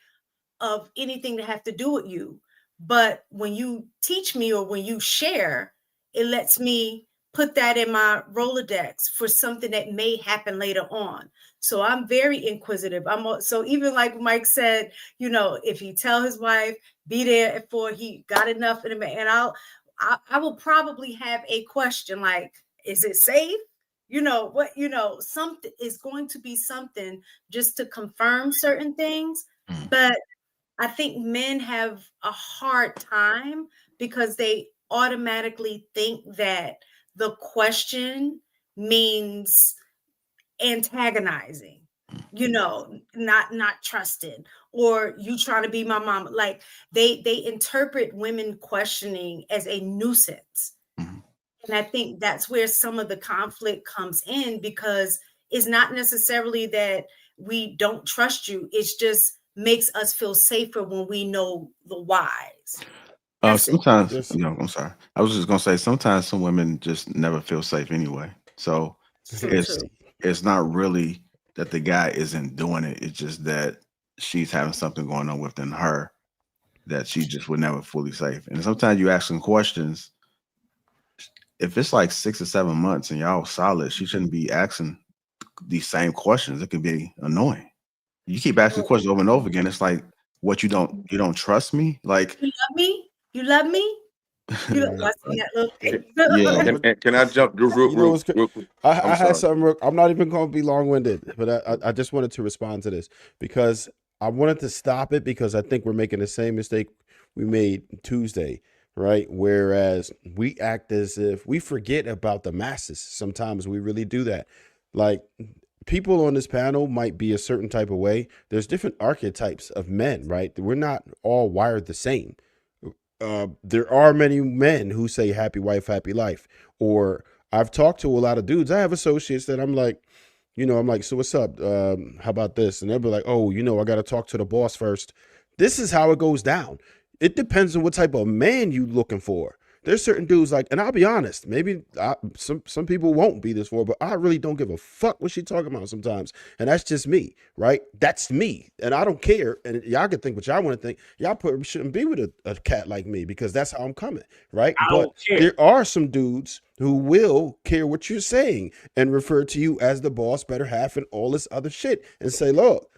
of anything that have to do with you. But when you teach me or when you share, it lets me put that in my Rolodex for something that may happen later on. So I'm very inquisitive. So even like Mike said, you know, if he tell his wife, be there before he got enough in him, and I will probably have a question like, is it safe? You know what? You know, something is going to be something just to confirm certain things. But I think men have a hard time because they automatically think that the question means antagonizing, you know, not trusted, or you trying to be my mom. Like they interpret women questioning as a nuisance. And I think that's where some of the conflict comes in, because it's not necessarily that we don't trust you. It's just makes us feel safer when we know the whys. That's it. Sometimes, Yes. you know, I'm sorry. I was just gonna say sometimes some women just never feel safe anyway. So True it's too. it's not really that the guy isn't doing it. It's just that she's having something going on within her that she just would never fully safe. And sometimes you ask some questions. If it's like 6 or 7 months and y'all solid, she shouldn't be asking these same questions. It can be annoying. You keep asking questions over and over again. It's like, what, you don't trust me? Like, You love me? You love me? You love Right. I seen that little thing. yeah. Can I jump You know what's real quick? I I'm had sorry. something. I'm not even going to be long winded, but I just wanted to respond to this because I wanted to stop it because I think we're making the same mistake we made Tuesday, right? Whereas we act as if we forget about the masses. Sometimes we really do that. Like people on this panel might be a certain type of way. There's different archetypes of men, right? We're not all wired the same. There are many men who say happy wife, happy life. Or I've talked to a lot of dudes. I have associates that I'm like, I'm like, so what's up? How about this? And they'll be like, oh, I got to talk to the boss first. This is how it goes down. It depends on what type of man you looking for. There's certain dudes like, and I'll be honest, maybe some people won't be this for, but I really don't give a fuck what she talking about sometimes. And that's just me, right? That's me. And I don't care. And y'all can think what y'all want to think. Y'all probably shouldn't be with a cat like me because that's how I'm coming, right? But there are some dudes who will care what you're saying and refer to you as the boss, better half, and all this other shit and say, look,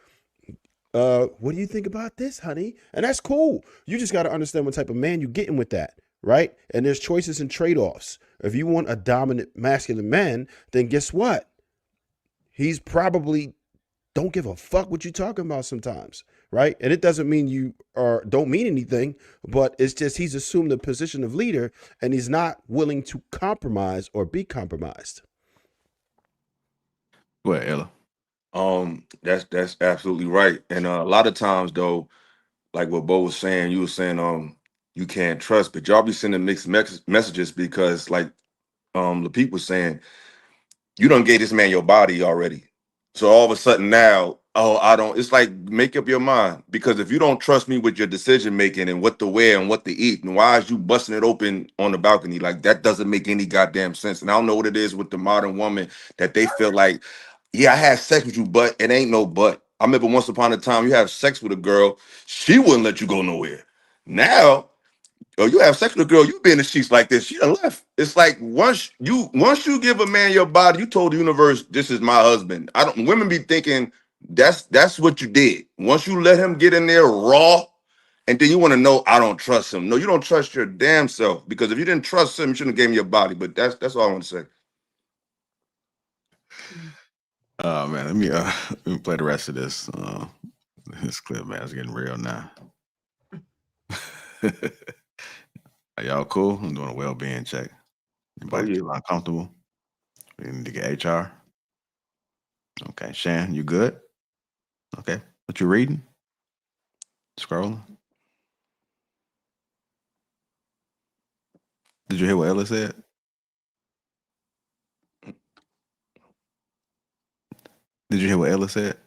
what do you think about this, honey? And that's cool. You just got to understand what type of man you're getting with that, right? And there's choices and trade-offs. If you want a dominant masculine man, then guess what? He's probably don't give a fuck what you're talking about sometimes, right? And it doesn't mean you don't mean anything, but it's just he's assumed the position of leader and he's not willing to compromise or be compromised. Well, Ella. That's absolutely right. And a lot of times though, like what Bo was saying, you were saying you can't trust, but y'all be sending mixed messages because like the people saying you don't gave this man your body already. So all of a sudden now, oh, I don't. It's like make up your mind because if you don't trust me with your decision making and what to wear and what to eat, and why is you busting it open on the balcony? Like that doesn't make any goddamn sense. And I don't know what it is with the modern woman that they feel like, yeah, I had sex with you, but it ain't no but. I remember once upon a time you have sex with a girl, she wouldn't let you go nowhere. Now oh, you have sex with a girl, you be in the sheets like this, she done left. It's like once you give a man your body, you told the universe, this is my husband. Women be thinking that's what you did. Once you let him get in there raw, and then you want to know, I don't trust him. No, you don't trust your damn self. Because if you didn't trust him, you shouldn't have gave him your body. But that's all I want to say. Oh man, let me play the rest of this. This clip, man, it's getting real now. Are y'all cool? I'm doing a well-being check. Anybody feel uncomfortable? We need to get HR. Okay, Shan, you good? Okay, what you reading? Scrolling. Did you hear what Ella said? Did you hear what Ella said?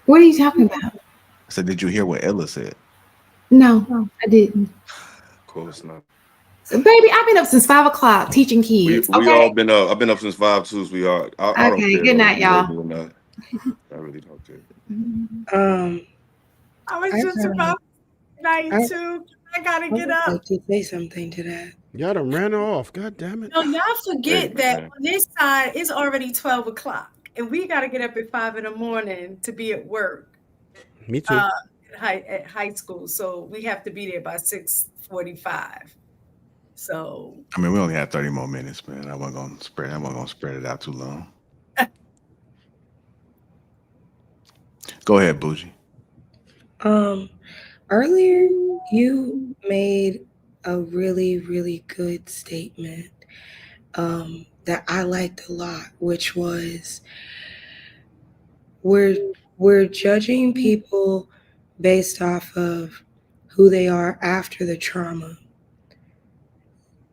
What are you talking about? I said, did you hear what Ella said? No, I didn't. Close enough. So, baby, I've been up since 5 o'clock teaching kids. We all been up. I've been up since 5 too, sweetheart. I don't care. Good night, y'all. I really don't care. I was just about night too. I gotta get up. Like to say something to that. Y'all done ran her off. God damn it. No, y'all forget Wait, that man. on this side it's already 12 o'clock, and we got to get up at 5 in the morning to be at work. Me too. At high school, so we have to be there by 6:45. So I mean, we only have 30 more minutes, man. I wasn't gonna spread it out too long. Go ahead, Bougie. Earlier you made a really, really good statement that I liked a lot, which was we're judging people based off of who they are after the trauma,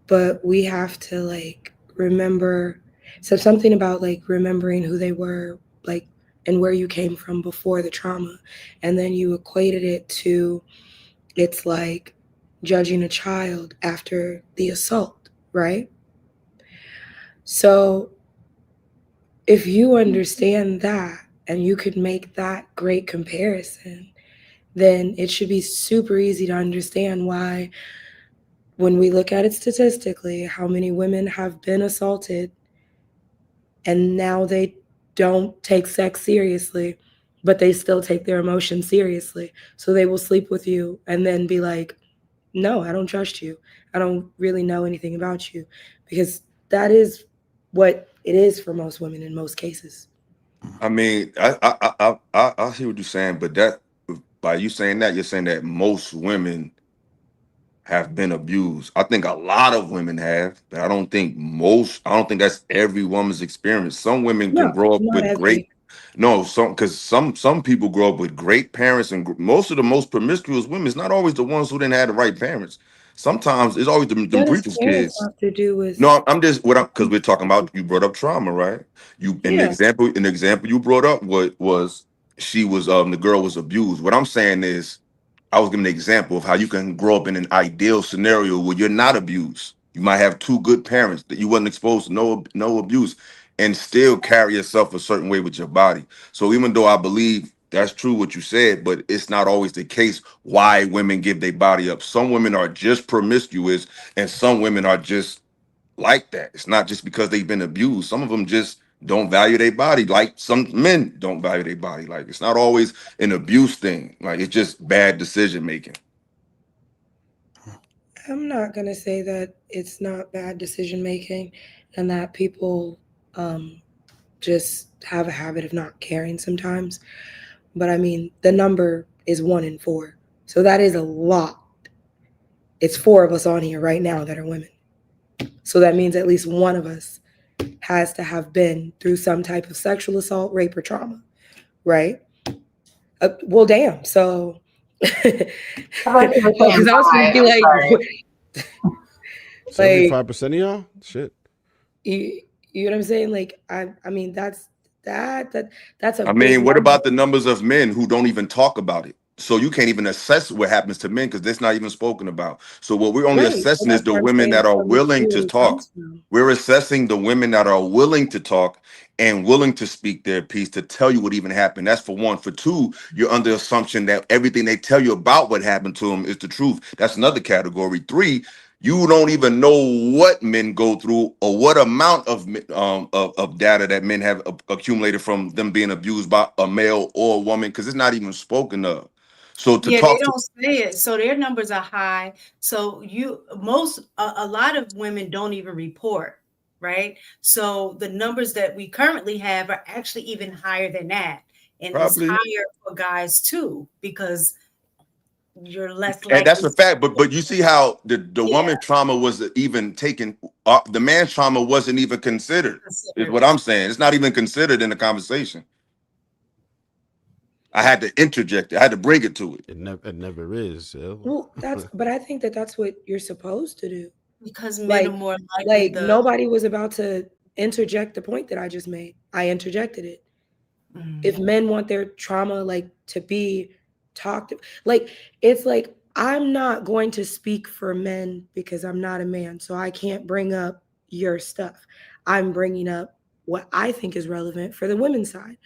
but we have to like remember something about like remembering who they were, like, and where you came from before the trauma, and then you equated it to it's like judging a child after the assault, right? So if you understand that and you could make that great comparison, then it should be super easy to understand why, when we look at it statistically, how many women have been assaulted and now they don't take sex seriously, but they still take their emotions seriously. So they will sleep with you and then be like, no, I don't trust you. I don't really know anything about you, because that is what it is for most women in most cases. I mean, I see what you're saying, but that by you saying that, you're saying that most women have been abused. I think a lot of women have, but I don't think most. I don't think that's every woman's experience. Some women can No, grow up not with great. every. No, some people grow up with great parents, and most of the most promiscuous women is not always the ones who didn't have the right parents. Sometimes it's always them What does breaches parents kids. have to do with? No, I'm just what I'm because we're talking about. You brought up trauma, right? You Yeah, an example you brought up was she was the girl was abused. What I'm saying is, I was giving an example of how you can grow up in an ideal scenario where you're not abused. You might have two good parents that you wasn't exposed to no abuse, and still carry yourself a certain way with your body. So even though I believe that's true what you said, but it's not always the case why women give their body up. Some women are just promiscuous, and some women are just like that. It's not just because they've been abused. Some of them just don't value their body, like some men don't value their body. Like it's not always an abuse thing. Like it's just bad decision making. I'm not gonna say that it's not bad decision making and that people um, just have a habit of not caring sometimes. But I mean, the number is 1 in 4. So that is a lot. It's 4 of us on here right now that are women. So that means at least one of us has to have been through some type of sexual assault, rape, or trauma, right? Well, damn. So, because I thought you were saying I was going to bye. be I'm like, sorry. like 75% of y'all? Shit. you know what I'm saying? Like, I mean, that's a I big mean, what number. about the numbers of men who don't even talk about it? So you can't even assess what happens to men because that's not even spoken about. So what we're only Right. So assessing is that's the where I'm women saying that that's are where the willing to feeling talk. comes from. We're assessing the women that are willing to talk and willing to speak their piece to tell you what even happened. That's for one. For two, you're under assumption that everything they tell you about what happened to them is the truth. That's another category. Three, you don't even know what men go through or what amount of data that men have accumulated from them being abused by a male or a woman because it's not even spoken of. So to yeah, they talk to don't say it. So their numbers are high. So a lot of women don't even report, right? So the numbers that we currently have are actually even higher than that. And it's probably, higher for guys too, because you're less and that's likely a to fact. But you see how the yeah, woman trauma was even taken, the man's trauma wasn't even considered. Is considered. what I'm saying. It's not even considered in the conversation. I had to interject it. I had to bring it to it. It never is. Well, but I think that that's what you're supposed to do. Because men are Like, more likely the nobody was about to interject the point that I just made. I interjected it. If men want their trauma like to be talked, like it's like I'm not going to speak for men because I'm not a man, so I can't bring up your stuff. I'm bringing up what I think is relevant for the women's side.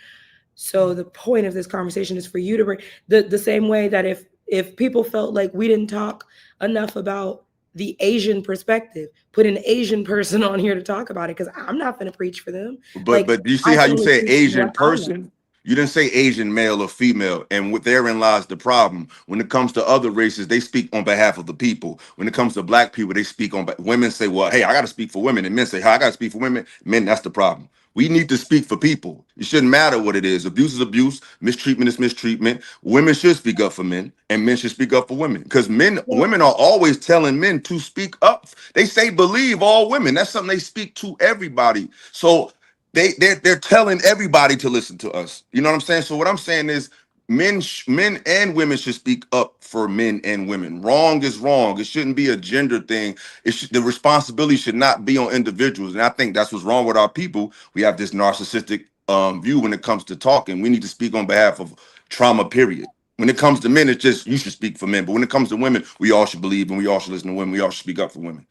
So the point of this conversation is for you to bring the same way that if people felt like we didn't talk enough about the Asian perspective. Put an Asian person on here to talk about it, because I'm not going to preach for them. But Like, do you see I how can you only say preach Asian what I know. person? You didn't say Asian male or female, and therein lies the problem. When it comes to other races, they speak on behalf of the people. When it comes to black people, they speak on. Women say, "Well, hey, I got to speak for women," and men say, "Hey, I got to speak for women." Men, that's the problem. We need to speak for people. It shouldn't matter what it is. Abuse is abuse. Mistreatment is mistreatment. Women should speak up for men, and men should speak up for women. Because women are always telling men to speak up. They say believe all women. That's something they speak to everybody. So they're telling everybody to listen to us. You know what I'm saying? So what I'm saying is men and women should speak up for men and women. Wrong is wrong. It shouldn't be a gender thing. The responsibility should not be on individuals. And I think that's what's wrong with our people. We have this narcissistic view when it comes to talking. We need to speak on behalf of trauma, period. When it comes to men, it's just you should speak for men. But when it comes to women, we all should believe and we all should listen to women. We all should speak up for women.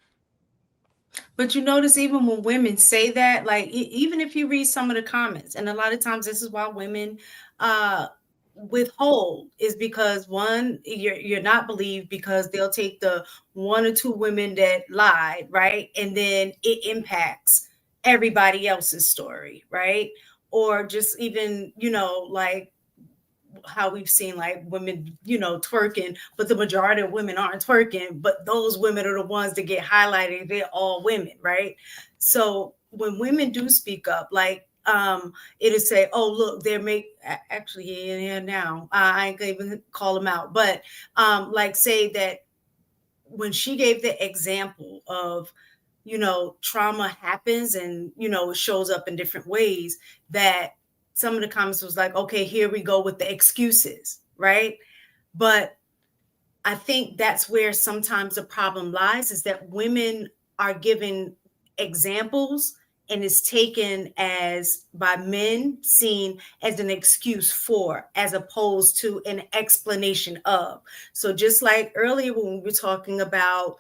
But you notice even when women say that, like even if you read some of the comments, and a lot of times this is why women withhold, is because one, you're not believed, because they'll take the one or two women that lied, right? And then it impacts everybody else's story, right? Or just even, like how we've seen like women, twerking, but the majority of women aren't twerking, but those women are the ones that get highlighted. They're all women, right? So when women do speak up, like it'll say, oh, look, actually here now. I ain't gonna even call them out, but like say that when she gave the example of, trauma happens and, it shows up in different ways, that some of the comments was like, okay, here we go with the excuses, right? But I think that's where sometimes the problem lies, is that women are given examples and is taken as by men seen as an excuse for, as opposed to an explanation of. So just like earlier when we were talking about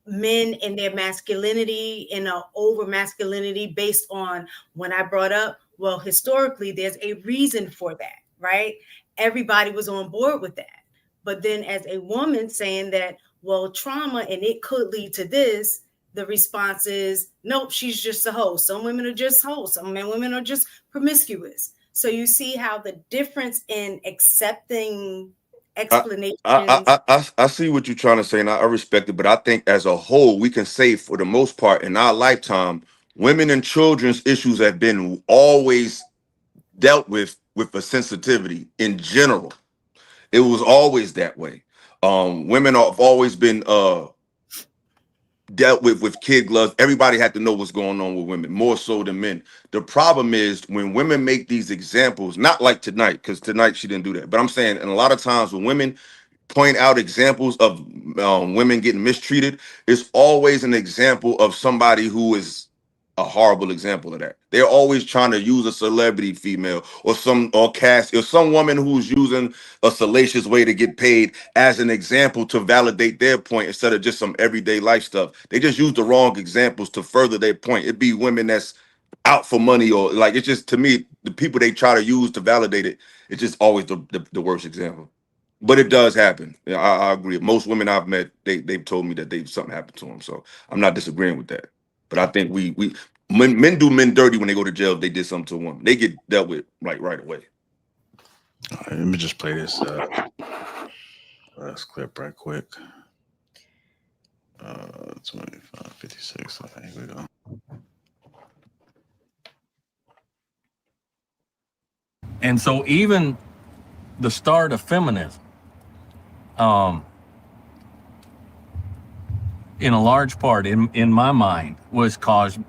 men and their masculinity and over masculinity based on, when I brought up, well, historically, there's a reason for that, right? Everybody was on board with that. But then as a woman saying that, well, trauma and it could lead to this, the response is, nope, she's just a hoe. Some women are just hoes. Some women are just promiscuous. So you see how the difference in accepting explanations. I see what you're trying to say, and I respect it. But I think as a whole, we can say for the most part in our lifetime, women and children's issues have been always dealt with a sensitivity in general. It was always that way. Women have always been dealt with kid gloves. Everybody had to know what's going on with women, more so than men. The problem is when women make these examples, not like tonight, because tonight she didn't do that. But I'm saying, and a lot of times when women point out examples of women getting mistreated, it's always an example of somebody who is a horrible example of that. They're always trying to use a celebrity female or some woman who's using a salacious way to get paid as an example to validate their point instead of just some everyday life stuff. They just use the wrong examples to further their point. It'd be women that's out for money, or like, it's just, to me, the people they try to use to validate it, it's just always the worst example. But it does happen. Yeah, I agree. Most women I've met, they've told me that something happened to them. So I'm not disagreeing with that. But I think men do men dirty when they go to jail if they did something to a woman. They get dealt with like right away. All right, let me just play this last clip right quick. 25:56. Okay, here we go. And so even the start of feminism, in a large part, in my mind, was caused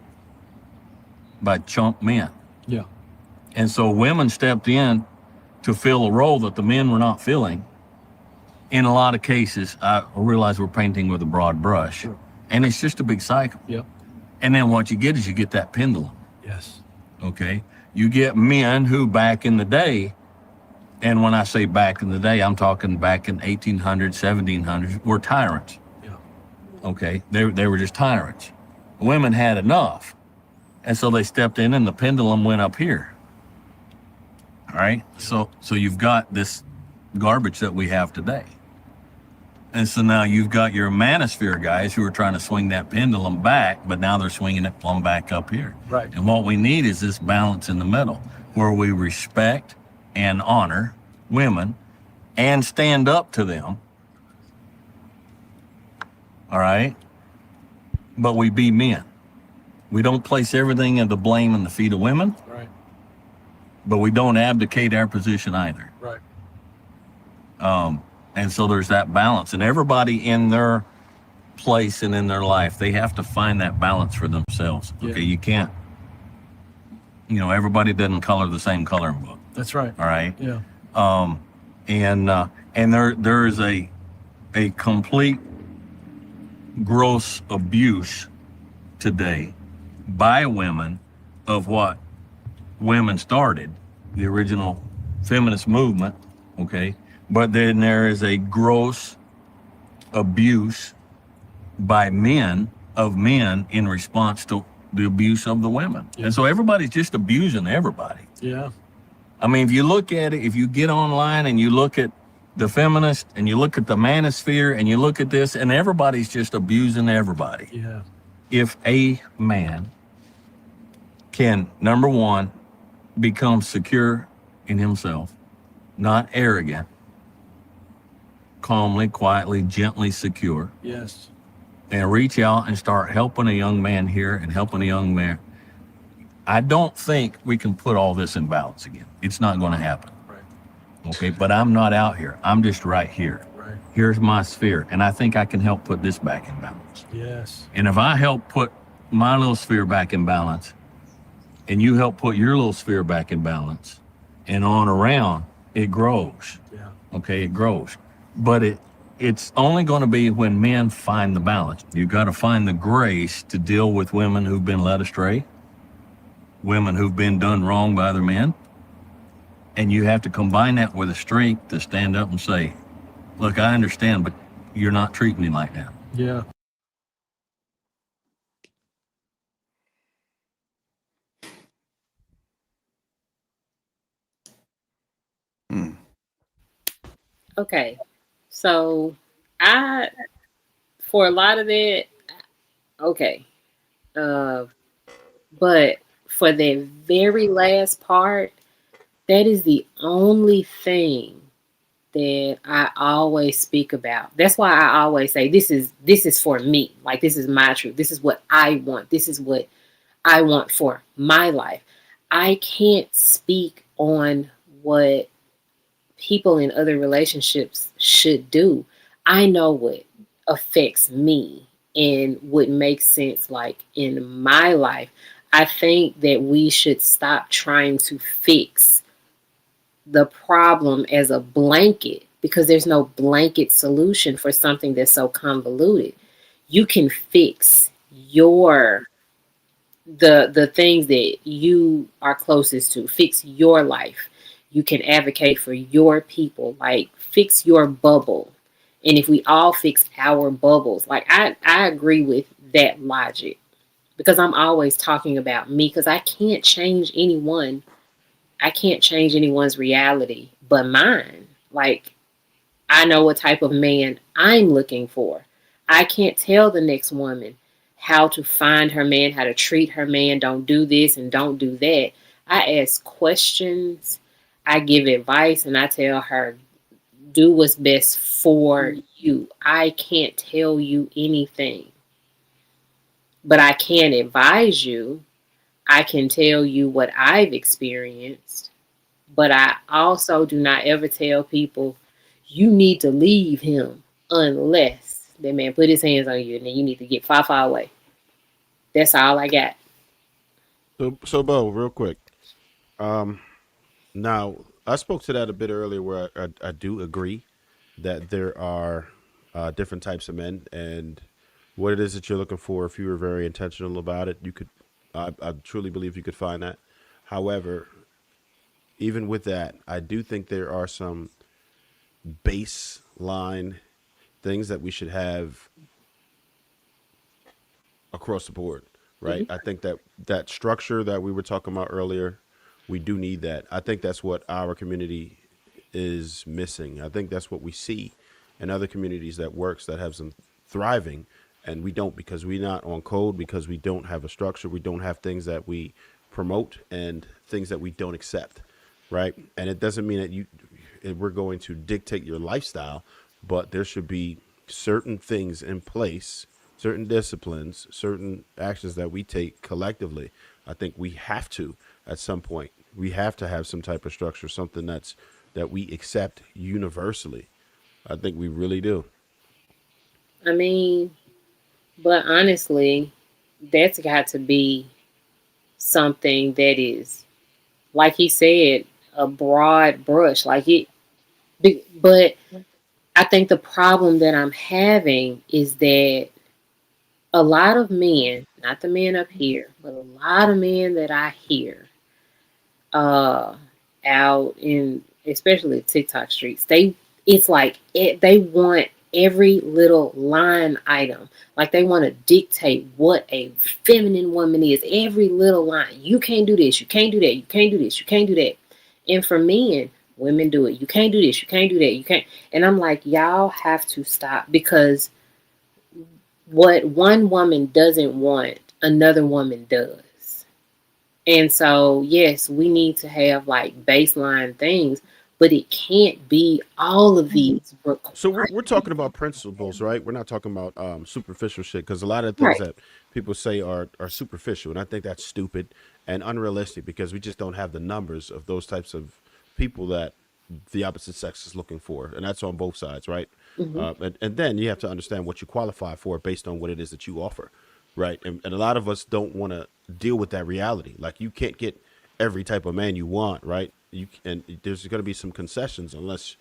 by chump men. Yeah. And so women stepped in to fill a role that the men were not filling. In a lot of cases, I realize we're painting with a broad brush, sure, and it's just a big cycle. Yep. And then what you get is you get that pendulum. Yes. Okay. You get men who back in the day, and when I say back in the day, I'm talking back in 1800s, 1700s, were tyrants. Yeah. Okay. They were just tyrants. Women had enough. And so they stepped in and the pendulum went up here. All right. So you've got this garbage that we have today. And so now you've got your manosphere guys who are trying to swing that pendulum back, but now they're swinging it plumb back up here. Right. And what we need is this balance in the middle where we respect and honor women and stand up to them. All right. But we be men. We don't place everything of the blame in the feet of women. Right. But we don't abdicate our position either. Right. And so there's that balance, and everybody in their place and in their life, they have to find that balance for themselves. Yeah. Okay. You can't, everybody doesn't color the same coloring book. That's right. All right. Yeah. And there is a complete gross abuse today by women of what women started, the original feminist movement, okay? But then there is a gross abuse by men in response to the abuse of the women. Yeah. And so everybody's just abusing everybody. Yeah. I mean, if you look at it, if you get online and you look at the feminist and you look at the manosphere and you look at this, and everybody's just abusing everybody. Yeah. If a man can, number one, become secure in himself, not arrogant, calmly, quietly, gently secure, Yes. and reach out and start helping a young man here and helping a young man, I don't think we can put all this in balance again. It's not going to happen. Right. Okay, but I'm not out here. I'm just right here. Right. Here's my sphere, and I think I can help put this back in balance. Yes. And if I help put my little sphere back in balance, and you help put your little sphere back in balance, and on around, it grows. Yeah. Okay, it grows. But it's only going to be when men find the balance. You've got to find the grace to deal with women who've been led astray, women who've been done wrong by other men. And you have to combine that with a strength to stand up and say, look, I understand, but you're not treating me like that. Yeah. Okay. So for a lot of it, okay. But for the very last part, that is the only thing that I always speak about. That's why I always say this is for me. Like, this is my truth. This is what I want. This is what I want for my life. I can't speak on what people in other relationships should do. I know what affects me and what makes sense, like, in my life. I think that we should stop trying to fix the problem as a blanket, because there's no blanket solution for something that's so convoluted. You can fix the things that you are closest to, fix your life. You can advocate for your people, like, fix your bubble. And if we all fix our bubbles, like, I agree with that logic, because I'm always talking about me, because I can't change anyone. I can't change anyone's reality but mine. Like, I know what type of man I'm looking for. I can't tell the next woman how to find her man, how to treat her man. Don't do this and don't do that. I ask questions, I give advice, and I tell her, do what's best for you. I can't tell you anything, but I can advise you. I can tell you what I've experienced, but I also do not ever tell people you need to leave him unless that man put his hands on you, and then you need to get far, far away. That's all I got. So Bo, real quick. Now, I spoke to that a bit earlier, where I do agree that there are different types of men, and what it is that you're looking for. If you were very intentional about it, you could. I truly believe you could find that. However, even with that, I do think there are some baseline things that we should have across the board, right? I think that structure that we were talking about earlier, we do need that. I think that's what our community is missing. I think that's what we see and other communities that works that have them thriving, and we don't because we're not on code, because we don't have a structure, we don't have things that we promote and things that we don't accept, right? And it doesn't mean that we're going to dictate your lifestyle, but there should be certain things in place, certain disciplines, certain actions that we take collectively. I think we have to, at some point, we have to have some type of structure, something that we accept universally. I think we really do. I mean, but honestly, that's got to be something that is, like he said, a broad brush. Like it, but I think the problem that I'm having is that a lot of men, not the men up here, but a lot of men that I hear uh out in especially TikTok streets, it's like they want every little line item. Like they want to dictate what a feminine woman is. Every little line. You can't do this, you can't do that, you can't do this, you can't do that. And for men, women do it. You can't do this, you can't do that, you can't. And I'm like, y'all have to stop, because what one woman doesn't want, another woman does. And so, yes, we need to have like baseline things, but it can't be all of these So we're talking about principles, right? We're not talking about superficial shit, because a lot of things Right. that people say are superficial, and I think that's stupid and unrealistic, because we just don't have the numbers of those types of people that the opposite sex is looking for, and that's on both sides, right? Hmm. And then you have to understand what you qualify for based on what it is that you offer, right? And a lot of us don't want to deal with that reality. Like you can't get every type of man you want, right? And there's going to be some concessions unless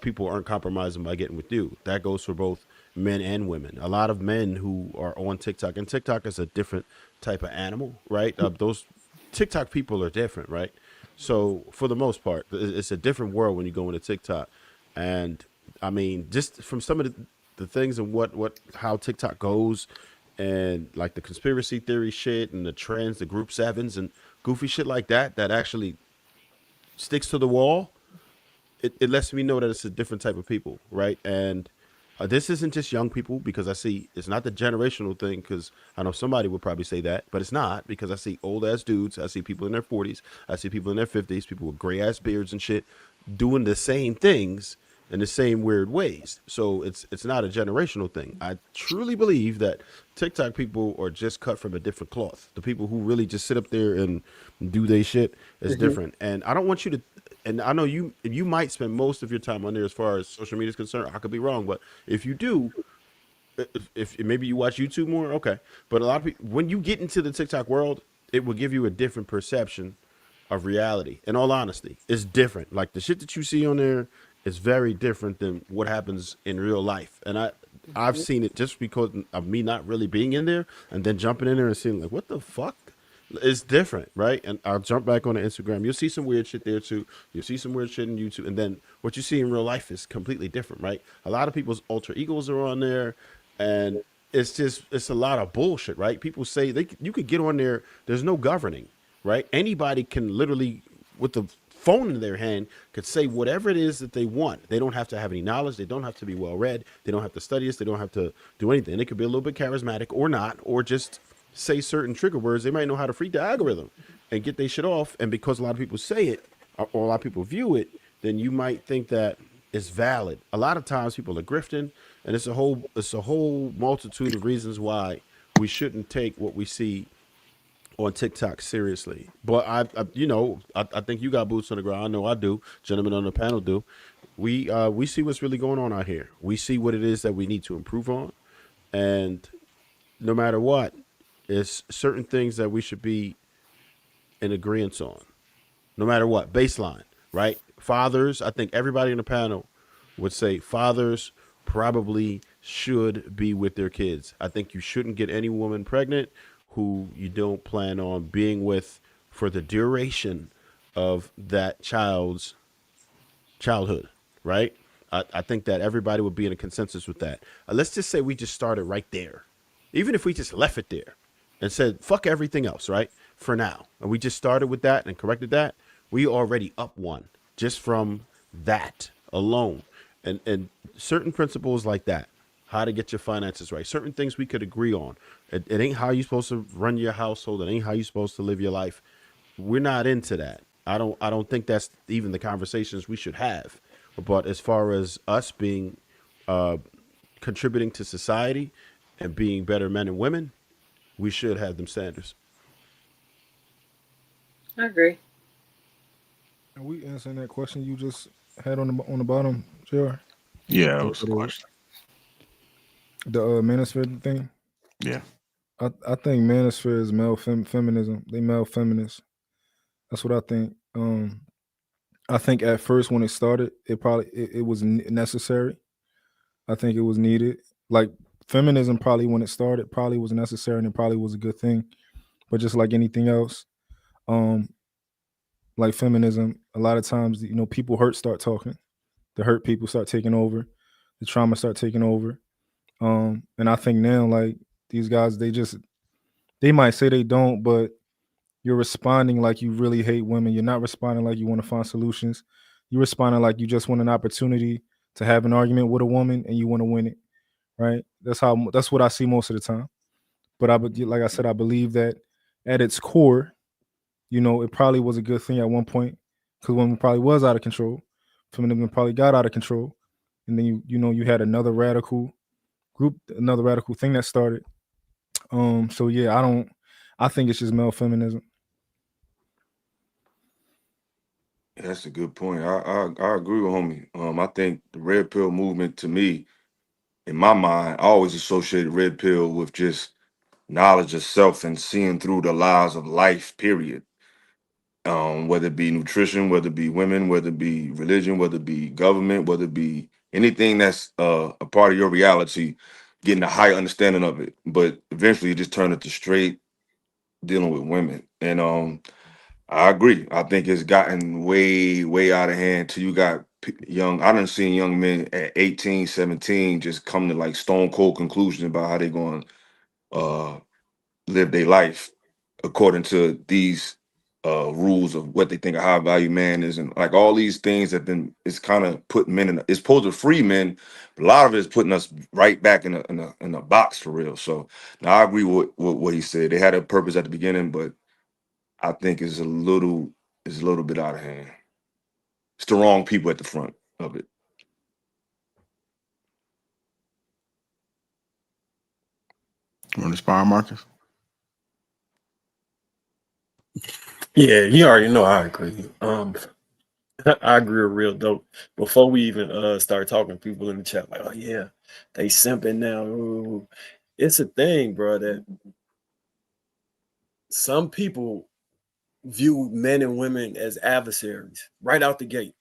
people aren't compromising by getting with you. That goes for both men and women. A lot of men who are on TikTok, and TikTok is a different type of animal, right? Those TikTok people are different, right? So for the most part, it's a different world when you go into TikTok. And I mean, just from some of the things and how TikTok goes, and like the conspiracy theory shit and the trends, the group sevens and goofy shit like that, that actually sticks to the wall. It lets me know that it's a different type of people, right? And this isn't just young people, because I see it's not the generational thing, because I know somebody would probably say that, but it's not, because I see old ass dudes, I see people in their 40s, I see people in their 50s, people with gray ass beards and shit doing the same things in the same weird ways. So it's not a generational thing. I truly believe that TikTok people are just cut from a different cloth. The people who really just sit up there and do they shit is Hmm. different. And I don't want you to, and I know you might spend most of your time on there as far as social media is concerned. I could be wrong, but if you do, if maybe you watch YouTube more, okay. But a lot of people, when you get into the TikTok world, it will give you a different perception of reality. In all honesty, it's different. Like the shit that you see on there is very different than what happens in real life. And I've seen it just because of me not really being in there, and then jumping in there and seeing like, what the fuck? It's different, right? And I'll jump back on the Instagram. You'll see some weird shit there too. You'll see some weird shit in YouTube, and then what you see in real life is completely different, right? A lot of people's alter egos are on there, and it's a lot of bullshit, right? People say you could get on there. There's no governing, right? Anybody can literally, with the phone in their hand, could say whatever it is that they want. They don't have to have any knowledge. They don't have to be well read. They don't have to study this. They don't have to do anything. They could be a little bit charismatic or not, or just say certain trigger words. They might know how to freak the algorithm and get their shit off. And because a lot of people say it, or a lot of people view it, then you might think that it's valid. A lot of times people are grifting, and it's a whole multitude of reasons why we shouldn't take what we see on TikTok seriously. But I think you got boots on the ground. I know I do. Gentlemen on the panel do. We see what's really going on out here. We see what it is that we need to improve on, and no matter what, it's certain things that we should be in agreement on. No matter what, baseline, right? Fathers, I think everybody in the panel would say fathers probably should be with their kids. I think you shouldn't get any woman pregnant who you don't plan on being with for the duration of that child's childhood, right? I think that everybody would be in a consensus with that. Let's just say we just started right there. Even if we just left it there and said, fuck everything else, right? For now. And we just started with that and corrected that, we already up one just from that alone. and certain principles like that, how to get your finances right, certain things we could agree on. It ain't how you're supposed to run your household. It ain't how you're supposed to live your life. We're not into that. I don't think that's even the conversations we should have. But as far as us being contributing to society and being better men and women, we should have them standards. I agree. Are we answering that question you just had on the bottom, JR? Yeah, that was a question. The manosphere thing. Yeah. I think manosphere is male feminism. They male feminists. That's what I think. I think at first when it started, it was necessary. I think it was needed. Like feminism, probably when it started, probably was necessary and it probably was a good thing. But just like anything else, like feminism, a lot of times people start talking. The hurt people start taking over. The trauma start taking over. And I think now, like these guys, they might say they don't, but you're responding like you really hate women. You're not responding like you want to find solutions. You're responding like you just want an opportunity to have an argument with a woman and you want to win it, right? That's what I see most of the time. But like I said, I believe that at its core, it probably was a good thing at one point because women probably was out of control. Feminism probably got out of control, and then you had another radical group, another radical thing that started. So yeah, I think it's just male feminism. That's a good point. I agree with homie. I think the red pill movement, to me, in my mind, I always associated red pill with just knowledge of self and seeing through the lies of life. Period. Whether it be nutrition, whether it be women, whether it be religion, whether it be government, whether it be anything that's a part of your reality, getting a higher understanding of it. But eventually, it just turned into straight dealing with women. And I agree. I think it's gotten way, way out of hand till you got I done seen young men at 18, 17 just come to like stone cold conclusions about how they going to live their life according to these rules of what they think a high value man is. And like all these things it's kind of putting men it's supposed to free men, but a lot of it is putting us right back in a box for real. So now I agree with what he said. They had a purpose at the beginning, but I think it's a little bit out of hand. It's the wrong people at the front of it. You want to respond, Marcus? Yeah, you already know I agree. I agree with real dope. Before we even start talking, people in the chat like, oh yeah, they simping now. Ooh. It's a thing, bro, that some people view men and women as adversaries right out the gate.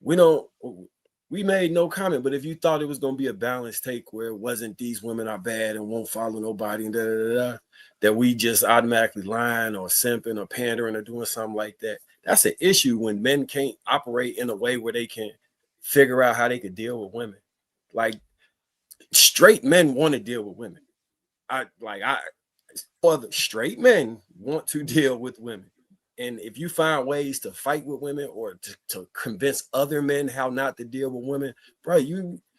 We made no comment, but if you thought it was going to be a balanced take where it wasn't these women are bad and won't follow nobody and that we just automatically lying or simping or pandering or doing something like that, that's an issue when men can't operate in a way where they can figure out how they could deal with women. Like straight men want to deal with women. Other straight men want to deal with women. And if you find ways to fight with women or to convince other men how not to deal with women, bro,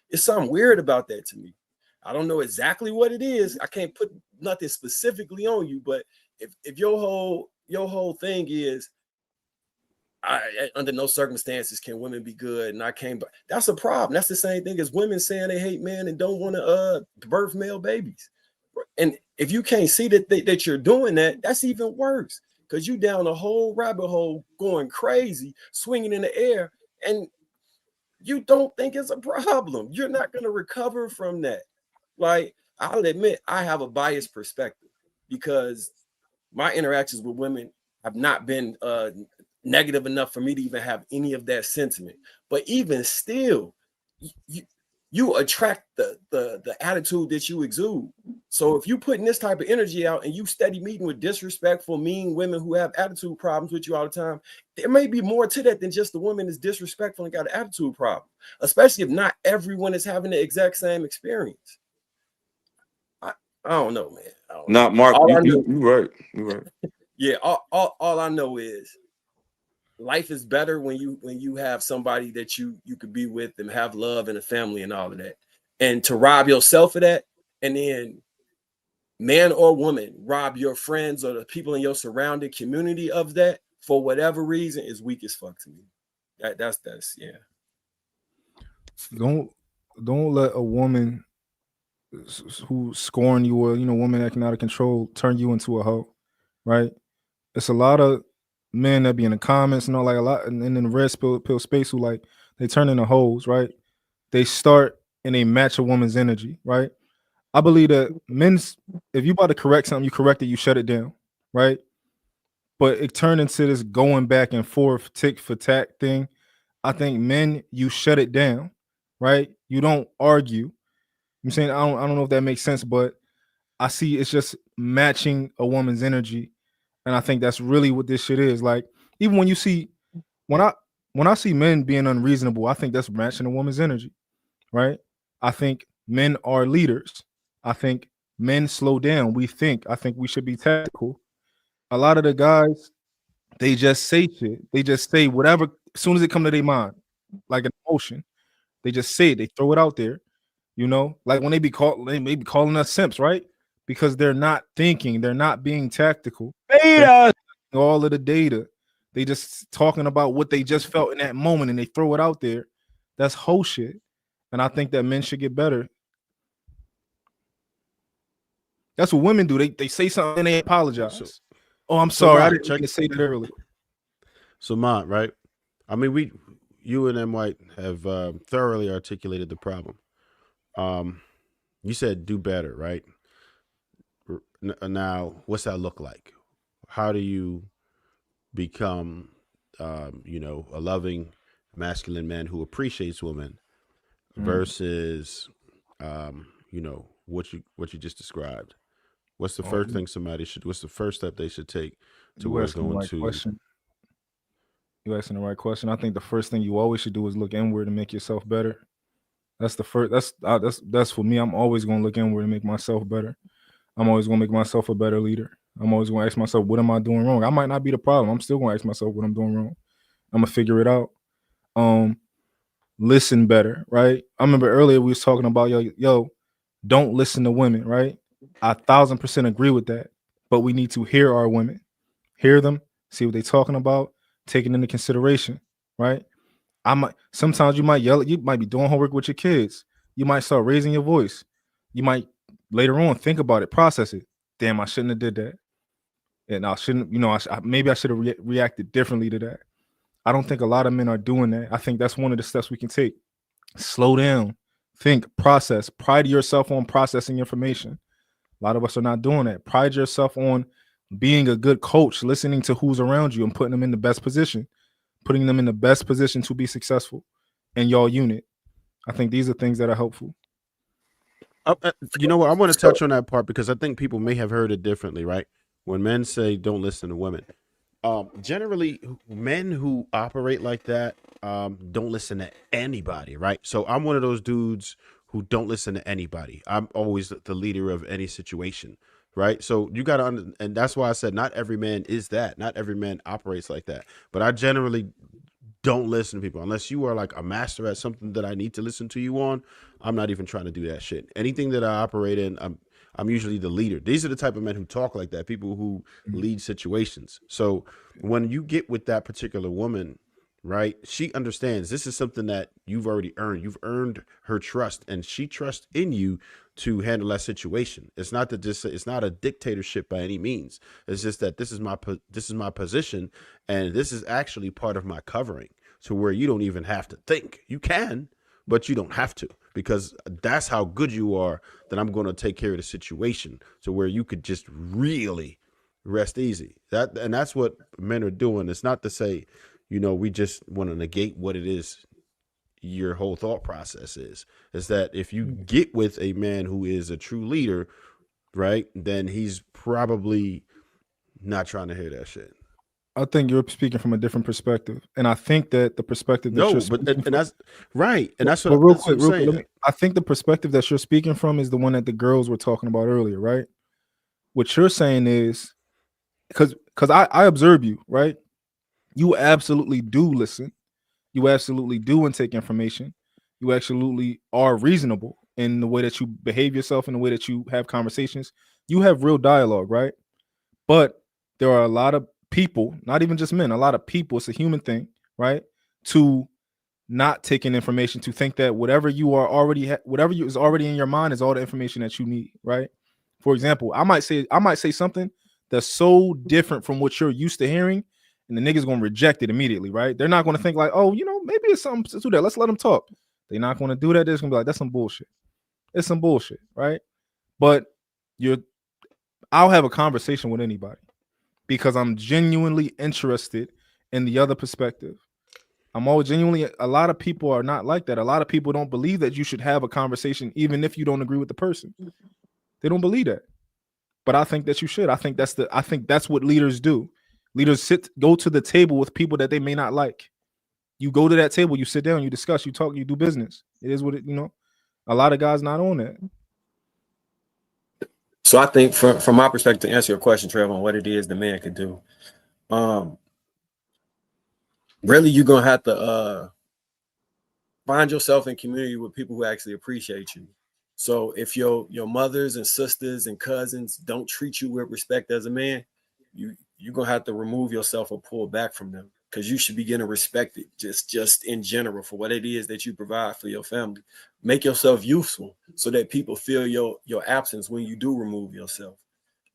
it's something weird about that to me. I don't know exactly what it is. I can't put nothing specifically on you, but if your whole thing is under no circumstances can women be good, and I can't, that's a problem. That's the same thing as women saying they hate men and don't want to birth male babies. And if you can't see that you're doing that, that's even worse. Because you down a whole rabbit hole going crazy, swinging in the air, and you don't think it's a problem. You're not going to recover from that. Like, I'll admit, I have a biased perspective because my interactions with women have not been negative enough for me to even have any of that sentiment. But even still, you attract the attitude that you exude. So if you putting this type of energy out and you steady meeting with disrespectful, mean women who have attitude problems with you all the time, there may be more to that than just the woman is disrespectful and got an attitude problem, especially if not everyone is having the exact same experience. I don't know, man. Not Mark, you right. You're right. Yeah, all I know is life is better when you have somebody that you could be with and have love and a family and all of that. And to rob yourself of that, and then man or woman rob your friends or the people in your surrounding community of that for whatever reason is weak as fuck to me. That's yeah. Don't let a woman who's scorn you, or woman acting out of control, turn you into a hoe, right? It's a lot of men that be in the comments and all, like a lot, and in the red pill space, who like they turn into hoes, right? They start and they match a woman's energy, right? I believe that if you about to correct something, you correct it, you shut it down, right? But it turned into this going back and forth, tick for tack thing. I think men, you shut it down, right? You don't argue. I'm saying I don't know if that makes sense, but I see it's just matching a woman's energy, and I think that's really what this shit is. Like, even when I see men being unreasonable, I think that's matching a woman's energy, right? I think men are leaders. I think men slow down. I think we should be tactical. A lot of the guys, they just say shit. They just say whatever as soon as it come to their mind, like an emotion. They just say it. They throw it out there. Like when they may be calling us simps, right? Because they're not thinking, they're not being tactical. All of the data, they just talking about what they just felt in that moment, and they throw it out there. That's whole shit. And I think that men should get better. That's what women do. They say something and they apologize. I'm sorry, I didn't mean to say that earlier. So, Mont, right? I mean, you and M. White have thoroughly articulated the problem. You said do better, right? Now, what's that look like? How do you become, a loving, masculine man who appreciates women versus, what you just described? What's the first thing what's the first step they should take towards going to? You're asking the right question. I think the first thing you always should do is look inward and make yourself better. That's the first. That's for me. I'm always going to look inward and make myself better. I'm always going to make myself a better leader. I'm always going to ask myself, what am I doing wrong? I might not be the problem. I'm still going to ask myself what I'm doing wrong. I'm gonna figure it out. Listen better, right? I remember earlier we was talking about yo, don't listen to women, right? I 1000% agree with that. But we need to hear our women, hear them, see what they're talking about, take it into consideration, right? Sometimes you might yell, you might be doing homework with your kids. You might start raising your voice. You might later on think about it, process it. Damn, I shouldn't have did that. And I shouldn't, maybe I should have reacted differently to that. I don't think a lot of men are doing that. I think that's one of the steps we can take. Slow down, think, process, pride yourself on processing information. A lot of us are not doing that. Pride yourself on being a good coach, listening to who's around you and putting them in the best position, to be successful in your unit. I think these are things that are helpful. You know what? I want to touch on that part because I think people may have heard it differently, right? When men say don't listen to women, generally men who operate like that don't listen to anybody, right? So I'm one of those dudes who don't listen to anybody. I'm always the leader of any situation, right? So you got to, and that's why I said not every man is that. Not every man operates like that. But I generally don't listen to people unless you are like a master at something that I need to listen to you on. I'm not even trying to do that shit. Anything that I operate in, I'm usually the leader. These are the type of men who talk like that, people who lead situations. So when you get with that particular woman, right, she understands this is something that you've already earned. You've earned her trust, and she trusts in you to handle that situation. It's not it's not a dictatorship by any means. It's just that this is my position, and this is actually part of my covering, to where you don't even have to think. You can, but you don't have to, because that's how good you are that I'm going to take care of the situation to where you could just really rest easy. That's what men are doing. It's not to say, we just want to negate what it is your whole thought process is that if you get with a man who is a true leader, right, then he's probably not trying to hear that shit. I think you're speaking from a different perspective, and I think that the perspective that that's right, and that's what. But real quick, I think the perspective that you're speaking from is the one that the girls were talking about earlier, right? What you're saying is, because I observe you, right? You absolutely do listen. You absolutely do intake information. You absolutely are reasonable in the way that you behave yourself, in the way that you have conversations. You have real dialogue, right? But there are a lot of people, not even just men, a lot of people, it's a human thing, right? To not taking information, to think that whatever you are already whatever is already in your mind is all the information that you need, right? For example, I might say something that's so different from what you're used to hearing, and the nigga's gonna reject it immediately, right? They're not gonna think like, oh, maybe it's something to do that. Let's let them talk. They're not gonna do that. They're just gonna be like, that's some bullshit. It's some bullshit, right? But I'll have a conversation with anybody because I'm genuinely interested in the other perspective. I'm always genuinely, a lot of people are not like that. A lot of people don't believe that you should have a conversation even if you don't agree with the person. They don't believe that. But I think that you should. I think that's what leaders do. Leaders go to the table with people that they may not like. You go to that table, you sit down, you discuss, you talk, you do business. It is what it, a lot of guys not on that. So I think from my perspective, to answer your question, Trevor, on what it is the man could do, really you're gonna have to find yourself in community with people who actually appreciate you. So if your mothers and sisters and cousins don't treat you with respect as a man, you're gonna have to remove yourself or pull back from them, because you should be getting respected just in general for what it is that you provide for your family. Make yourself useful so that people feel your absence when you do remove yourself.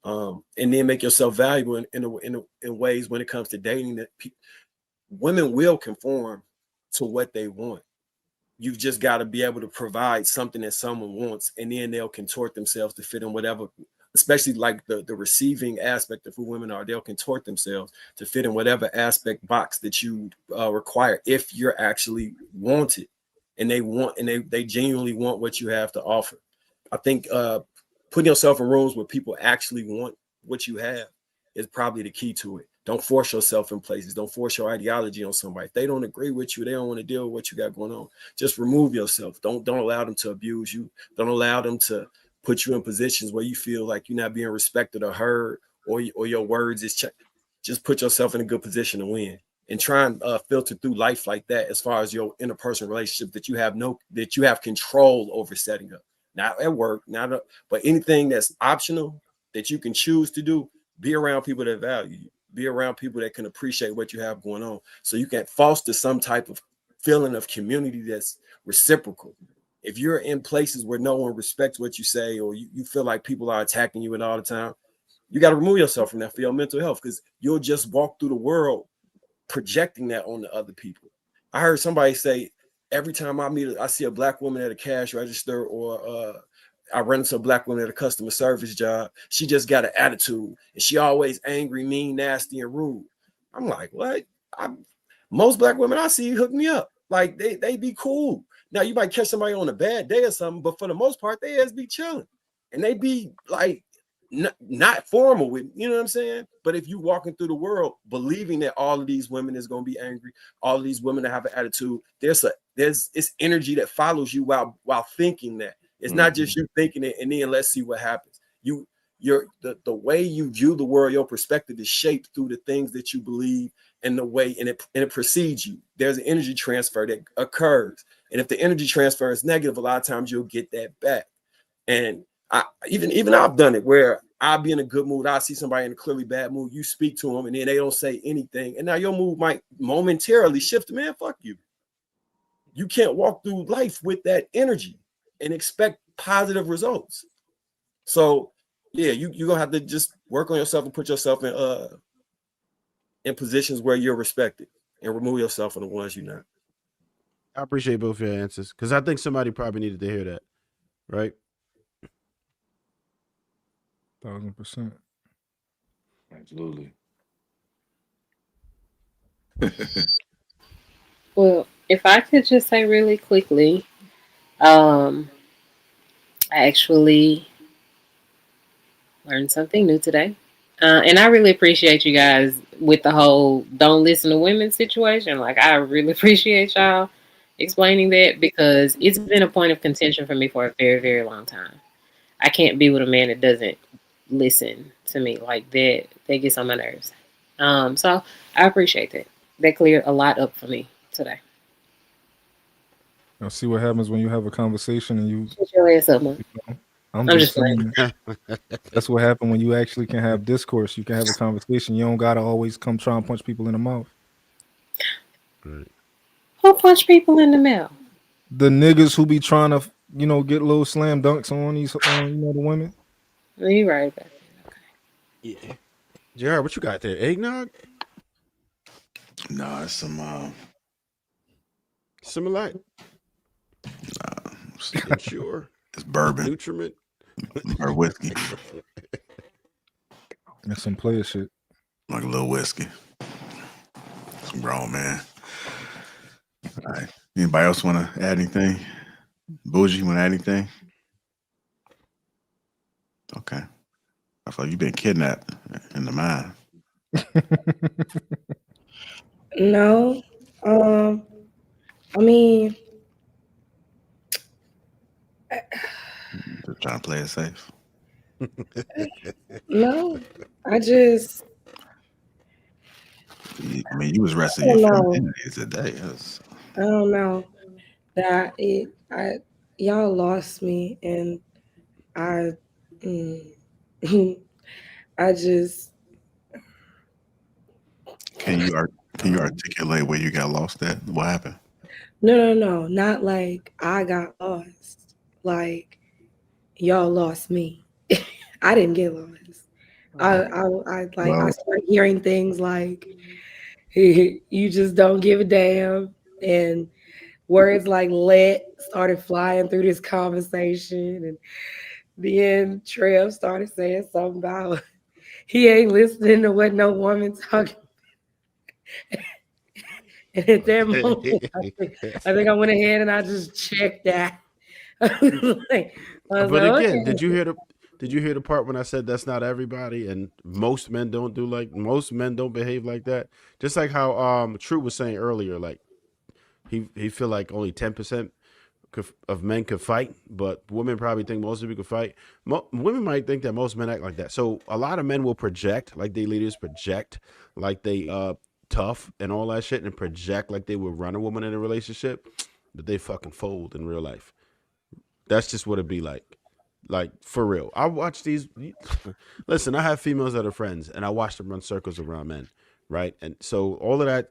And then make yourself valuable in ways when it comes to dating, that women will conform to what they want. You've just got to be able to provide something that someone wants, and then they'll contort themselves to fit in whatever, especially like the receiving aspect of who women are. They'll contort themselves to fit in whatever aspect box that you require, if you're actually wanted and they genuinely want what you have to offer. I think putting yourself in rooms where people actually want what you have is probably the key to it. Don't force yourself in places. Don't force your ideology on somebody. If they don't agree with you, they don't want to deal with what you got going on. Just remove yourself. Don't allow them to abuse you. Don't allow them to put you in positions where you feel like you're not being respected or heard, or your words is checked. Just put yourself in a good position to win, and try and filter through life like that, as far as your interpersonal relationship that you have control over setting up. Not at work, but anything that's optional that you can choose to do. Be around people that value you. Be around people that can appreciate what you have going on, so you can foster some type of feeling of community that's reciprocal. If you're in places where no one respects what you say, or you feel like people are attacking you all the time, you got to remove yourself from that for your mental health, because you'll just walk through the world projecting that on the other people. I heard somebody say, every time I see a black woman at a cash register, or I run into a black woman at a customer service job, she just got an attitude, and she always angry, mean, nasty, and rude. I'm like, what? Most black women I see hook me up. Like they be cool. Now you might catch somebody on a bad day or something, but for the most part, they just be chilling, and they be like not formal with, you know what I'm saying? But if you walking through the world believing that all of these women is gonna be angry, all of these women that have an attitude, there's it's energy that follows you while thinking that. It's not just you thinking it and then let's see what happens. The way you view the world, your perspective is shaped through the things that you believe, and the way and it precedes you. There's an energy transfer that occurs, and if the energy transfer is negative, a lot of times you'll get that back. And even I've done it, where I'll be in a good mood, I see somebody in a clearly bad mood, you speak to them, and then they don't say anything, and now your mood might momentarily shift. Man, fuck you. You can't walk through life with that energy and expect positive results. So yeah, you're gonna have to just work on yourself and put yourself in positions where you're respected, and remove yourself from the ones you're not. I appreciate both your answers, because I think somebody probably needed to hear that, right? 1,000%. Absolutely. Well, if I could just say really quickly, I actually learned something new today. And I really appreciate you guys with the whole don't listen to women situation. Like, I really appreciate y'all explaining that, because it's been a point of contention for me for a very, very long time. I can't be with a man that doesn't listen to me like that. That gets on my nerves. So I appreciate that. That cleared a lot up for me today. Now see what happens when you have a conversation and you. Shut your ass up, man. I'm I'm just just playing. saying. That's what happened when you actually can have discourse. You can have a conversation. You don't gotta always come try and punch people in the mouth. Who punch people in the mouth? The niggas who be trying to, get little slam dunks on these, the women. You right about that. Yeah. Jared, what you got there? Eggnog? No, it's some Similac? Nah, Sure. it's bourbon. Nutriment? Or whiskey. That's some player shit. Like a little whiskey. Some grown man. All right. Anybody else want to add anything? Bougie, want to add anything? Okay. I feel like you've been kidnapped in the mind. No. I mean, Just trying to play it safe. no. I just. I mean, you was resting I your don't know. femininity today. I don't know that y'all lost me, and I I just Can you articulate where you got lost at? What happened? no, not like I got lost. Like y'all lost me. I didn't get lost. I started hearing things like you just don't give a damn, and words like "let" started flying through this conversation, and then Trev started saying something about he ain't listening to what no woman talking. And at that moment, I think I went ahead and I just checked that. I was like, But again, okay. did you hear the part when I said that's not everybody and most men don't behave like that? Just like how True was saying earlier, like he feel like only 10% of men could fight, but women probably think most of you could fight. Women might think that most men act like that. So a lot of men will project like they leaders project like they tough and all that shit and project like they would run a woman in a relationship, but they fucking fold in real life. That's just what it'd be like. Like, for real. I watch these. Listen, I have females that are friends, and I watch them run circles around men, right? And so all of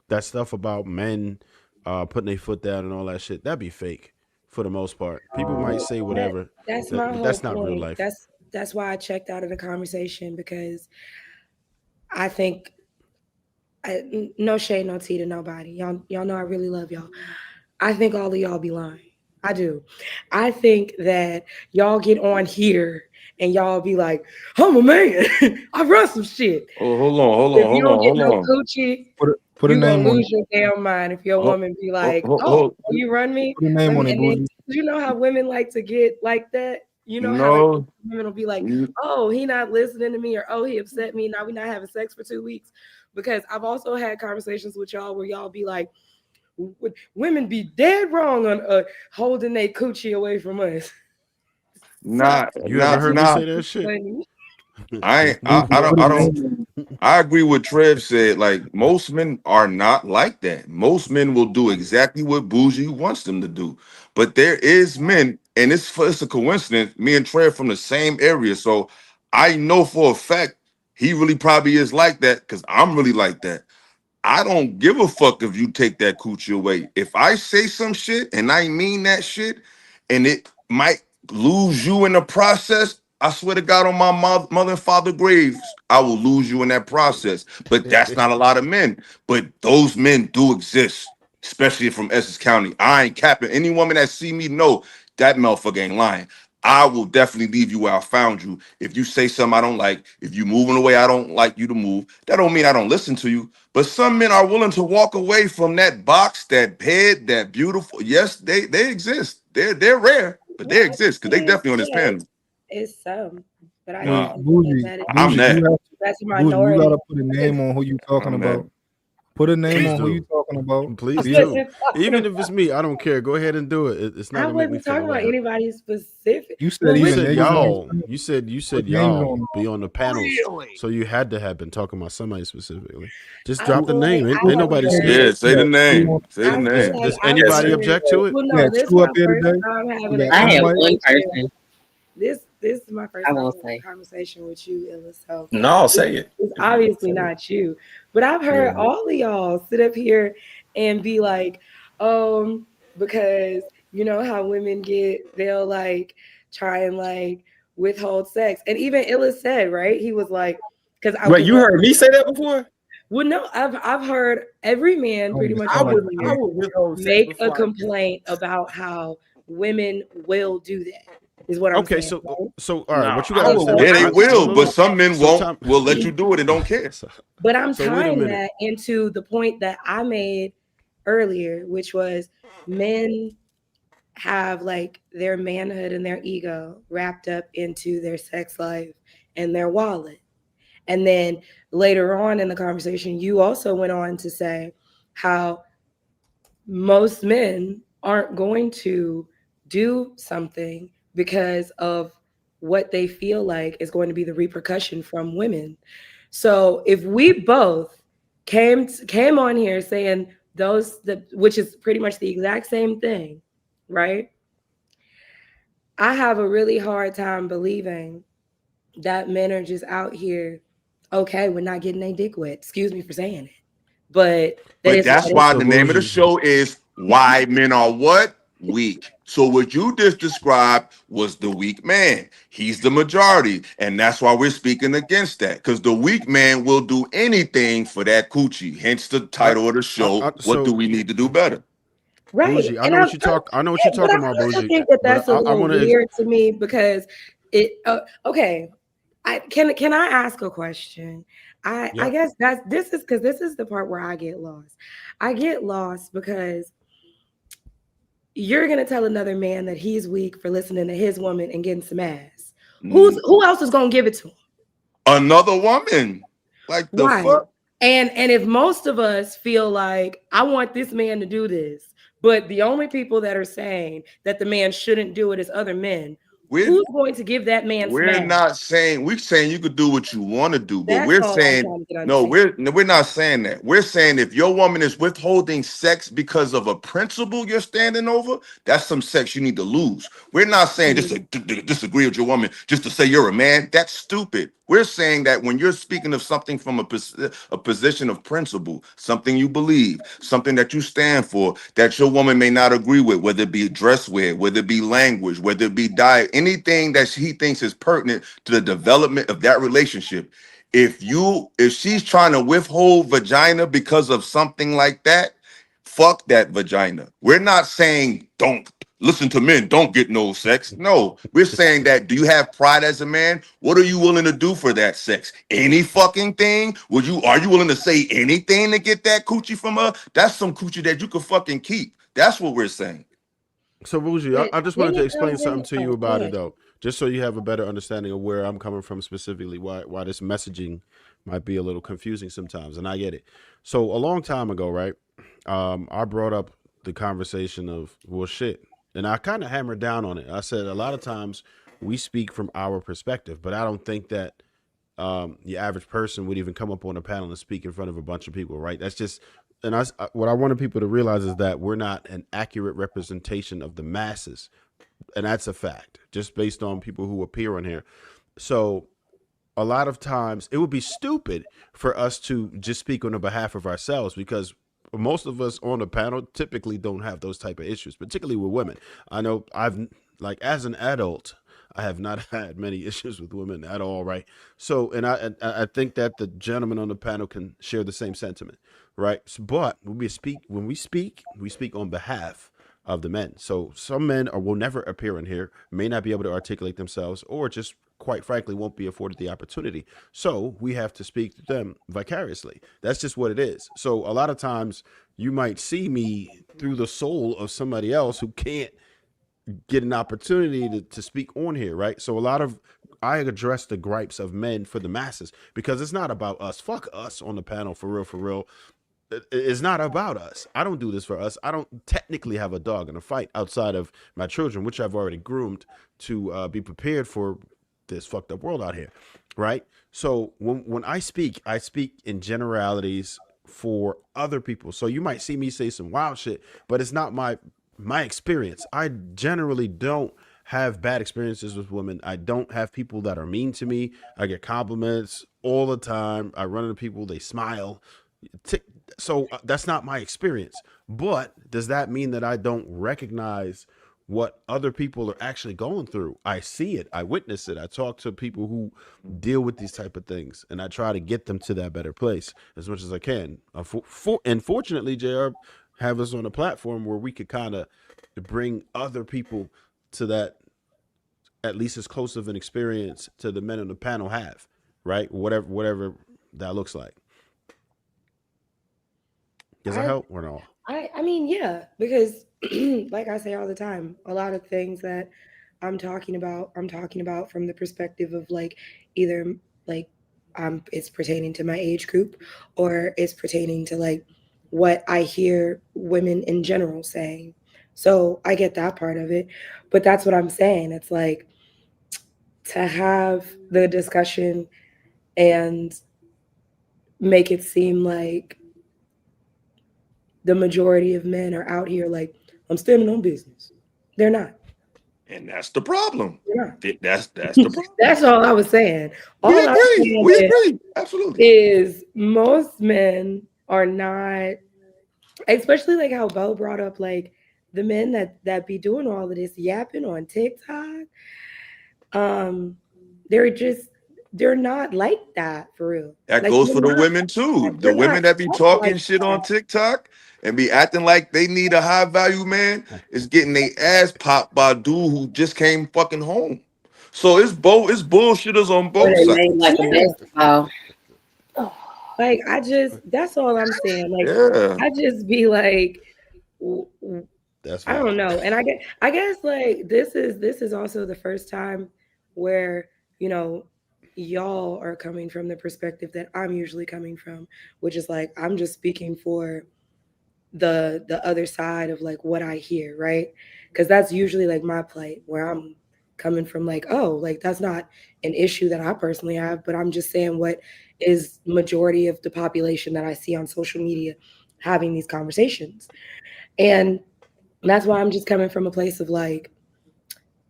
that stuff about men putting their foot down and all that shit, that'd be fake for the most part. People might say whatever. That's my but whole that's not real point. life. That's why I checked out of the conversation, because I think no shade, no tea to nobody. Y'all know I really love y'all. I think all of y'all be lying. I do. I think that y'all get on here and y'all be like, I'm a man. I run some shit. Oh, hold If you don't get on. no coochie, Put a you're gonna name on lose it. your damn mind if your woman be like, Hold. you run me. Put a name on it, And then, Bougie. you know how women like to get like that? You know how No. women will be like, oh, he not listening to me, or oh, he upset me. Now we not having sex for 2 weeks. Because I've also had conversations with y'all where y'all be like, women be dead wrong on holding their coochie away from us. You ever heard me say that shit? I agree with Trev said. Like, most men are not like that. Most men will do exactly what Bougie wants them to do. But there is men, and it's a coincidence. Me and Trev from the same area, so I know for a fact he really probably is like that because I'm really like that. I don't give a fuck if you take that coochie away. If I say some shit and I mean that shit, and it might lose you in the process, I swear to God on my mother and father graves, I will lose you in that process. But that's not a lot of men. But those men do exist, especially from Essex County. I ain't capping. Any woman that see me know that motherfucker ain't lying. I will definitely leave you where I found you. If you say something I don't like, if you moving the way I don't like you to move, that don't mean I don't listen to you. But some men are willing to walk away from that box, that bed, that beautiful. Yes, they exist. They're rare, but they exist because they definitely on this panel. It's some, but I Nah, think Bougie, I'm that. that's a Bougie, you minority. gotta put a name on who you talking I'm that. about. Put a name Please on who you do. talking talking about. Please These- do. talking Even if it's about. me, I don't care. Go ahead and do it. It's not I gonna make me wasn't feel talking about away. anybody specific. You said Well, You even said niggas y'all. on- You said put names y'all on. be on the panels, Really? so you had to have been talking about somebody specifically. Just I drop the feel like name. I Ain't have nobody heard. scared. Yeah, say the name. Say the I feel name. like Does I've anybody heard. object to it? Well, We no, had this is True my up here first today. time We having a got I have Mike. one conversation. person. This is my first I time won't having a say. conversation with you, Illa. So No, say it. it's obviously not you. But I've heard Yeah. all of y'all sit up here and be like, because you know how women they'll like try and like withhold sex. And even Illa said, right? He was like, because Wait, you heard me say that before? well, no, I've heard every man pretty much I on would here withhold sex make a before I- complaint about how women will do that. Is what I'm Okay, saying. right? so all right. No, What you I gotta would understand? Yeah, they I'm will, tying but some men So won't. Will let you do it and don't care. But I'm So wait a tying minute. that into the point that I made earlier, which was men have like their manhood and their ego wrapped up into their sex life and their wallet. And then later on in the conversation, you also went on to say how most men aren't going to do something because of what they feel like is going to be the repercussion from women. So if we both came on here saying which is pretty much the exact same thing, right? I have a really hard time believing that men are just out here okay with not getting their dick wet. Excuse me for saying it, but that But is what that's it why So the name of the Bougie. show is Why Men Are What? Weak. So what you just described was the weak man. He's the majority. And that's why we're speaking against that. Because the weak man will do anything for that coochie. Hence the title of the show. What do So we need to do better? right. Bougie, I And know what you talk. I know what you're but I talking about, also Bougie. think that But that's a I little want to. weird to me because it. Okay, can I ask a question? I Yeah. guess this is the part where I get lost. I get lost because you're gonna tell another man that he's weak for listening to his woman and getting some ass. Who else is gonna give it to him? Another woman. Like the Right. fuck? And if most of us feel like I want this man to do this, but the only people that are saying that the man shouldn't do it is other men, who's going to give that man We're smack? not saying, we're saying you could do what you want to do, but That's we're all I'm saying trying to get no, understanding. we're not saying that. We're saying if your woman is withholding sex because of a principle you're standing over, that's some sex you need to lose. We're not saying just to disagree with your woman just to say you're a man. That's stupid. We're saying that when you're speaking of something from a position of principle, something you believe, something that you stand for, that your woman may not agree with, whether it be dress wear, whether it be language, whether it be diet, anything that he thinks is pertinent to the development of that relationship. If she's trying to withhold vagina because of something like that, fuck that vagina. We're not saying don't listen to men, don't get no sex. No, we're saying that do you have pride as a man? What are you willing to do for that sex? Any fucking thing? Are you willing to say anything to get that coochie from her? That's some coochie that you could fucking keep. That's what we're saying. So Bougie, But I just then wanted to it explain comes something in. to you Go about it ahead. though, just so you have a better understanding of where I'm coming from specifically. Why this messaging might be a little confusing sometimes, and I get it. So a long time ago, right? I brought up the conversation of well, shit, and I kind of hammered down on it. I said a lot of times we speak from our perspective, but I don't think that the average person would even come up on a panel and speak in front of a bunch of people, right? That's just, and what I wanted people to realize is that we're not an accurate representation of the masses, and that's a fact, just based on people who appear on here. So a lot of times it would be stupid for us to just speak on the behalf of ourselves because most of us on the panel typically don't have those type of issues, particularly with women. I know like as an adult, I have not had many issues with women at all, right? So, and I think that the gentleman on the panel can share the same sentiment, right? So, but when we speak on behalf of the men. So some men will never appear in here, may not be able to articulate themselves, or just quite frankly won't be afforded the opportunity. So we have to speak to them vicariously. That's just what it is. So a lot of times you might see me through the soul of somebody else who can't get an opportunity to speak on here, right? So I address the gripes of men for the masses because it's not about us. Fuck us on the panel, for real, for real. It's not about us. I don't do this for us. I don't technically have a dog in a fight outside of my children, which I've already groomed to be prepared for this fucked up world out here, right? So when I speak in generalities for other people. So you might see me say some wild shit, but it's not my experience. I generally don't have bad experiences with women. I don't have people that are mean to me. I get compliments all the time. I run into people, they smile. So that's not my experience. But does that mean that I don't recognize what other people are actually going through? I see it. I witness it. I talk to people who deal with these type of things, and I try to get them to that better place as much as I can. And fortunately, JR have us on a platform where we could kind of bring other people to that, at least as close of an experience to the men on the panel have, right? Whatever that looks like. Does that help or no? I mean, yeah, because like I say all the time, a lot of things that I'm talking about from the perspective of like either like it's pertaining to my age group or it's pertaining to like what I hear women in general saying. So I get that part of it, but that's what I'm saying. It's like to have the discussion and make it seem like the majority of men are out here like, I'm standing on business. They're not. And that's the problem. They're not. That's the problem. That's all I was saying. We agree. Absolutely. Is most men are not, especially like how Bo brought up like the men that be doing all of this yapping on TikTok. They're not like that for real. That like, goes for the women too. The women that be talking like shit on TikTok and be acting like they need a high value man is getting their ass popped by a dude who just came fucking home. So it's bullshitters on both sides. Like a basketball. Like that's all I'm saying. Like I just be like, I don't know. And I guess like this is also the first time where, you know, y'all are coming from the perspective that I'm usually coming from, which is like I'm just speaking for the other side of like what I hear, right? Because that's usually like my plight, where I'm coming from like, oh, like that's not an issue that I personally have, but I'm just saying what is majority of the population that I see on social media having these conversations. And that's why I'm just coming from a place of like,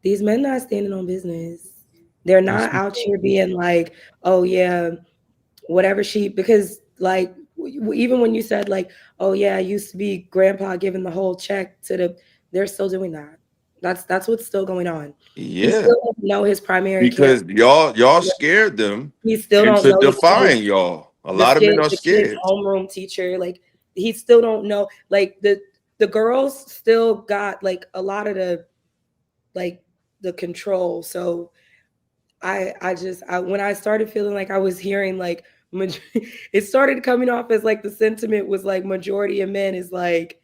these men not standing on business. They're not out here being like, oh yeah, whatever because like, even when you said like, oh yeah, I used to be grandpa giving the whole check to they're still doing that. That's what's still going on. Yeah. He still doesn't know his primary because y'all scared them. He still don't into know defying y'all. A lot of men are scared. Homeroom teacher, like he still don't know. Like the girls still got like a lot of the control. So I when I started feeling like I was hearing like it started coming off as like the sentiment was like majority of men is like.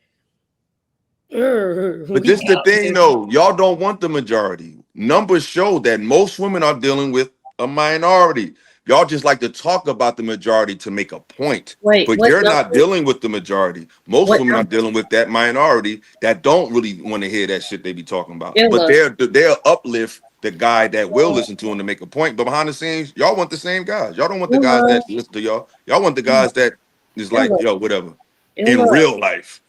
But this the thing though, y'all don't want the majority. Numbers show that most women are dealing with a minority. Y'all just like to talk about the majority to make a point. But you're not dealing with the majority. Most women are dealing with that minority that don't really want to hear that shit they be talking about. But they'll uplift the guy that will listen to him to make a point. But behind the scenes, y'all want the same guys. Y'all don't want the guys that listen to y'all. Y'all want the guys that is like, yo, whatever. In real life.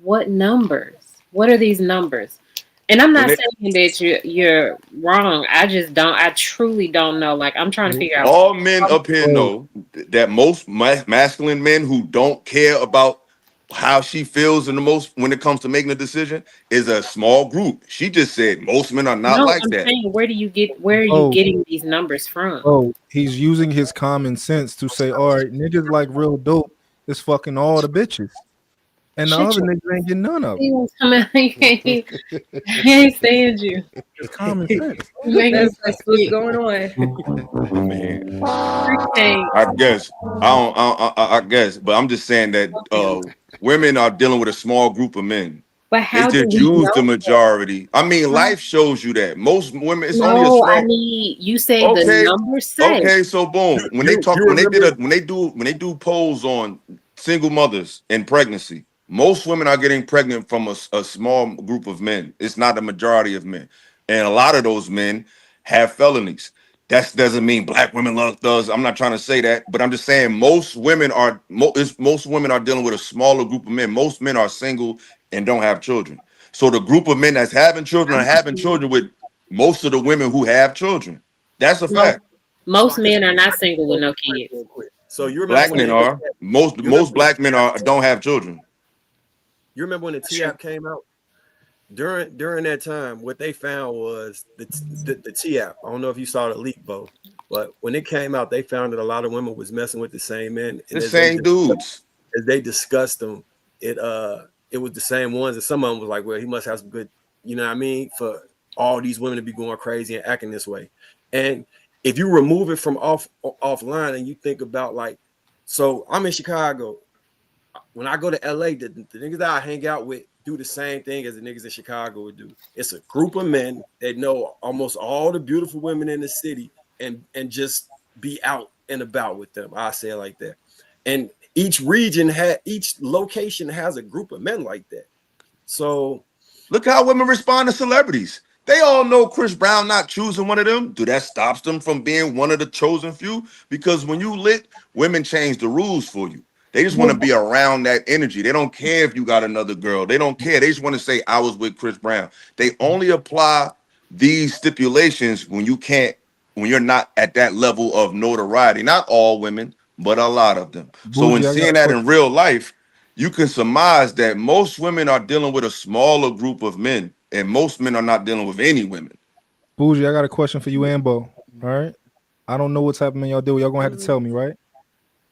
What numbers? What are these numbers? And I'm not saying that you're wrong. I truly don't know. Like I'm trying to figure out. All men up here know that most masculine men who don't care about how she feels in the most when it comes to making a decision is a small group. She just said most men are not like I'm that. saying, where are you getting these numbers from? Oh, he's using his common sense to say, all right, niggas like real dope is fucking all the bitches. And the other niggas ain't getting none of it. He ain't stand you. It's common sense. That's what's going on. Man, I guess. I guess, but I'm just saying that women are dealing with a small group of men But They how do just we use the know? majority. I mean, How? life shows you that. Most women, it's only a No, I small. need you say the Okay, numbers say. okay. So boom, when they talk, You remember? when they do polls on single mothers and pregnancy, most women are getting pregnant from a small group of men. It's not the majority of men, and a lot of those men have felonies. That doesn't mean black women love thugs. I'm not trying to say that, but I'm just saying most women are most women are dealing with a smaller group of men. Most men are single and don't have children. So the group of men that's having children are having children with most of the women who have children. That's a Most fact. So most men are not single with no kids. real quick. So you remember Black when men the are. Most you remember when black men are don't have children. you remember when the T app came out? During that time, what they found was the T app. I don't know if you saw the leak, Bo, but when it came out, they found that a lot of women was messing with the same men, and The same dudes. as they discussed them, it was the same ones, and some of them was like, well, he must have some good, you know what I mean, for all these women to be going crazy and acting this way. And if you remove it from offline and you think about like, so I'm in Chicago. When I go to LA, the niggas that I hang out with do the same thing as the niggas in Chicago would do. It's a group of men that know almost all the beautiful women in the city and just be out and about with them. I say it like that. And each location has a group of men like that. So Look how women respond to celebrities. They all know Chris Brown not choosing one of them. Do that stops them from being one of the chosen few? Because when you lit, women change the rules for you. They just want to be around that energy. They don't care if you got another girl. They don't care. They just want to say, I was with Chris Brown. They only apply these stipulations when you're not at that level of notoriety. Not all women, but a lot of them. So in Bougie, I got seeing a that question. in real life, you can surmise that most women are dealing with a smaller group of men, and most men are not dealing with any women. Bougie, I got a question for you and Bo. All right. I don't know what's happening y'all deal. Y'all gonna have to tell me, right?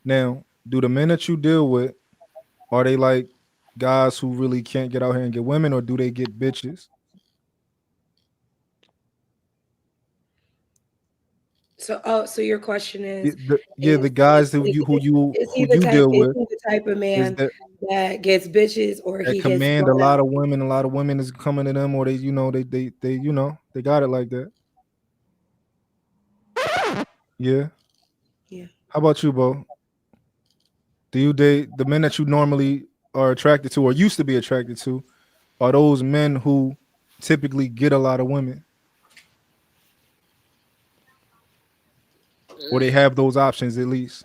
Now, do the men that you deal with, are they like guys who really can't get out here and get women, or do they get bitches? So your question The guys who is he the deal with type of is man that gets bitches or that he gets command a blown lot out? of women. A lot of women is coming to them, or they they got it like that. Yeah. Yeah. How about you, Bo? Do you date the men that you normally are attracted to or used to be attracted to? Are those men who typically get a lot of women, or they have those options at least?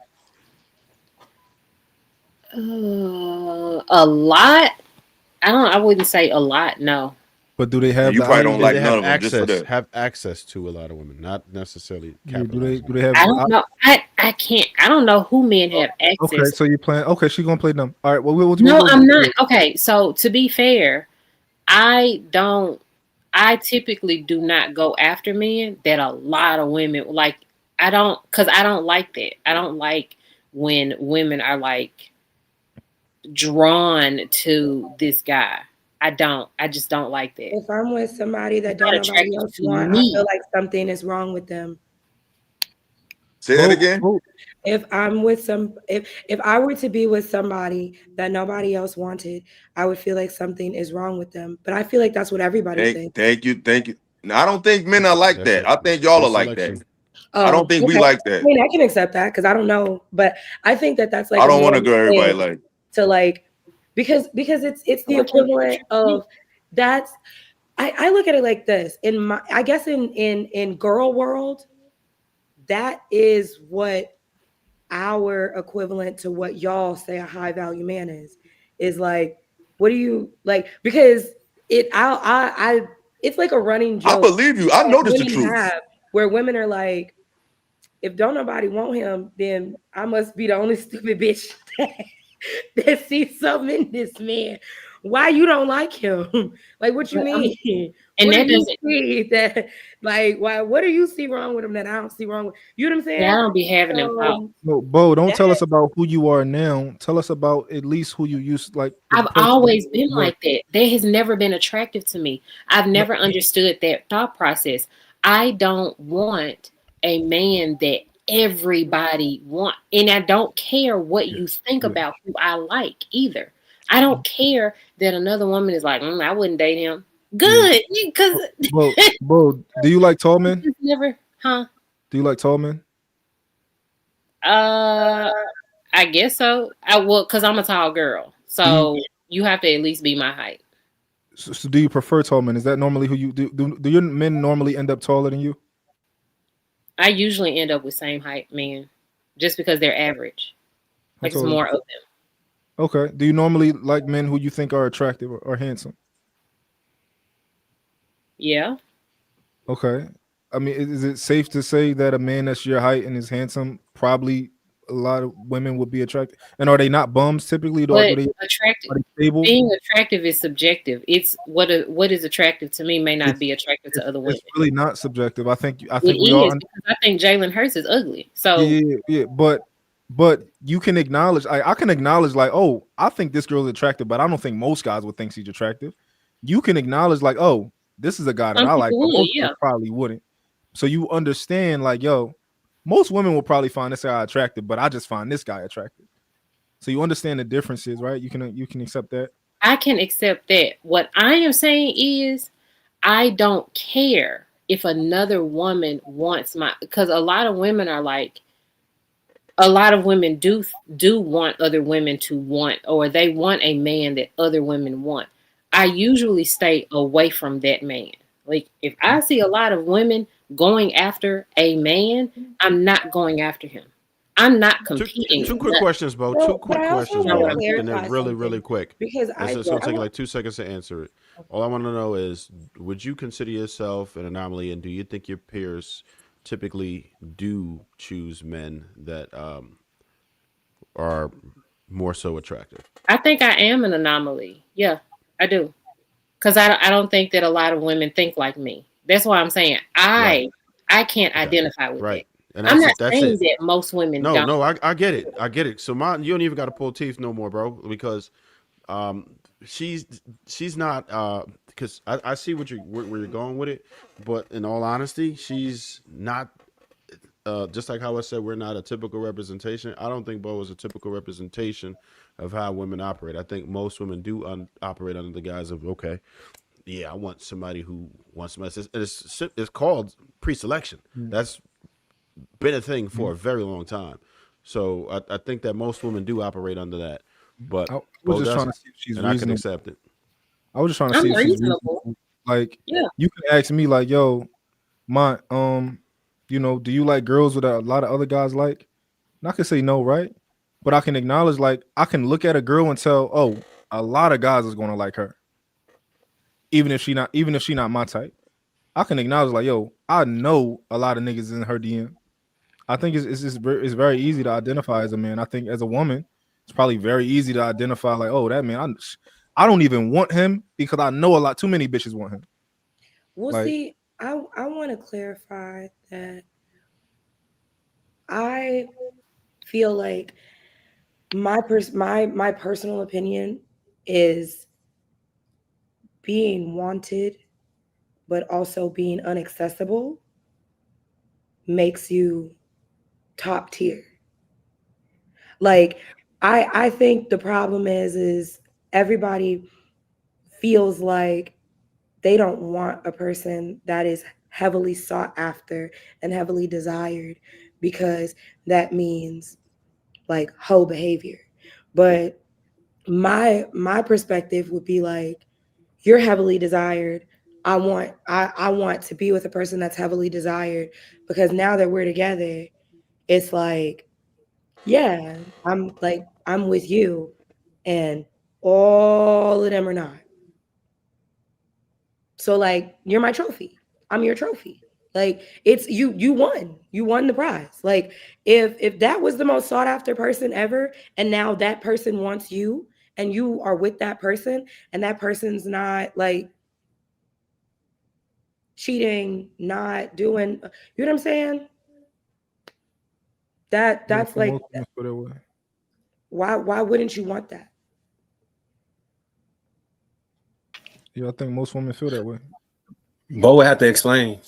A lot. I wouldn't say a lot. No. But do they And have you the probably options? don't Do like they none of them just for that. have access to a lot of women, not necessarily Yeah, capitalizing? do they have I don't know. I can't. I don't know who men have Okay, access. so you're playing. Okay, she's gonna play them. All right. Well, we'll No, go. I'm not. Okay, so to be fair, I typically do not go after men that a lot of women like. Because I don't like that. I don't like when women are like drawn to this guy. I just don't like that. If I'm with somebody that It's don't not nobody attractive else to want, I me. feel like something is wrong with them. Say that again. If I'm with if I were to be with somebody that nobody else wanted, I would feel like something is wrong with them. But I feel like that's what everybody thinks. Thank you. Now, I don't think men are like that. I think y'all are like that. I don't think we Okay. like I that. mean, I can accept that because I don't know, but I think that that's like I a don't want to normal go everybody thing like. to like because it's the equivalent of that's I look at it like this I guess in girl world, that is what our equivalent to what y'all say a high value man is like, what do you like? Because it's like a running I joke believe you. I that know this the women truth. have where women are like, if don't nobody want him, then I must be the only stupid bitch that sees something in this man. Why you don't like him? Like, what you mean? And what that do you doesn't. see that, like, why? What do you see wrong with him that I don't see wrong with? You know what I'm saying? Yeah, I don't be having them thoughts. No, Bo, don't tell us about who you are now. Tell us about at least who you used, like the I've person always you been were. like that. That has never been attractive to me. I've never understood that thought process. I don't want a man that everybody want, and I don't care what you think about who I like either. I don't care that another woman is like, I wouldn't date him. Good, because Bro, do you like tall men? never, huh? Do you like tall men? I guess so. Because I'm a tall girl, so you have to at least be my height. So do you prefer tall men? Is that normally who you do? Do your men normally end up taller than you? I usually end up with same height men, just because they're average. Like it's more of them. Okay. Do you normally like men who you think are attractive or handsome? Yeah. Okay. I mean, is it safe to say that a man that's your height and is handsome, probably a lot of women would be attracted? And are they not bums typically? But Are they stable? being attractive is subjective. It's what is attractive to me may not be attractive to other women. It's really not subjective. I think It we all. is, because I think Jalen Hurts is ugly. So Yeah. But you can acknowledge. I can acknowledge like, oh, I think this girl's attractive, but I don't think most guys would think she's attractive. You can acknowledge like, oh, this is a guy that some I like, people but would, most yeah. girls probably wouldn't. So you understand like, yo, most women will probably find this guy attractive, but I just find this guy attractive. So you understand the differences, right? You can accept that. I can accept that. What I am saying is, I don't care if another woman wants because a lot of women are like, a lot of women do want other women to want, or they want a man that other women want. I usually stay away from that man. Like if I see a lot of women going after a man, I'm not going after him. I'm not competing. Two quick questions, Bo. Well, Two quick but I also questions, want Bo. to And clarify they're really, really something, quick. because It's going to take like 2 seconds to answer it. All I want to know is, would you consider yourself an anomaly, and do you think your peers typically do choose men that are more so attractive? I think I am an anomaly. Yeah, I do. Because I don't think that a lot of women think like me. That's why I'm saying I can't identify with Right. it. And I'm not that's saying it. that most women don't. No, I get it. I get it. So you don't even got to pull teeth no more, bro, because she's not because I see where you're going with it, but in all honesty, she's not just like how I said we're not a typical representation. I don't think Bo is a typical representation of how women operate. I think most women do operate under the guise of, okay, yeah, I want somebody who wants somebody. It's called pre-selection. That's been a thing for a very long time. So I think that most women do operate under that. But I was just trying to see if she's and I can reasonable. accept it. I was just trying to see if she's reasonable. Like, yeah, you can ask me like, yo, do you like girls with a lot of other guys like? And I can say no, right? But I can acknowledge, like, I can look at a girl and tell, oh, a lot of guys is gonna like her, even if she not my type. I can acknowledge, like, yo, I know a lot of niggas in her DM. I think it's very easy to identify as a man. I think as a woman, it's probably very easy to identify, like, oh, that man, I don't even want him because I know a lot too many bitches want him. Well, Like, see, I want to clarify that I feel like my personal opinion is being wanted, but also being unaccessible makes you top tier. Like, I think the problem is everybody feels like they don't want a person that is heavily sought after and heavily desired, because that means like hoe behavior. But my perspective would be like, you're heavily desired. I want to be with a person that's heavily desired, because now that we're together, it's like, yeah, I'm with you, and all of them are not. So like, you're my trophy. I'm your trophy. Like, it's you won the prize. Like, if that was the most sought after person ever, and now that person wants you, and you are with that person, and that person's not like cheating, not doing, you know what I'm saying? That's like, why wouldn't you want that? Yeah, I think most women feel that way. Bo would have to explain.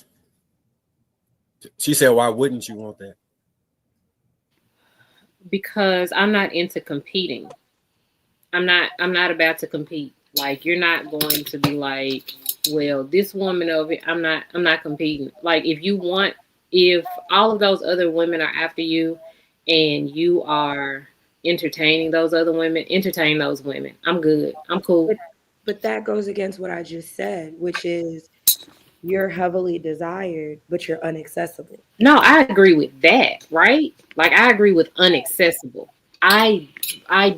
She said, why wouldn't you want that? Because I'm not into competing. I'm not about to compete. Like, you're not going to be like, well, this woman over here, I'm not competing. Like, if all of those other women are after you and you are entertaining those other women, entertain those women. I'm good. I'm cool. But that goes against what I just said, which is you're heavily desired, but you're unaccessible. No, I agree with that, right? Like, I agree with unaccessible. I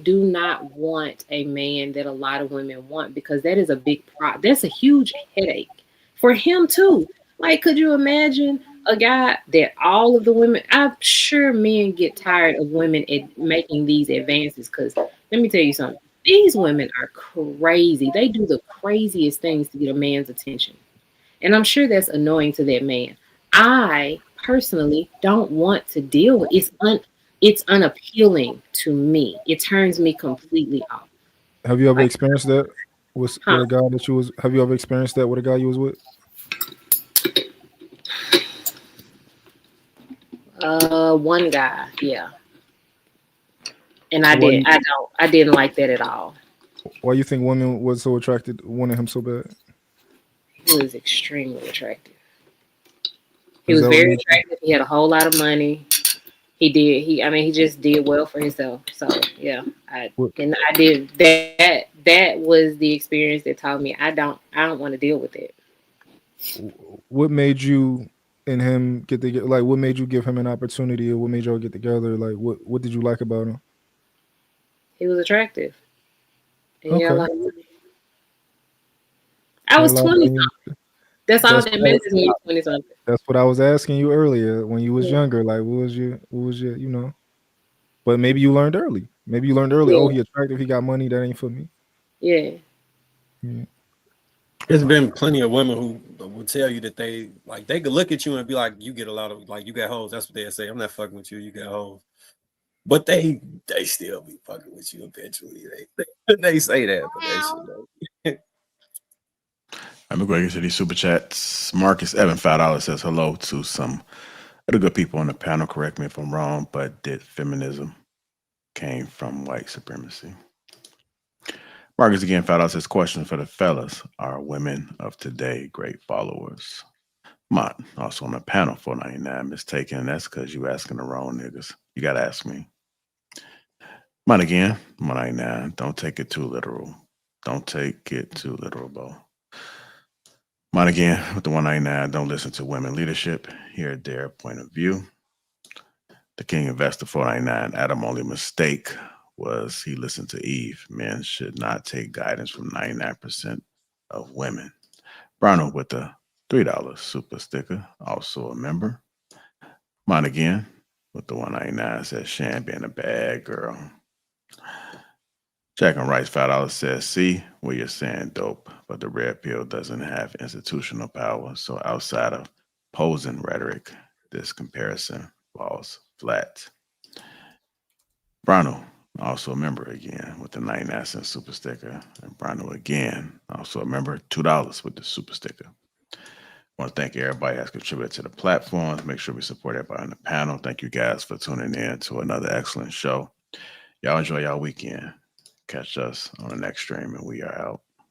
do not want a man that a lot of women want, because that is a big that's a huge headache for him too. Like, could you imagine a guy that all of the women, I'm sure men get tired of women making these advances, because let me tell you something. These women are crazy. They do the craziest things to get a man's attention. And I'm sure that's annoying to that man. I personally don't want to deal with it's unappealing to me. It turns me completely off. Have you ever Like, experienced that with a guy that you was? Have you ever experienced that with a guy you was with? One guy, yeah. And I didn't like that at all. Why you think women was so attracted, wanted him so bad? He was extremely attractive. He was very attractive. He had a whole lot of money. He just did well for himself. So yeah, I did that. That was the experience that taught me I don't want to deal with it. What made you and him get together? Like, what made you give him an opportunity, or what made y'all get together? Like, what did you like about him? He was attractive. And Okay. I was 20 something. That's all that matters when you're 20 something. That's what I was asking you earlier when you was younger. Like, what was your, you know? But maybe you learned early. Maybe you learned early. Yeah. Oh, he attractive. He got money. That ain't for me. Yeah. There's been plenty of women who will tell you that they could look at you and be like, you get a lot of, like, you got hoes. That's what they say. I'm not fucking with you. You got hoes. But they still be fucking with you eventually. They say that, but they should. I'm going to get to these super chats. Marcus Evan, $5 says hello to some other good people on the panel. Correct me if I'm wrong, but did feminism came from white supremacy? Marcus again, $5 says question for the fellas. Are women of today great followers? Mott, also on the panel, $4.99, mistaken. And that's because you asking the wrong niggas. You got to ask me. Mott again, $1.99. Don't take it too literal. Don't take it too literal, Bo. Mine again with the $1.99. Don't listen to women leadership. Hear their point of view. The King Investor $4.99. Adam only mistake was he listened to Eve. Men should not take guidance from 99% of women. Bruno with the $3 super sticker, also a member. Mine again with the $1.99 says Shan being a bad girl. Jack and Rice $5 says, see what you're saying, dope, but the red pill doesn't have institutional power. So outside of posing rhetoric, this comparison falls flat. Brano, also a member again with the 99-cent super sticker. And Brano again, also a member, $2 with the super sticker. I want to thank everybody that's contributed to the platforms. Make sure we support everybody on the panel. Thank you guys for tuning in to another excellent show. Y'all enjoy y'all weekend. Catch us on the next stream, and we are out.